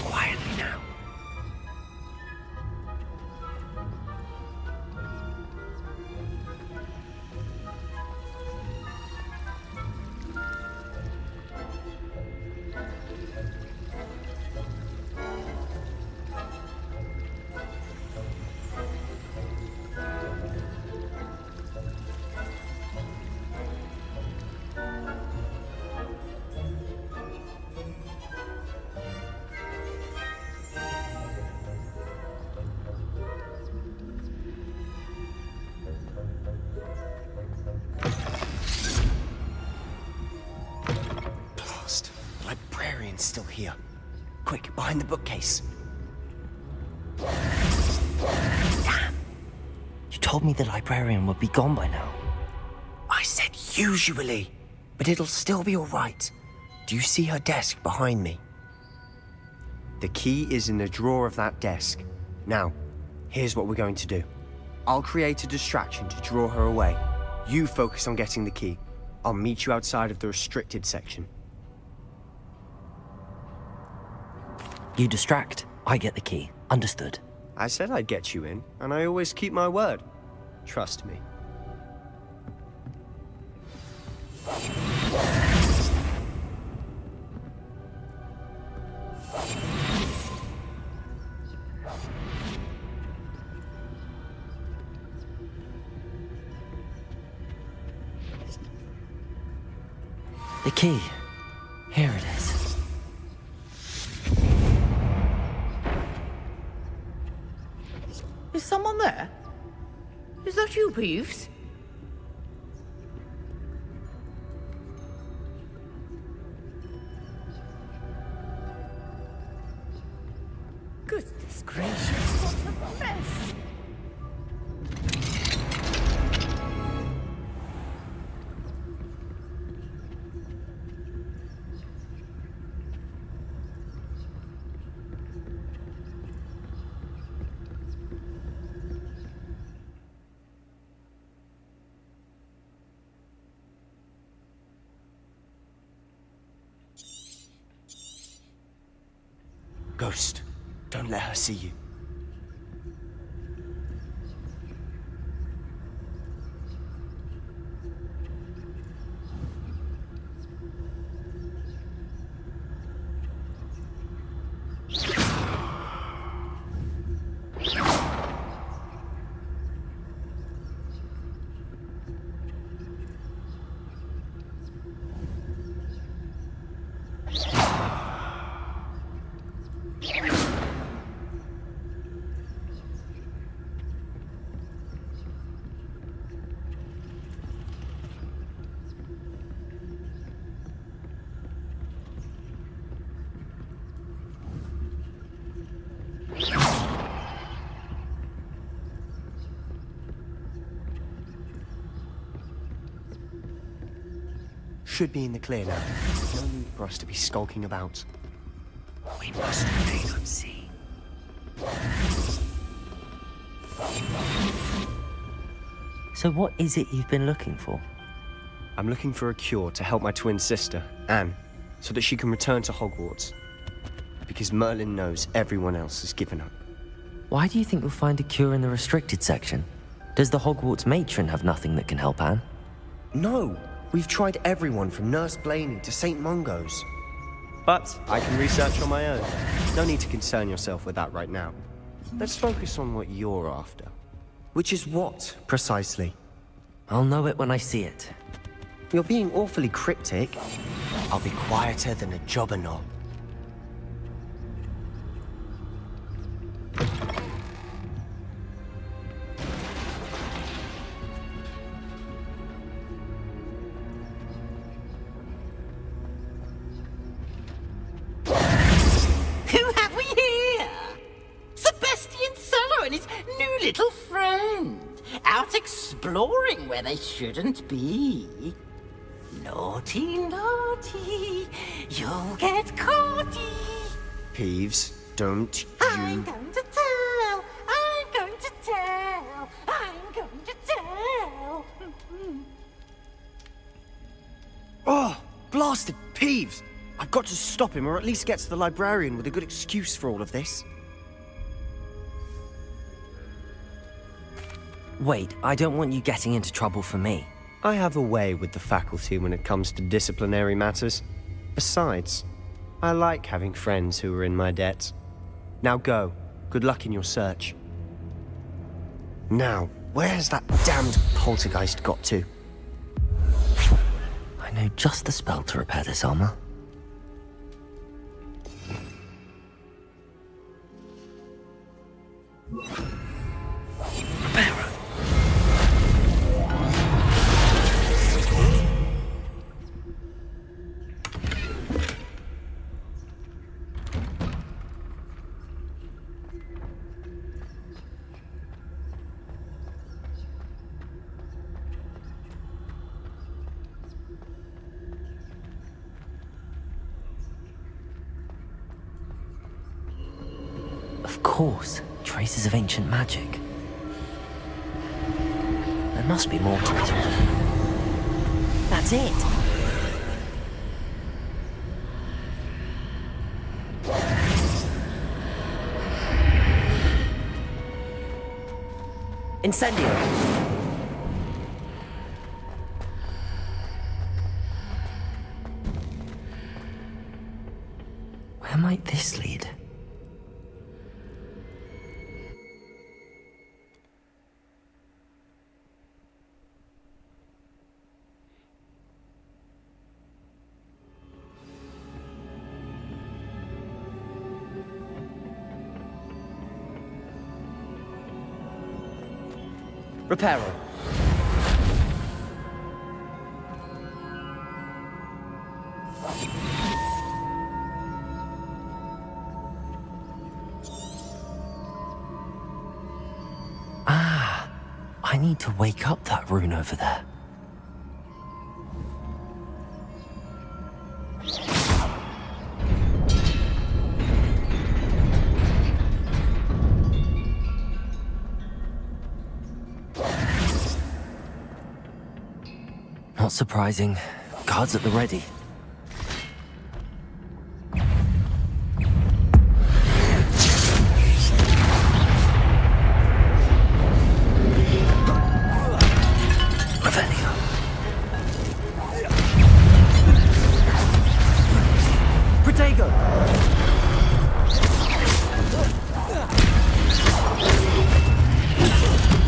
Quietly now. Still here. Quick, behind the bookcase. Damn! You told me the librarian would be gone by now. I said usually, but it'll still be all right. Do you see her desk behind me? The key is in the drawer of that desk. Now, here's what we're going to do. I'll create a distraction to draw her away. You focus on getting the key. I'll meet you outside of the restricted section. You distract, I get the key. Understood. I said I'd get you in, and I always keep my word. Trust me. The key. Here it is. Is someone there? Is that you, Peeves? Goodness gracious, what a mess! Ghost, don't let her see you. Should be in the clear now. No need for us to be skulking about. We must remain unseen. So what is it you've been looking for? I'm looking for a cure to help my twin sister, Anne, so that she can return to Hogwarts. Because Merlin knows everyone else has given up. Why do you think you'll find a cure in the restricted section? Does the Hogwarts matron have nothing that can help Anne? No! We've tried everyone from Nurse Blaney to St. Mungo's. But I can research on my own. No need to concern yourself with that right now. Let's focus on what you're after. Which is what, precisely? I'll know it when I see it. You're being awfully cryptic. I'll be quieter than a jobberknoll. Little friend, out exploring where they shouldn't be. Naughty, naughty, you'll get caughty. Peeves, don't you... I'm going to tell, I'm going to tell, I'm going to tell. Oh, blasted Peeves! I've got to stop him, or at least get to the librarian with a good excuse for all of this. Wait, I don't want you getting into trouble for me. I have a way with the faculty when it comes to disciplinary matters. Besides, I like having friends who are in my debt. Now go. Good luck in your search. Now, where's that damned poltergeist got to? I know just the spell to repair this armor. Of course, traces of ancient magic. There must be more to it. That's it! Incendio! Where might this lead? Reparo. Ah, I need to wake up that rune over there. Not surprising. Guards at the ready. Revelio. Protego!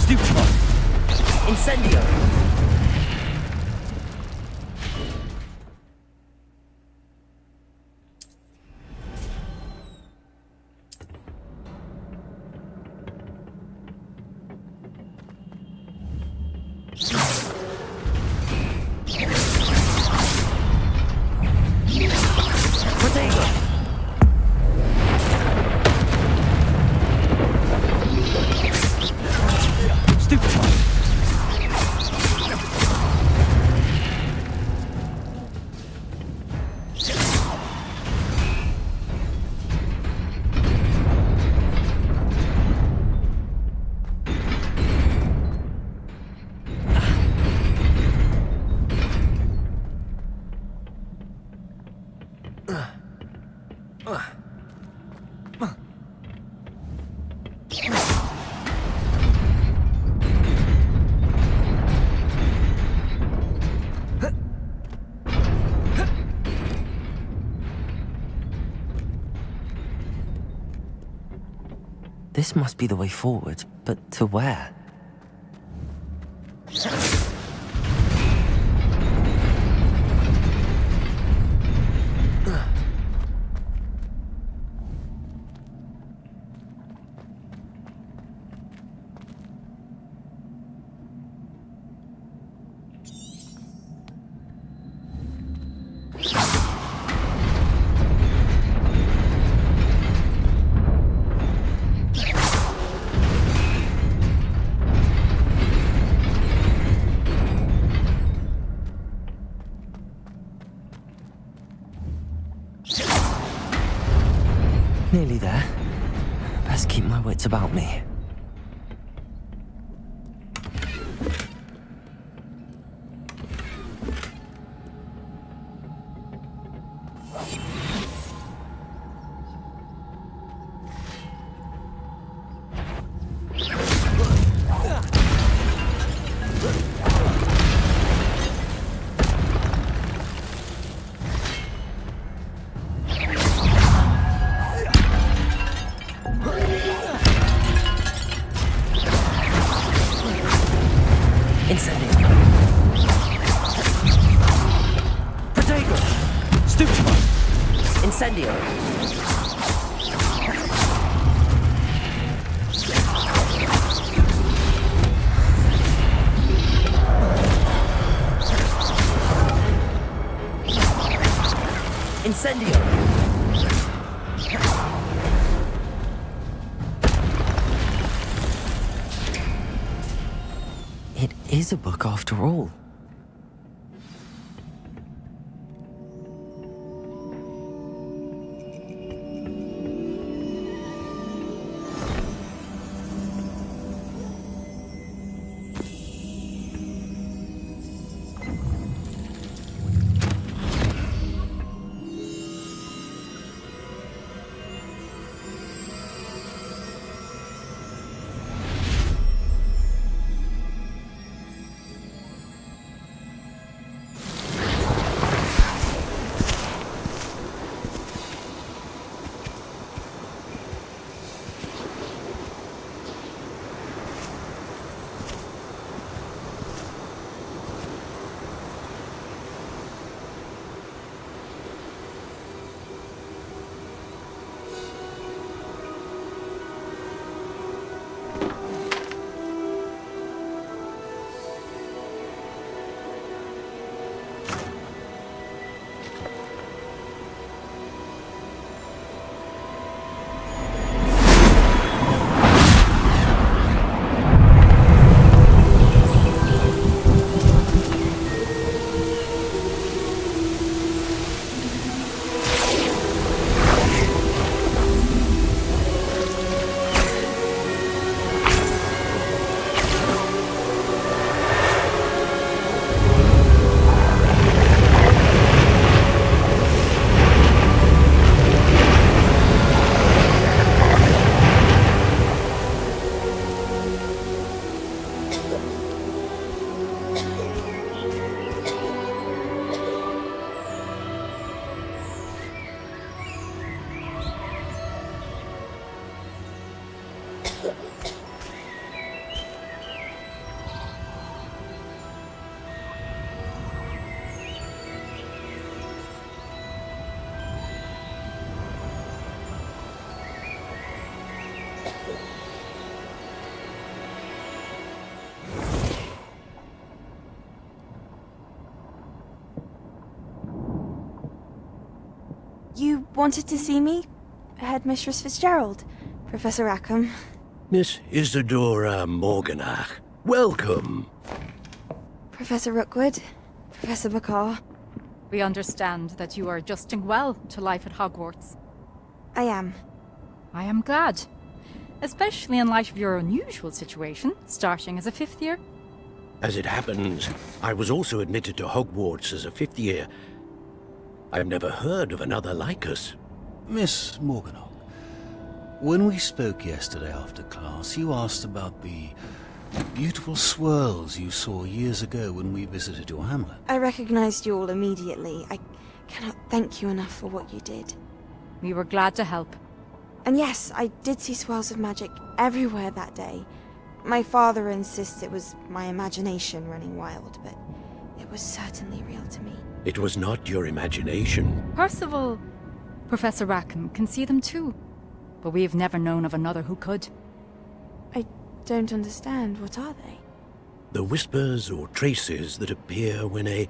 Stupefy! Incendio! This must be the way forward, but to where? Nearly there. Best keep my wits about me. Incendio. Protego. Stupefy. Incendio. Incendio. It is a book after all. You wanted to see me? Headmistress Fitzgerald, Professor Rackham. Miss Isadora Morganach, welcome. Professor Rookwood, Professor McCaw. We understand that you are adjusting well to life at Hogwarts. I am. I am glad. Especially in light of your unusual situation, starting as a 5th year. As it happens, I was also admitted to Hogwarts as a 5th year. I've never heard of another like us. Miss Morganach, when we spoke yesterday after class, you asked about the beautiful swirls you saw years ago when we visited your hamlet. I recognized you all immediately. I cannot thank you enough for what you did. We were glad to help. And yes, I did see swirls of magic everywhere that day. My father insists it was my imagination running wild, but it was certainly real to me. It was not your imagination. Percival, Professor Rackham can see them too. But we've never known of another who could. I don't understand. What are they? The whispers or traces that appear when a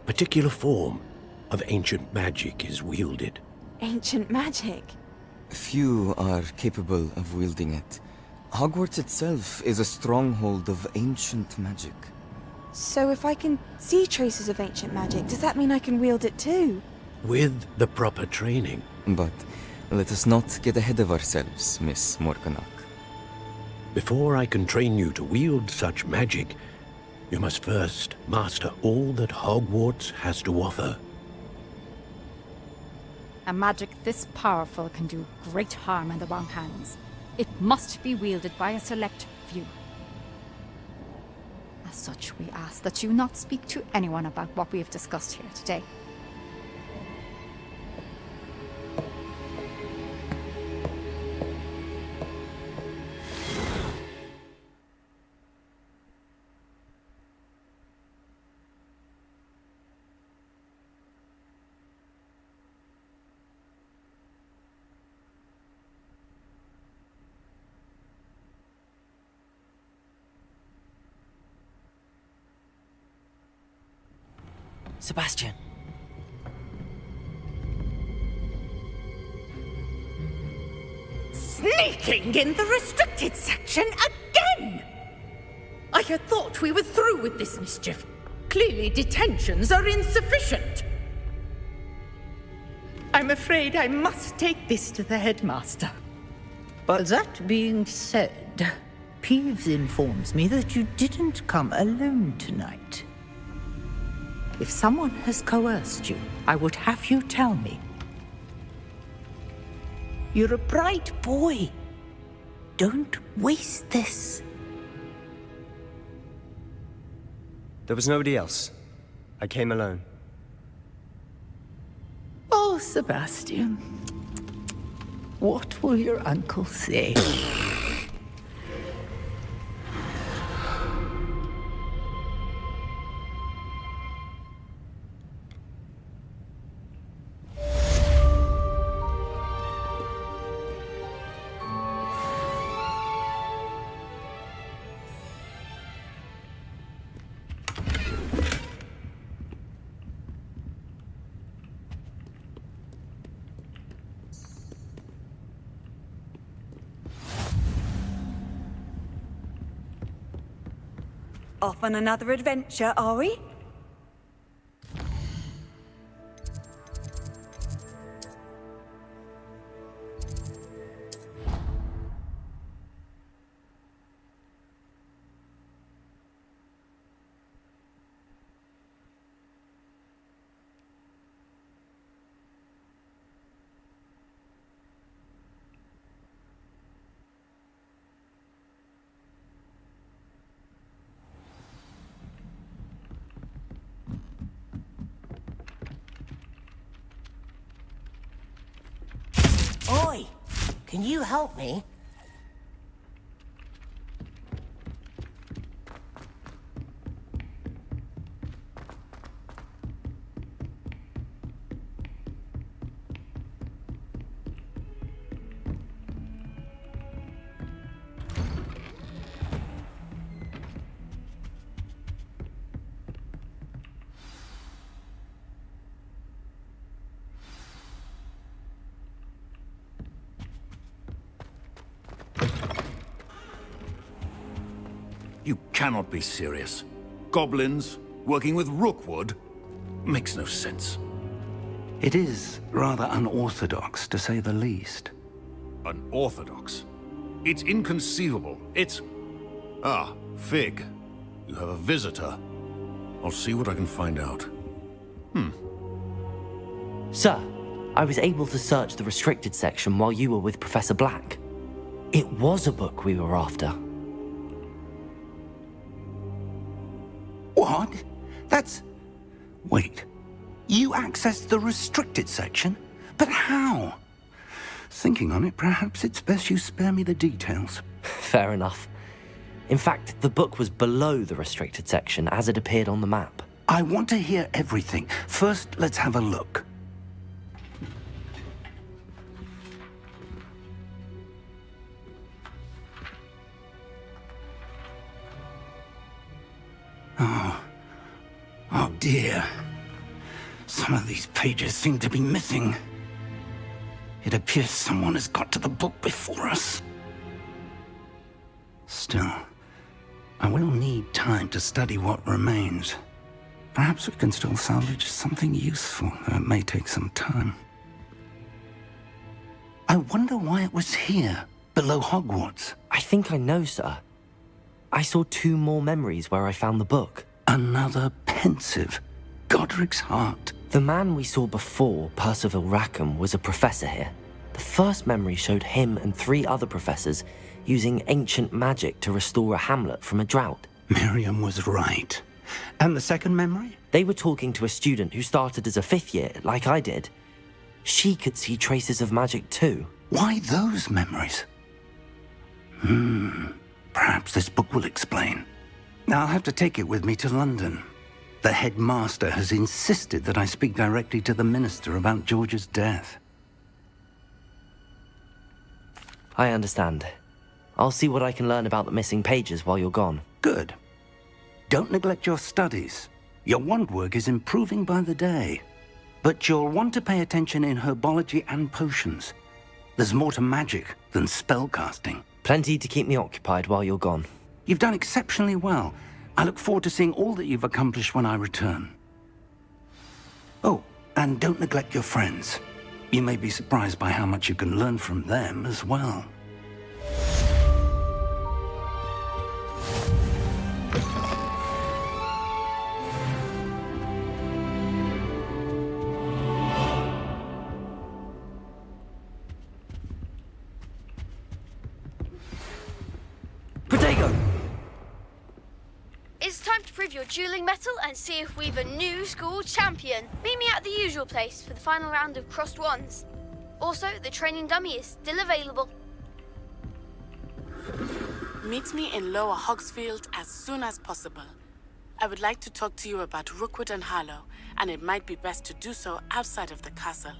particular form of ancient magic is wielded. Ancient magic? Few are capable of wielding it. Hogwarts itself is a stronghold of ancient magic. So if I can see traces of ancient magic, does that mean I can wield it too? With the proper training. But let us not get ahead of ourselves, Miss Morganach. Before I can train you to wield such magic, you must first master all that Hogwarts has to offer. A magic this powerful can do great harm in the wrong hands. It must be wielded by a select few. As such, we ask that you not speak to anyone about what we have discussed here today. Sebastian. Sneaking in the restricted section again! I had thought we were through with this mischief. Clearly detentions are insufficient. I'm afraid I must take this to the headmaster. But that being said, Peeves informs me that you didn't come alone tonight. If someone has coerced you, I would have you tell me. You're a bright boy. Don't waste this. There was nobody else. I came alone. Oh, Sebastian. What will your uncle say? Off on another adventure, are we? Oi! Can you help me? You cannot be serious. Goblins working with Rookwood? Makes no sense. It is rather unorthodox, to say the least. Unorthodox? It's inconceivable. It's... Ah, Fig. You have a visitor. I'll see what I can find out. Sir, I was able to search the restricted section while you were with Professor Black. It was a book we were after. What? That's... Wait. You accessed the restricted section? But how? Thinking on it, perhaps it's best you spare me the details. Fair enough. In fact, the book was below the restricted section as it appeared on the map. I want to hear everything. First, let's have a look. Oh dear. Some of these pages seem to be missing. It appears someone has got to the book before us. Still, I will need time to study what remains. Perhaps we can still salvage something useful, though it may take some time. I wonder why it was here, below Hogwarts. I think I know, sir. I saw 2 more memories where I found the book. Another pensive. Godric's heart. The man we saw before, Percival Rackham, was a professor here. The first memory showed him and 3 other professors using ancient magic to restore a hamlet from a drought. Miriam was right. And the second memory? They were talking to a student who started as a 5th year, like I did. She could see traces of magic too. Why those memories? Perhaps this book will explain. I'll have to take it with me to London. The headmaster has insisted that I speak directly to the minister about George's death. I understand. I'll see what I can learn about the missing pages while you're gone. Good. Don't neglect your studies. Your wand work is improving by the day. But you'll want to pay attention in herbology and potions. There's more to magic than spellcasting. Plenty to keep me occupied while you're gone. You've done exceptionally well. I look forward to seeing all that you've accomplished when I return. Oh, and don't neglect your friends. You may be surprised by how much you can learn from them as well. It's time to prove your dueling mettle and see if we've a new school champion. Meet me at the usual place for the final round of crossed wands. Also, the training dummy is still available. Meet me in Lower Hogsfield as soon as possible. I would like to talk to you about Rookwood and Harlow, and it might be best to do so outside of the castle.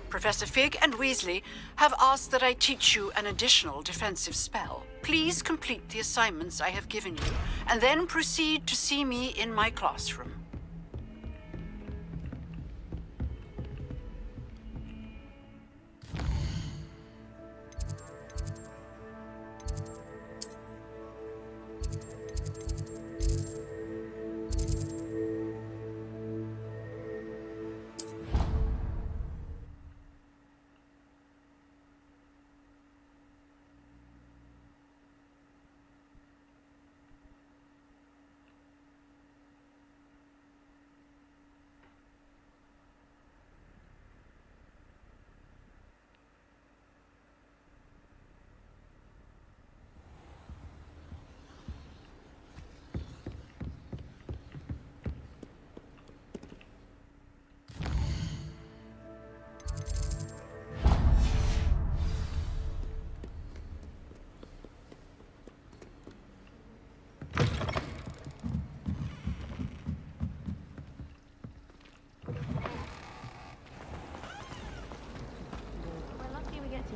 Professor Fig and Weasley have asked that I teach you an additional defensive spell. Please complete the assignments I have given you, and then proceed to see me in my classroom.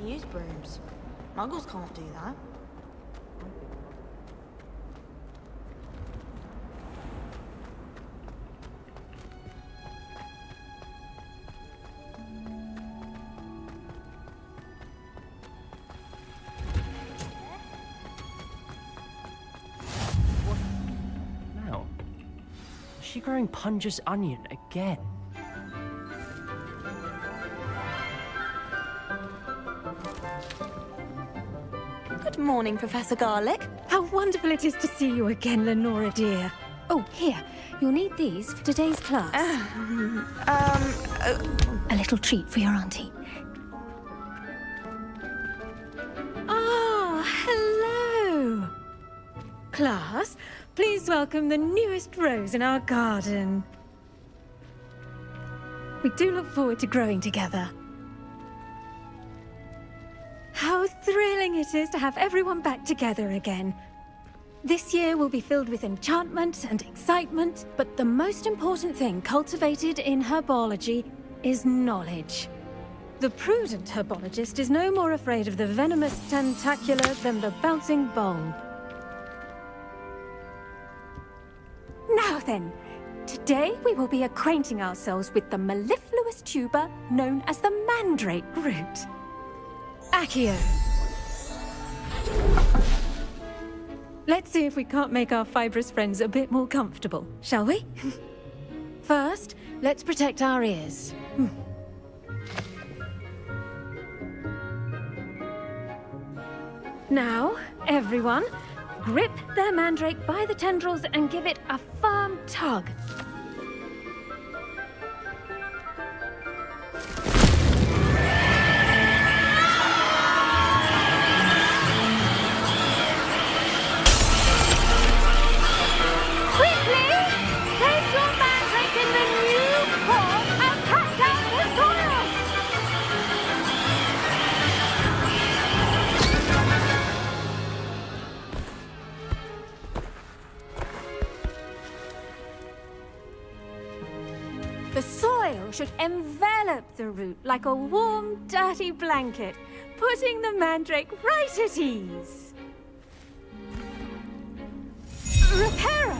Use brooms. Muggles can't do that. Now, is she growing Punja's onion again? Good morning, Professor Garlick. How wonderful it is to see you again, Lenora dear. Oh, here. You'll need these for today's class. A little treat for your auntie. Ah, hello. Class, please welcome the newest rose in our garden. We do look forward to growing together. How thrilling it is to have everyone back together again. This year will be filled with enchantment and excitement, but the most important thing cultivated in herbology is knowledge. The prudent herbologist is no more afraid of the venomous tentacula than the bouncing bulb. Now then, today we will be acquainting ourselves with the mellifluous tuber known as the mandrake root. Accio. Let's see if we can't make our fibrous friends a bit more comfortable, shall we? First, let's protect our ears. Now, everyone, grip their mandrake by the tendrils and give it a firm tug. should envelop the root like a warm, dirty blanket, putting the mandrake right at ease. Reparo!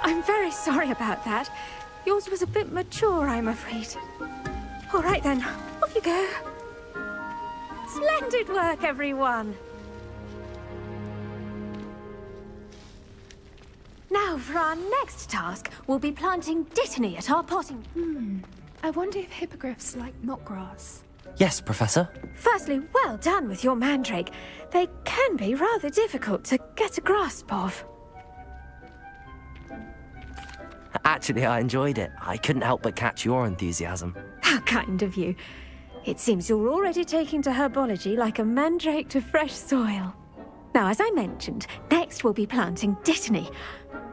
I'm very sorry about that. Yours was a bit mature, I'm afraid. All right then, off you go. Splendid work, everyone. Now, for our next task, we'll be planting dittany at our potting... I wonder if hippogriffs like knotgrass. Yes, Professor. Firstly, well done with your mandrake. They can be rather difficult to get a grasp of. Actually, I enjoyed it. I couldn't help but catch your enthusiasm. How kind of you. It seems you're already taking to herbology like a mandrake to fresh soil. Now, as I mentioned, next we'll be planting dittany.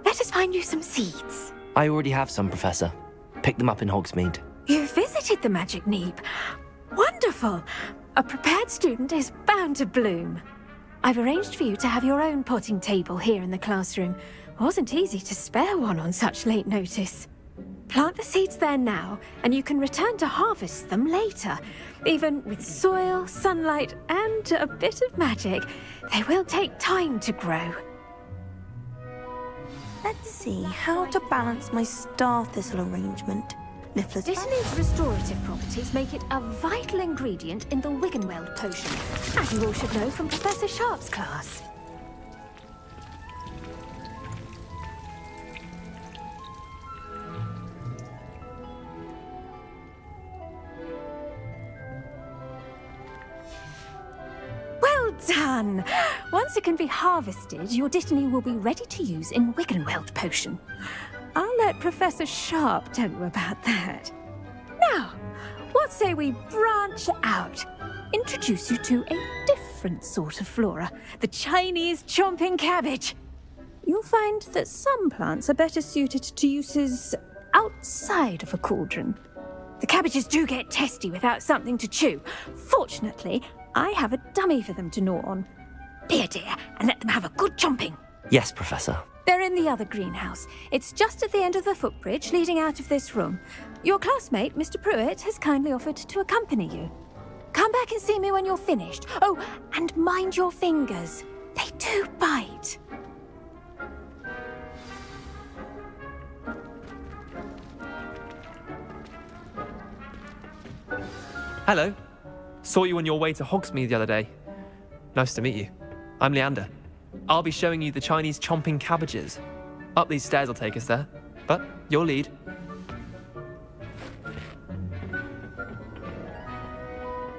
Let us find you some seeds. I already have some, Professor. Picked them up in Hogsmeade. You visited the Magic Neep. Wonderful! A prepared student is bound to bloom. I've arranged for you to have your own potting table here in the classroom. Wasn't easy to spare one on such late notice. Plant the seeds there now, and you can return to harvest them later. Even with soil, sunlight, and a bit of magic, they will take time to grow. Let's see how to balance my star thistle arrangement. Dittany's restorative properties make it a vital ingredient in the Wiggenweld potion, as you all should know from Professor Sharp's class. Well done! Once it can be harvested, your dittany will be ready to use in Wiggenweld potion. I'll let Professor Sharp tell you about that. Now, what say we branch out? Introduce you to a different sort of flora, the Chinese chomping cabbage. You'll find that some plants are better suited to uses outside of a cauldron. The cabbages do get testy without something to chew. Fortunately, I have a dummy for them to gnaw on. Be a dear and let them have a good chomping. Yes, Professor. They're in the other greenhouse. It's just at the end of the footbridge leading out of this room. Your classmate, Mr. Pruitt, has kindly offered to accompany you. Come back and see me when you're finished. Oh, and mind your fingers. They do bite. Hello. Saw you on your way to Hogsmeade the other day. Nice to meet you. I'm Leander. I'll be showing you the Chinese chomping cabbages. Up these stairs will take us there, but your lead.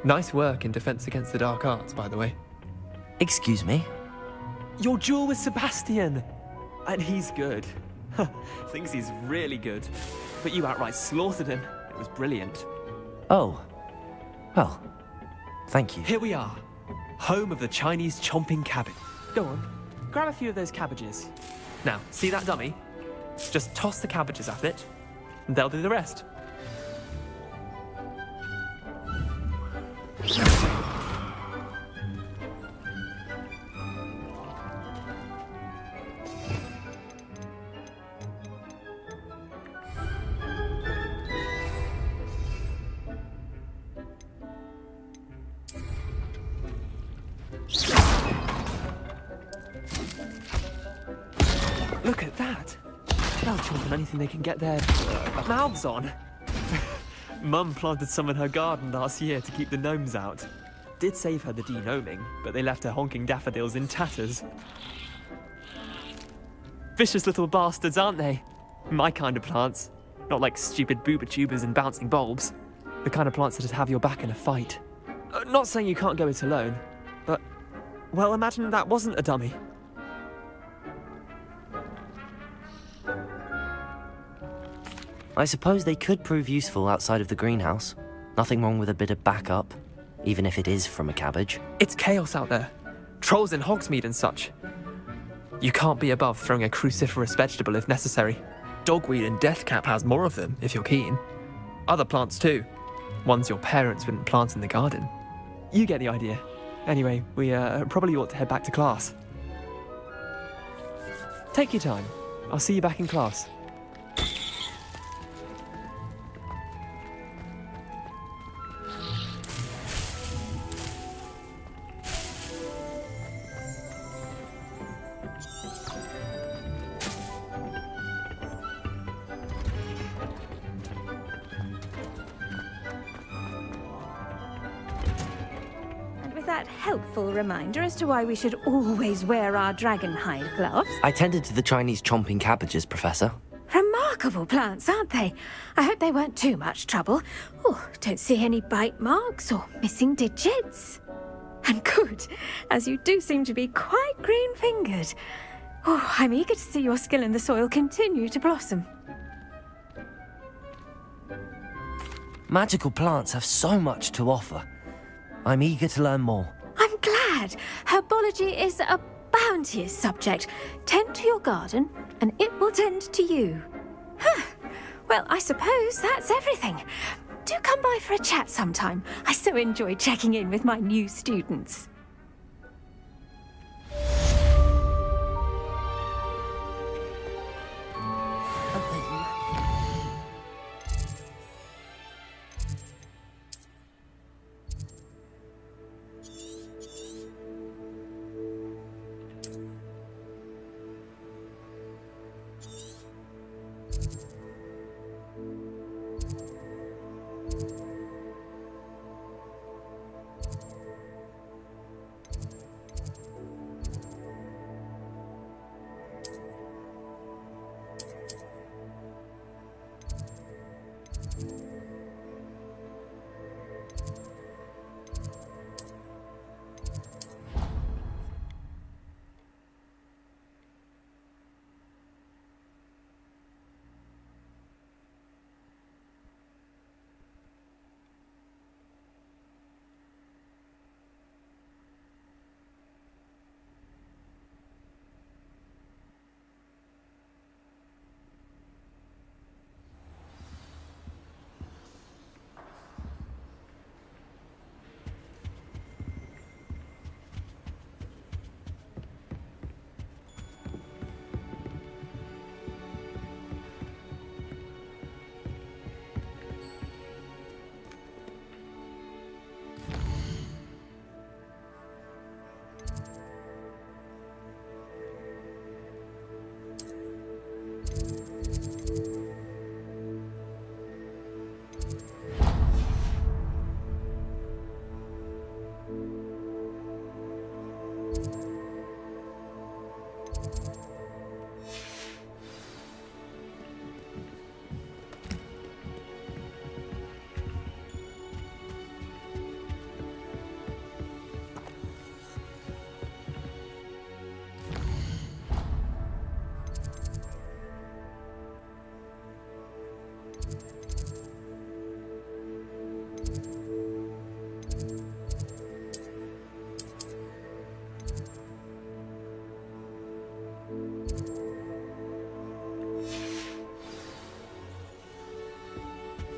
Nice work in Defense Against the Dark Arts, by the way. Excuse me? Your duel with Sebastian! And he's good. Thinks he's really good. But you outright slaughtered him. It was brilliant. Oh. Well, thank you. Here we are. Home of the Chinese chomping cabbage. Go on, grab a few of those cabbages. Now, see that dummy? Just toss the cabbages at it, and they'll do the rest. Look at that! They'll chomp on anything they can get their mouths on. Mum planted some in her garden last year to keep the gnomes out. Did save her the de-gnoming, but they left her honking daffodils in tatters. Vicious little bastards, aren't they? My kind of plants. Not like stupid booba tubers and bouncing bulbs. The kind of plants that'd have your back in a fight. Not saying you can't go it alone, but... well, imagine that wasn't a dummy. I suppose they could prove useful outside of the greenhouse. Nothing wrong with a bit of backup, even if it is from a cabbage. It's chaos out there. Trolls in Hogsmeade and such. You can't be above throwing a cruciferous vegetable if necessary. Dogweed and deathcap has more of them, if you're keen. Other plants too. Ones your parents wouldn't plant in the garden. You get the idea. Anyway, we probably ought to head back to class. Take your time. I'll see you back in class. that helpful reminder as to why we should always wear our dragonhide gloves. I tended to the Chinese chomping cabbages, Professor. Remarkable plants, aren't they? I hope they weren't too much trouble. Oh, don't see any bite marks or missing digits. And good, as you do seem to be quite green-fingered. Oh, I'm eager to see your skill in the soil continue to blossom. Magical plants have so much to offer. I'm eager to learn more. I'm glad. Herbology is a bounteous subject. Tend to your garden, and it will tend to you. Huh. Well, I suppose that's everything. Do come by for a chat sometime. I so enjoy checking in with my new students.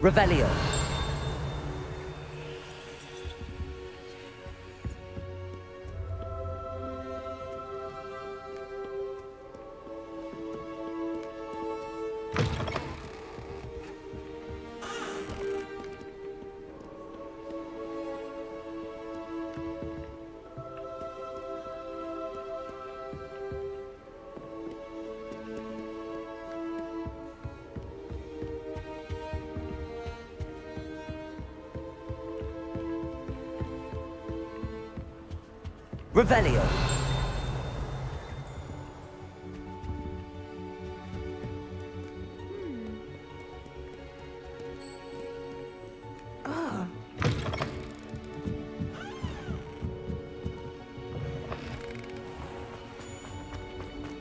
Revelio. Revelio.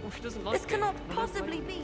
Well, she doesn't like This it. cannot Well, possibly be.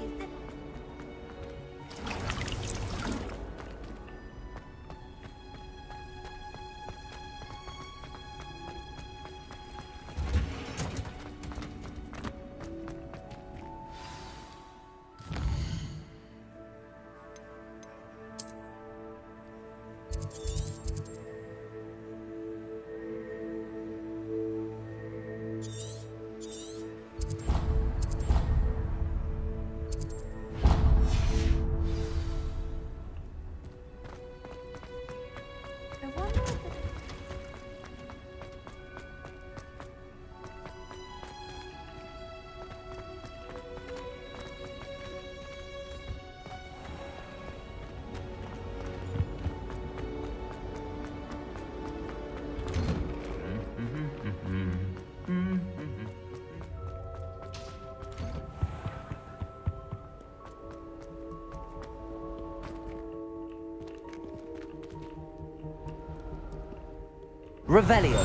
Revelio.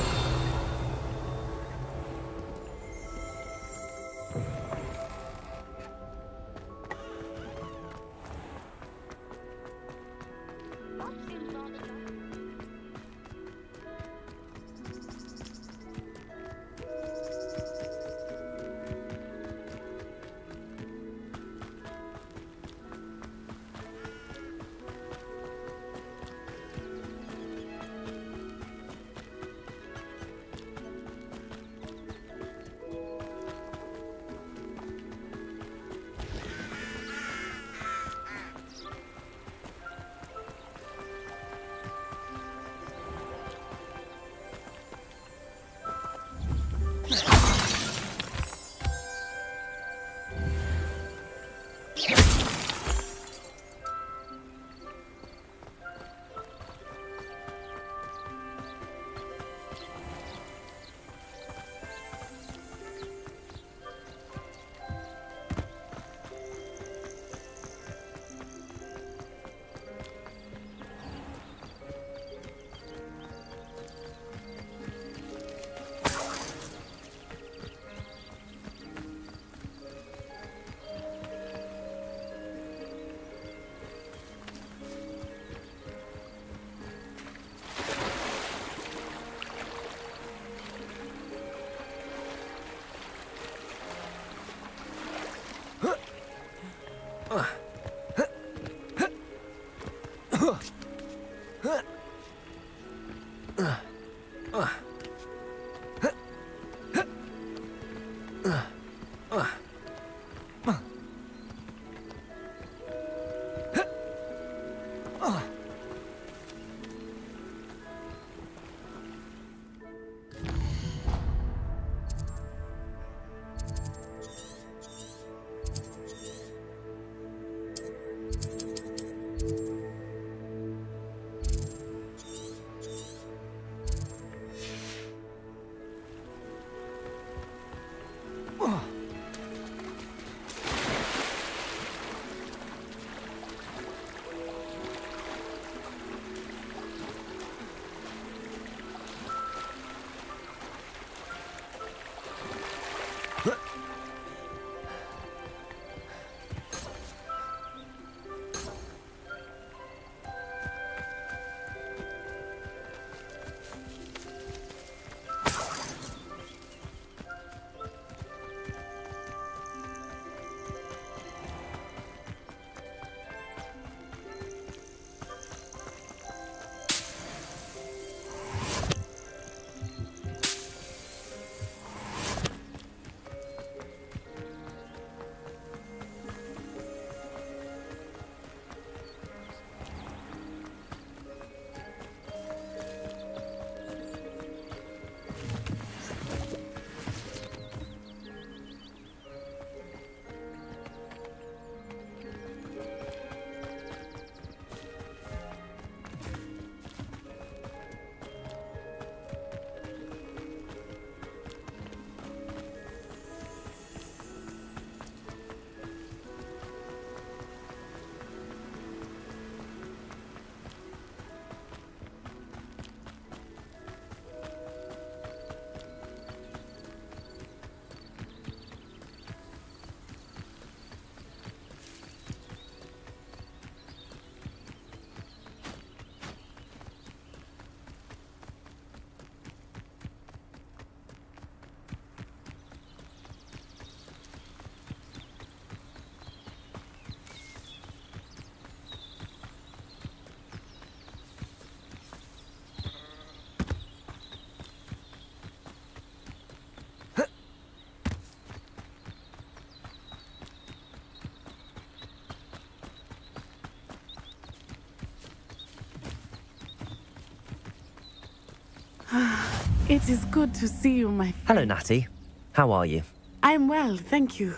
It is good to see you, my friend. Hello, Natty. How are you? I'm well, thank you.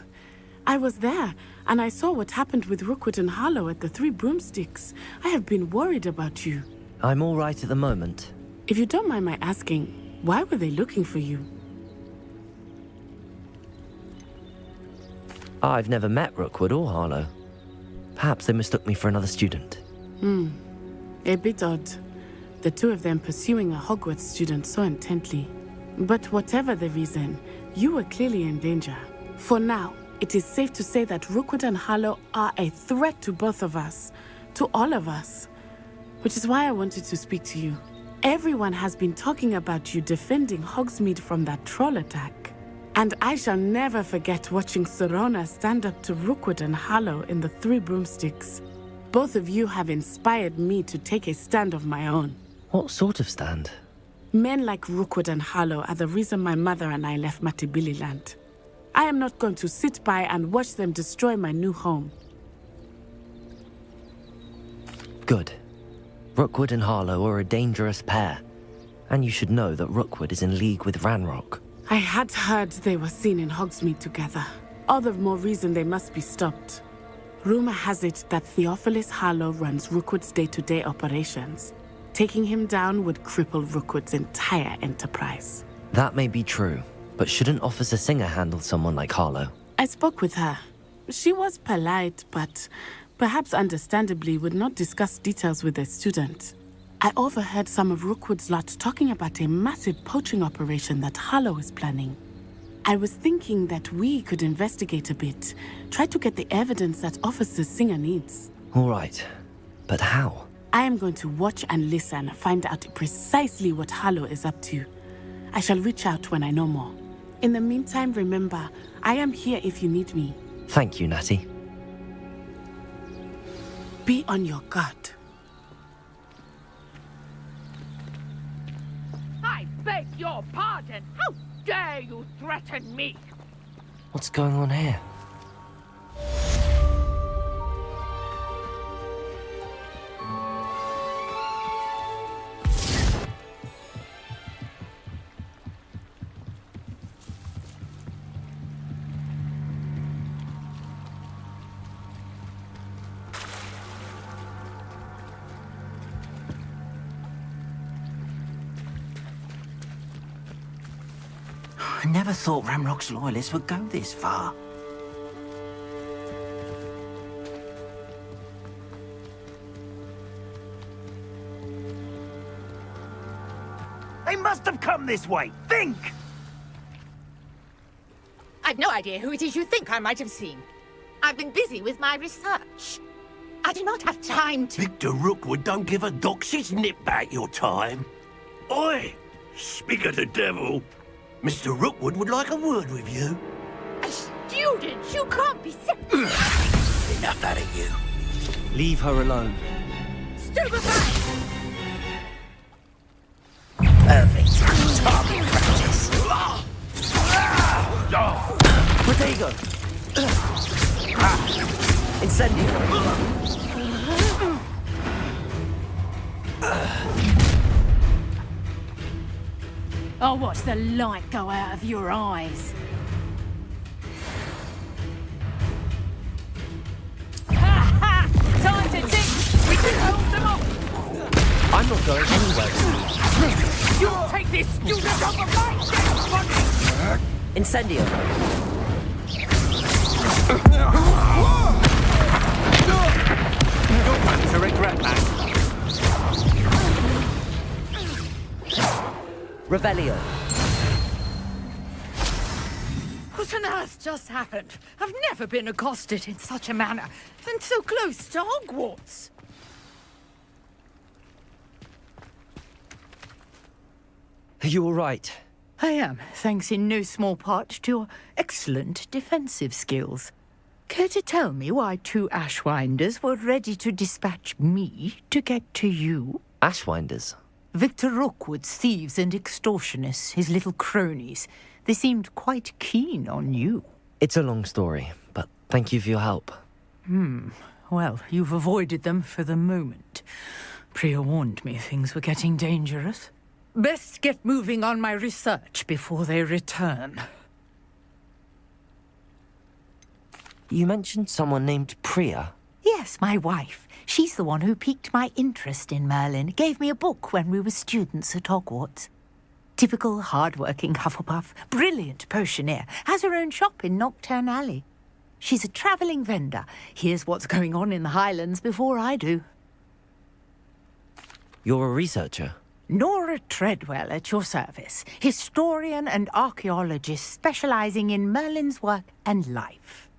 I was there, and I saw what happened with Rookwood and Harlow at the Three Broomsticks. I have been worried about you. I'm all right at the moment. If you don't mind my asking, why were they looking for you? I've never met Rookwood or Harlow. Perhaps they mistook me for another student. A bit odd. the two of them pursuing a Hogwarts student so intently. But whatever the reason, you were clearly in danger. For now, it is safe to say that Rookwood and Harlow are a threat to both of us, to all of us. Which is why I wanted to speak to you. Everyone has been talking about you defending Hogsmeade from that troll attack. And I shall never forget watching Serona stand up to Rookwood and Harlow in the Three Broomsticks. Both of you have inspired me to take a stand of my own. What sort of stand? Men like Rookwood and Harlow are the reason my mother and I left Mattibilliland. I am not going to sit by and watch them destroy my new home. Good. Rookwood and Harlow are a dangerous pair. And you should know that Rookwood is in league with Ranrock. I had heard they were seen in Hogsmeade together. All the more reason they must be stopped. Rumor has it that Theophilus Harlow runs Rookwood's day-to-day operations. Taking him down would cripple Rookwood's entire enterprise. That may be true, but shouldn't Officer Singer handle someone like Harlow? I spoke with her. She was polite, but perhaps understandably would not discuss details with a student. I overheard some of Rookwood's lot talking about a massive poaching operation that Harlow is planning. I was thinking that we could investigate a bit, try to get the evidence that Officer Singer needs. All right, but how? I am going to watch and listen, find out precisely what Harlow is up to. I shall reach out when I know more. In the meantime, remember, I am here if you need me. Thank you, Natty. Be on your guard. I beg your pardon. How dare you threaten me? What's going on here? I never thought Ramrock's loyalists would go this far. They must have come this way. Think! I've no idea who it is you think I might have seen. I've been busy with my research. I do not have time to... Victor Rookwood don't give a doxy's nip back your time. Oi! Speak of the devil. Mr. Rookwood would like a word with you. A student? You can't be sick. Enough out of you. Leave her alone. Stupefy! Perfect. Target practice. Protego! Incendio! I'll watch the light go out of your eyes. Ha ha! Time to think! We can hold them off! I'm not going anywhere. You'll take this student off of my dead body! Incendio! You're going to regret that. Revelio! What on earth just happened? I've never been accosted in such a manner, and so close to Hogwarts. Are you all right? I am, thanks in no small part to your excellent defensive skills. Care to tell me why two Ashwinders were ready to dispatch me to get to you? Ashwinders? Victor Rookwood's thieves and extortionists, his little cronies. They seemed quite keen on you. It's a long story, but thank you for your help. Well, you've avoided them for the moment. Priya warned me things were getting dangerous. Best get moving on my research before they return. You mentioned someone named Priya. Yes, my wife. She's the one who piqued my interest in Merlin. Gave me a book when we were students at Hogwarts. Typical hard-working Hufflepuff. Brilliant potioneer. Has her own shop in Knockturn Alley. She's a travelling vendor. Hears what's going on in the Highlands before I do. You're a researcher? Nora Treadwell at your service, historian and archaeologist specializing in Merlin's work and life.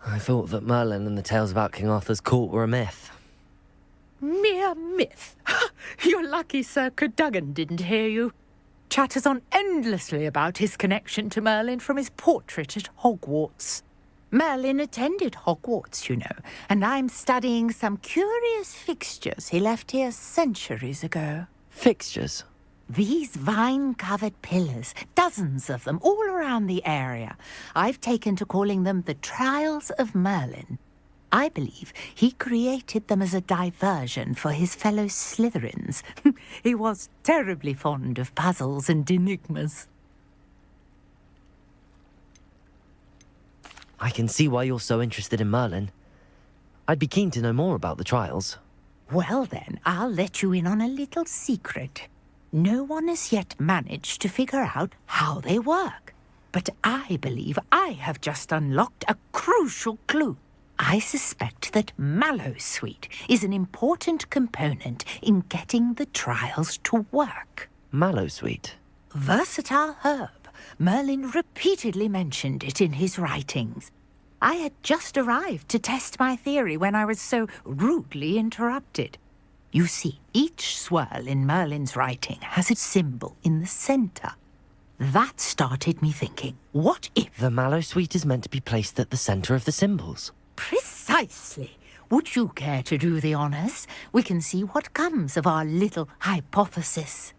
I thought that Merlin and the tales about King Arthur's court were a myth. Mere myth. You're lucky Sir Cadogan didn't hear you. Chatters on endlessly about his connection to Merlin from his portrait at Hogwarts. Merlin attended Hogwarts, you know, and I'm studying some curious fixtures he left here centuries ago. Fixtures? These vine-covered pillars, dozens of them, all around the area. I've taken to calling them the Trials of Merlin. I believe he created them as a diversion for his fellow Slytherins. He was terribly fond of puzzles and enigmas. I can see why you're so interested in Merlin. I'd be keen to know more about the trials. Well then, I'll let you in on a little secret. No one has yet managed to figure out how they work. But I believe I have just unlocked a crucial clue. I suspect that Mallowsweet is an important component in getting the trials to work. Mallowsweet? Versatile herb. Merlin repeatedly mentioned it in his writings. I had just arrived to test my theory when I was so rudely interrupted. You see, each swirl in Merlin's writing has its symbol in the center. That started me thinking, what if... The Mallowsweet is meant to be placed at the center of the symbols. Precisely. Would you care to do the honors? We can see what comes of our little hypothesis.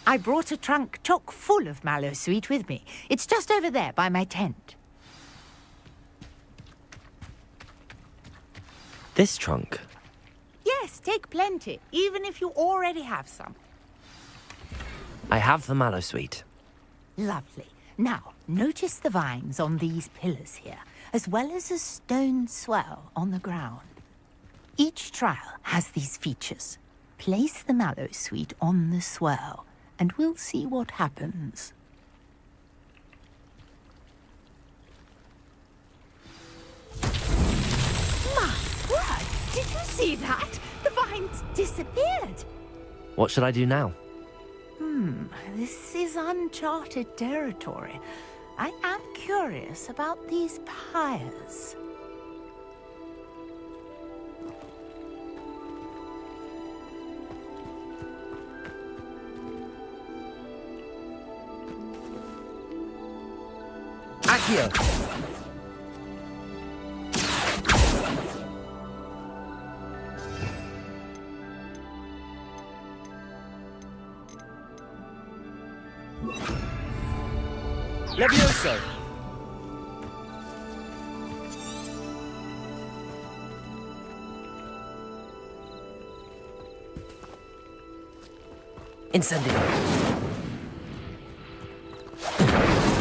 I brought a trunk chock full of Mallowsweet with me. It's just over there by my tent. This trunk? Yes, take plenty, even if you already have some. I have the Mallowsweet. Lovely. Now, notice the vines on these pillars here, as well as a stone swell on the ground. Each trial has these features. Place the Mallowsweet on the swell, and we'll see what happens. My word! Did you see that? The vines disappeared. What should I do now? This is uncharted territory. I am curious about these pyres. Accio! Levioso! Incendio!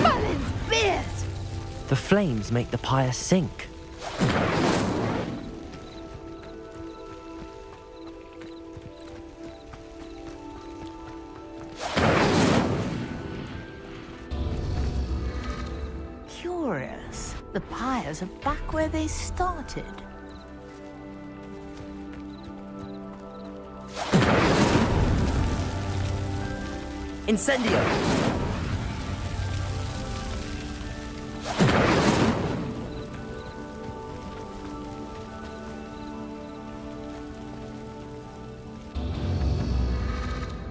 Merlin's beard! The flames make the pyre sink. Curious. The pyres are back where they started. Incendio!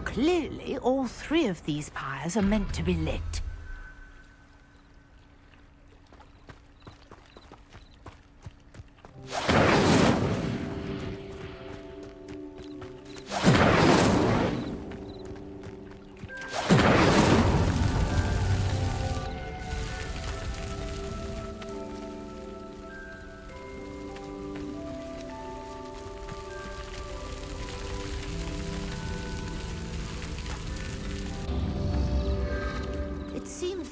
Clearly, all three of these pyres are meant to be lit.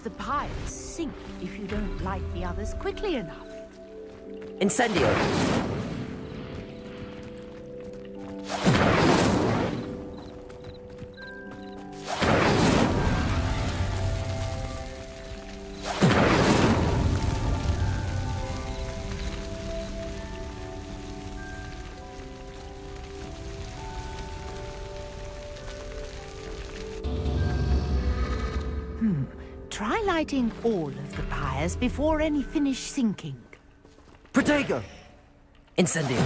The pyres sink if you don't light the others quickly enough. Incendio! highlighting all of the pyres before any finish sinking. Protego! Incendio.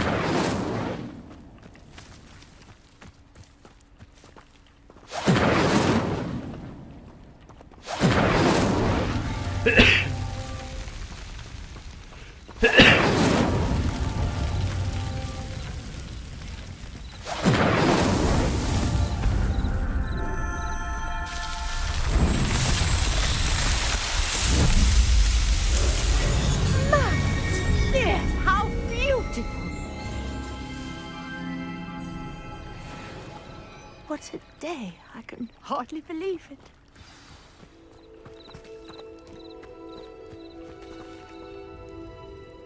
Yes, how beautiful! What a day. I can hardly believe it.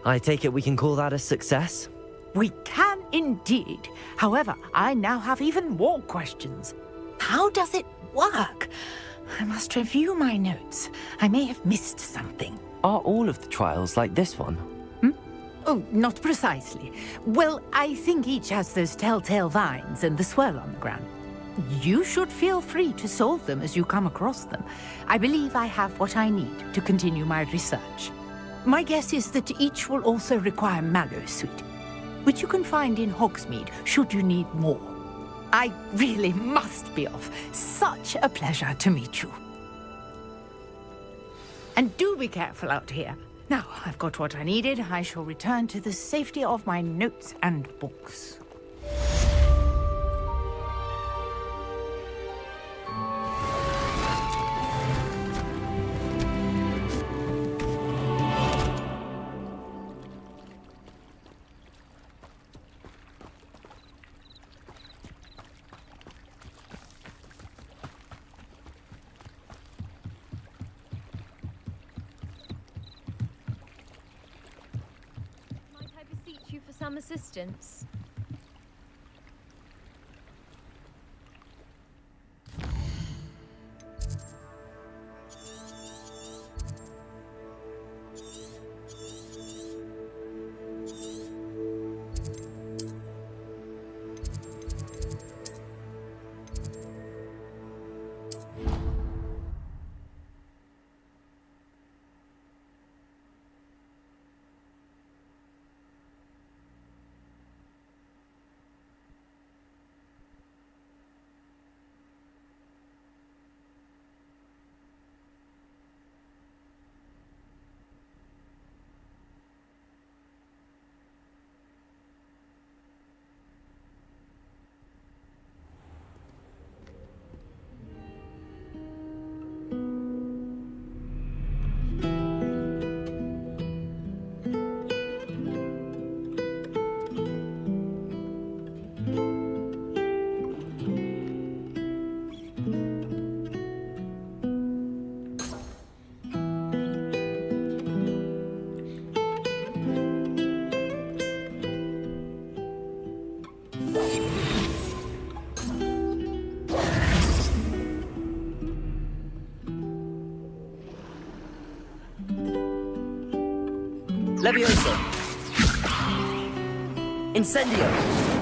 I take it we can call that a success? We can indeed. However, I now have even more questions. How does it work? I must review my notes. I may have missed something. Are all of the trials like this one? Oh, not precisely. Well, I think each has those telltale vines and the swirl on the ground. You should feel free to solve them as you come across them. I believe I have what I need to continue my research. My guess is that each will also require Mallowsweet, which you can find in Hogsmeade should you need more. I really must be off. Such a pleasure to meet you. And do be careful out here. Now, I've got what I needed. I shall return to the safety of my notes and books. You for some assistance. Levioso! Incendio!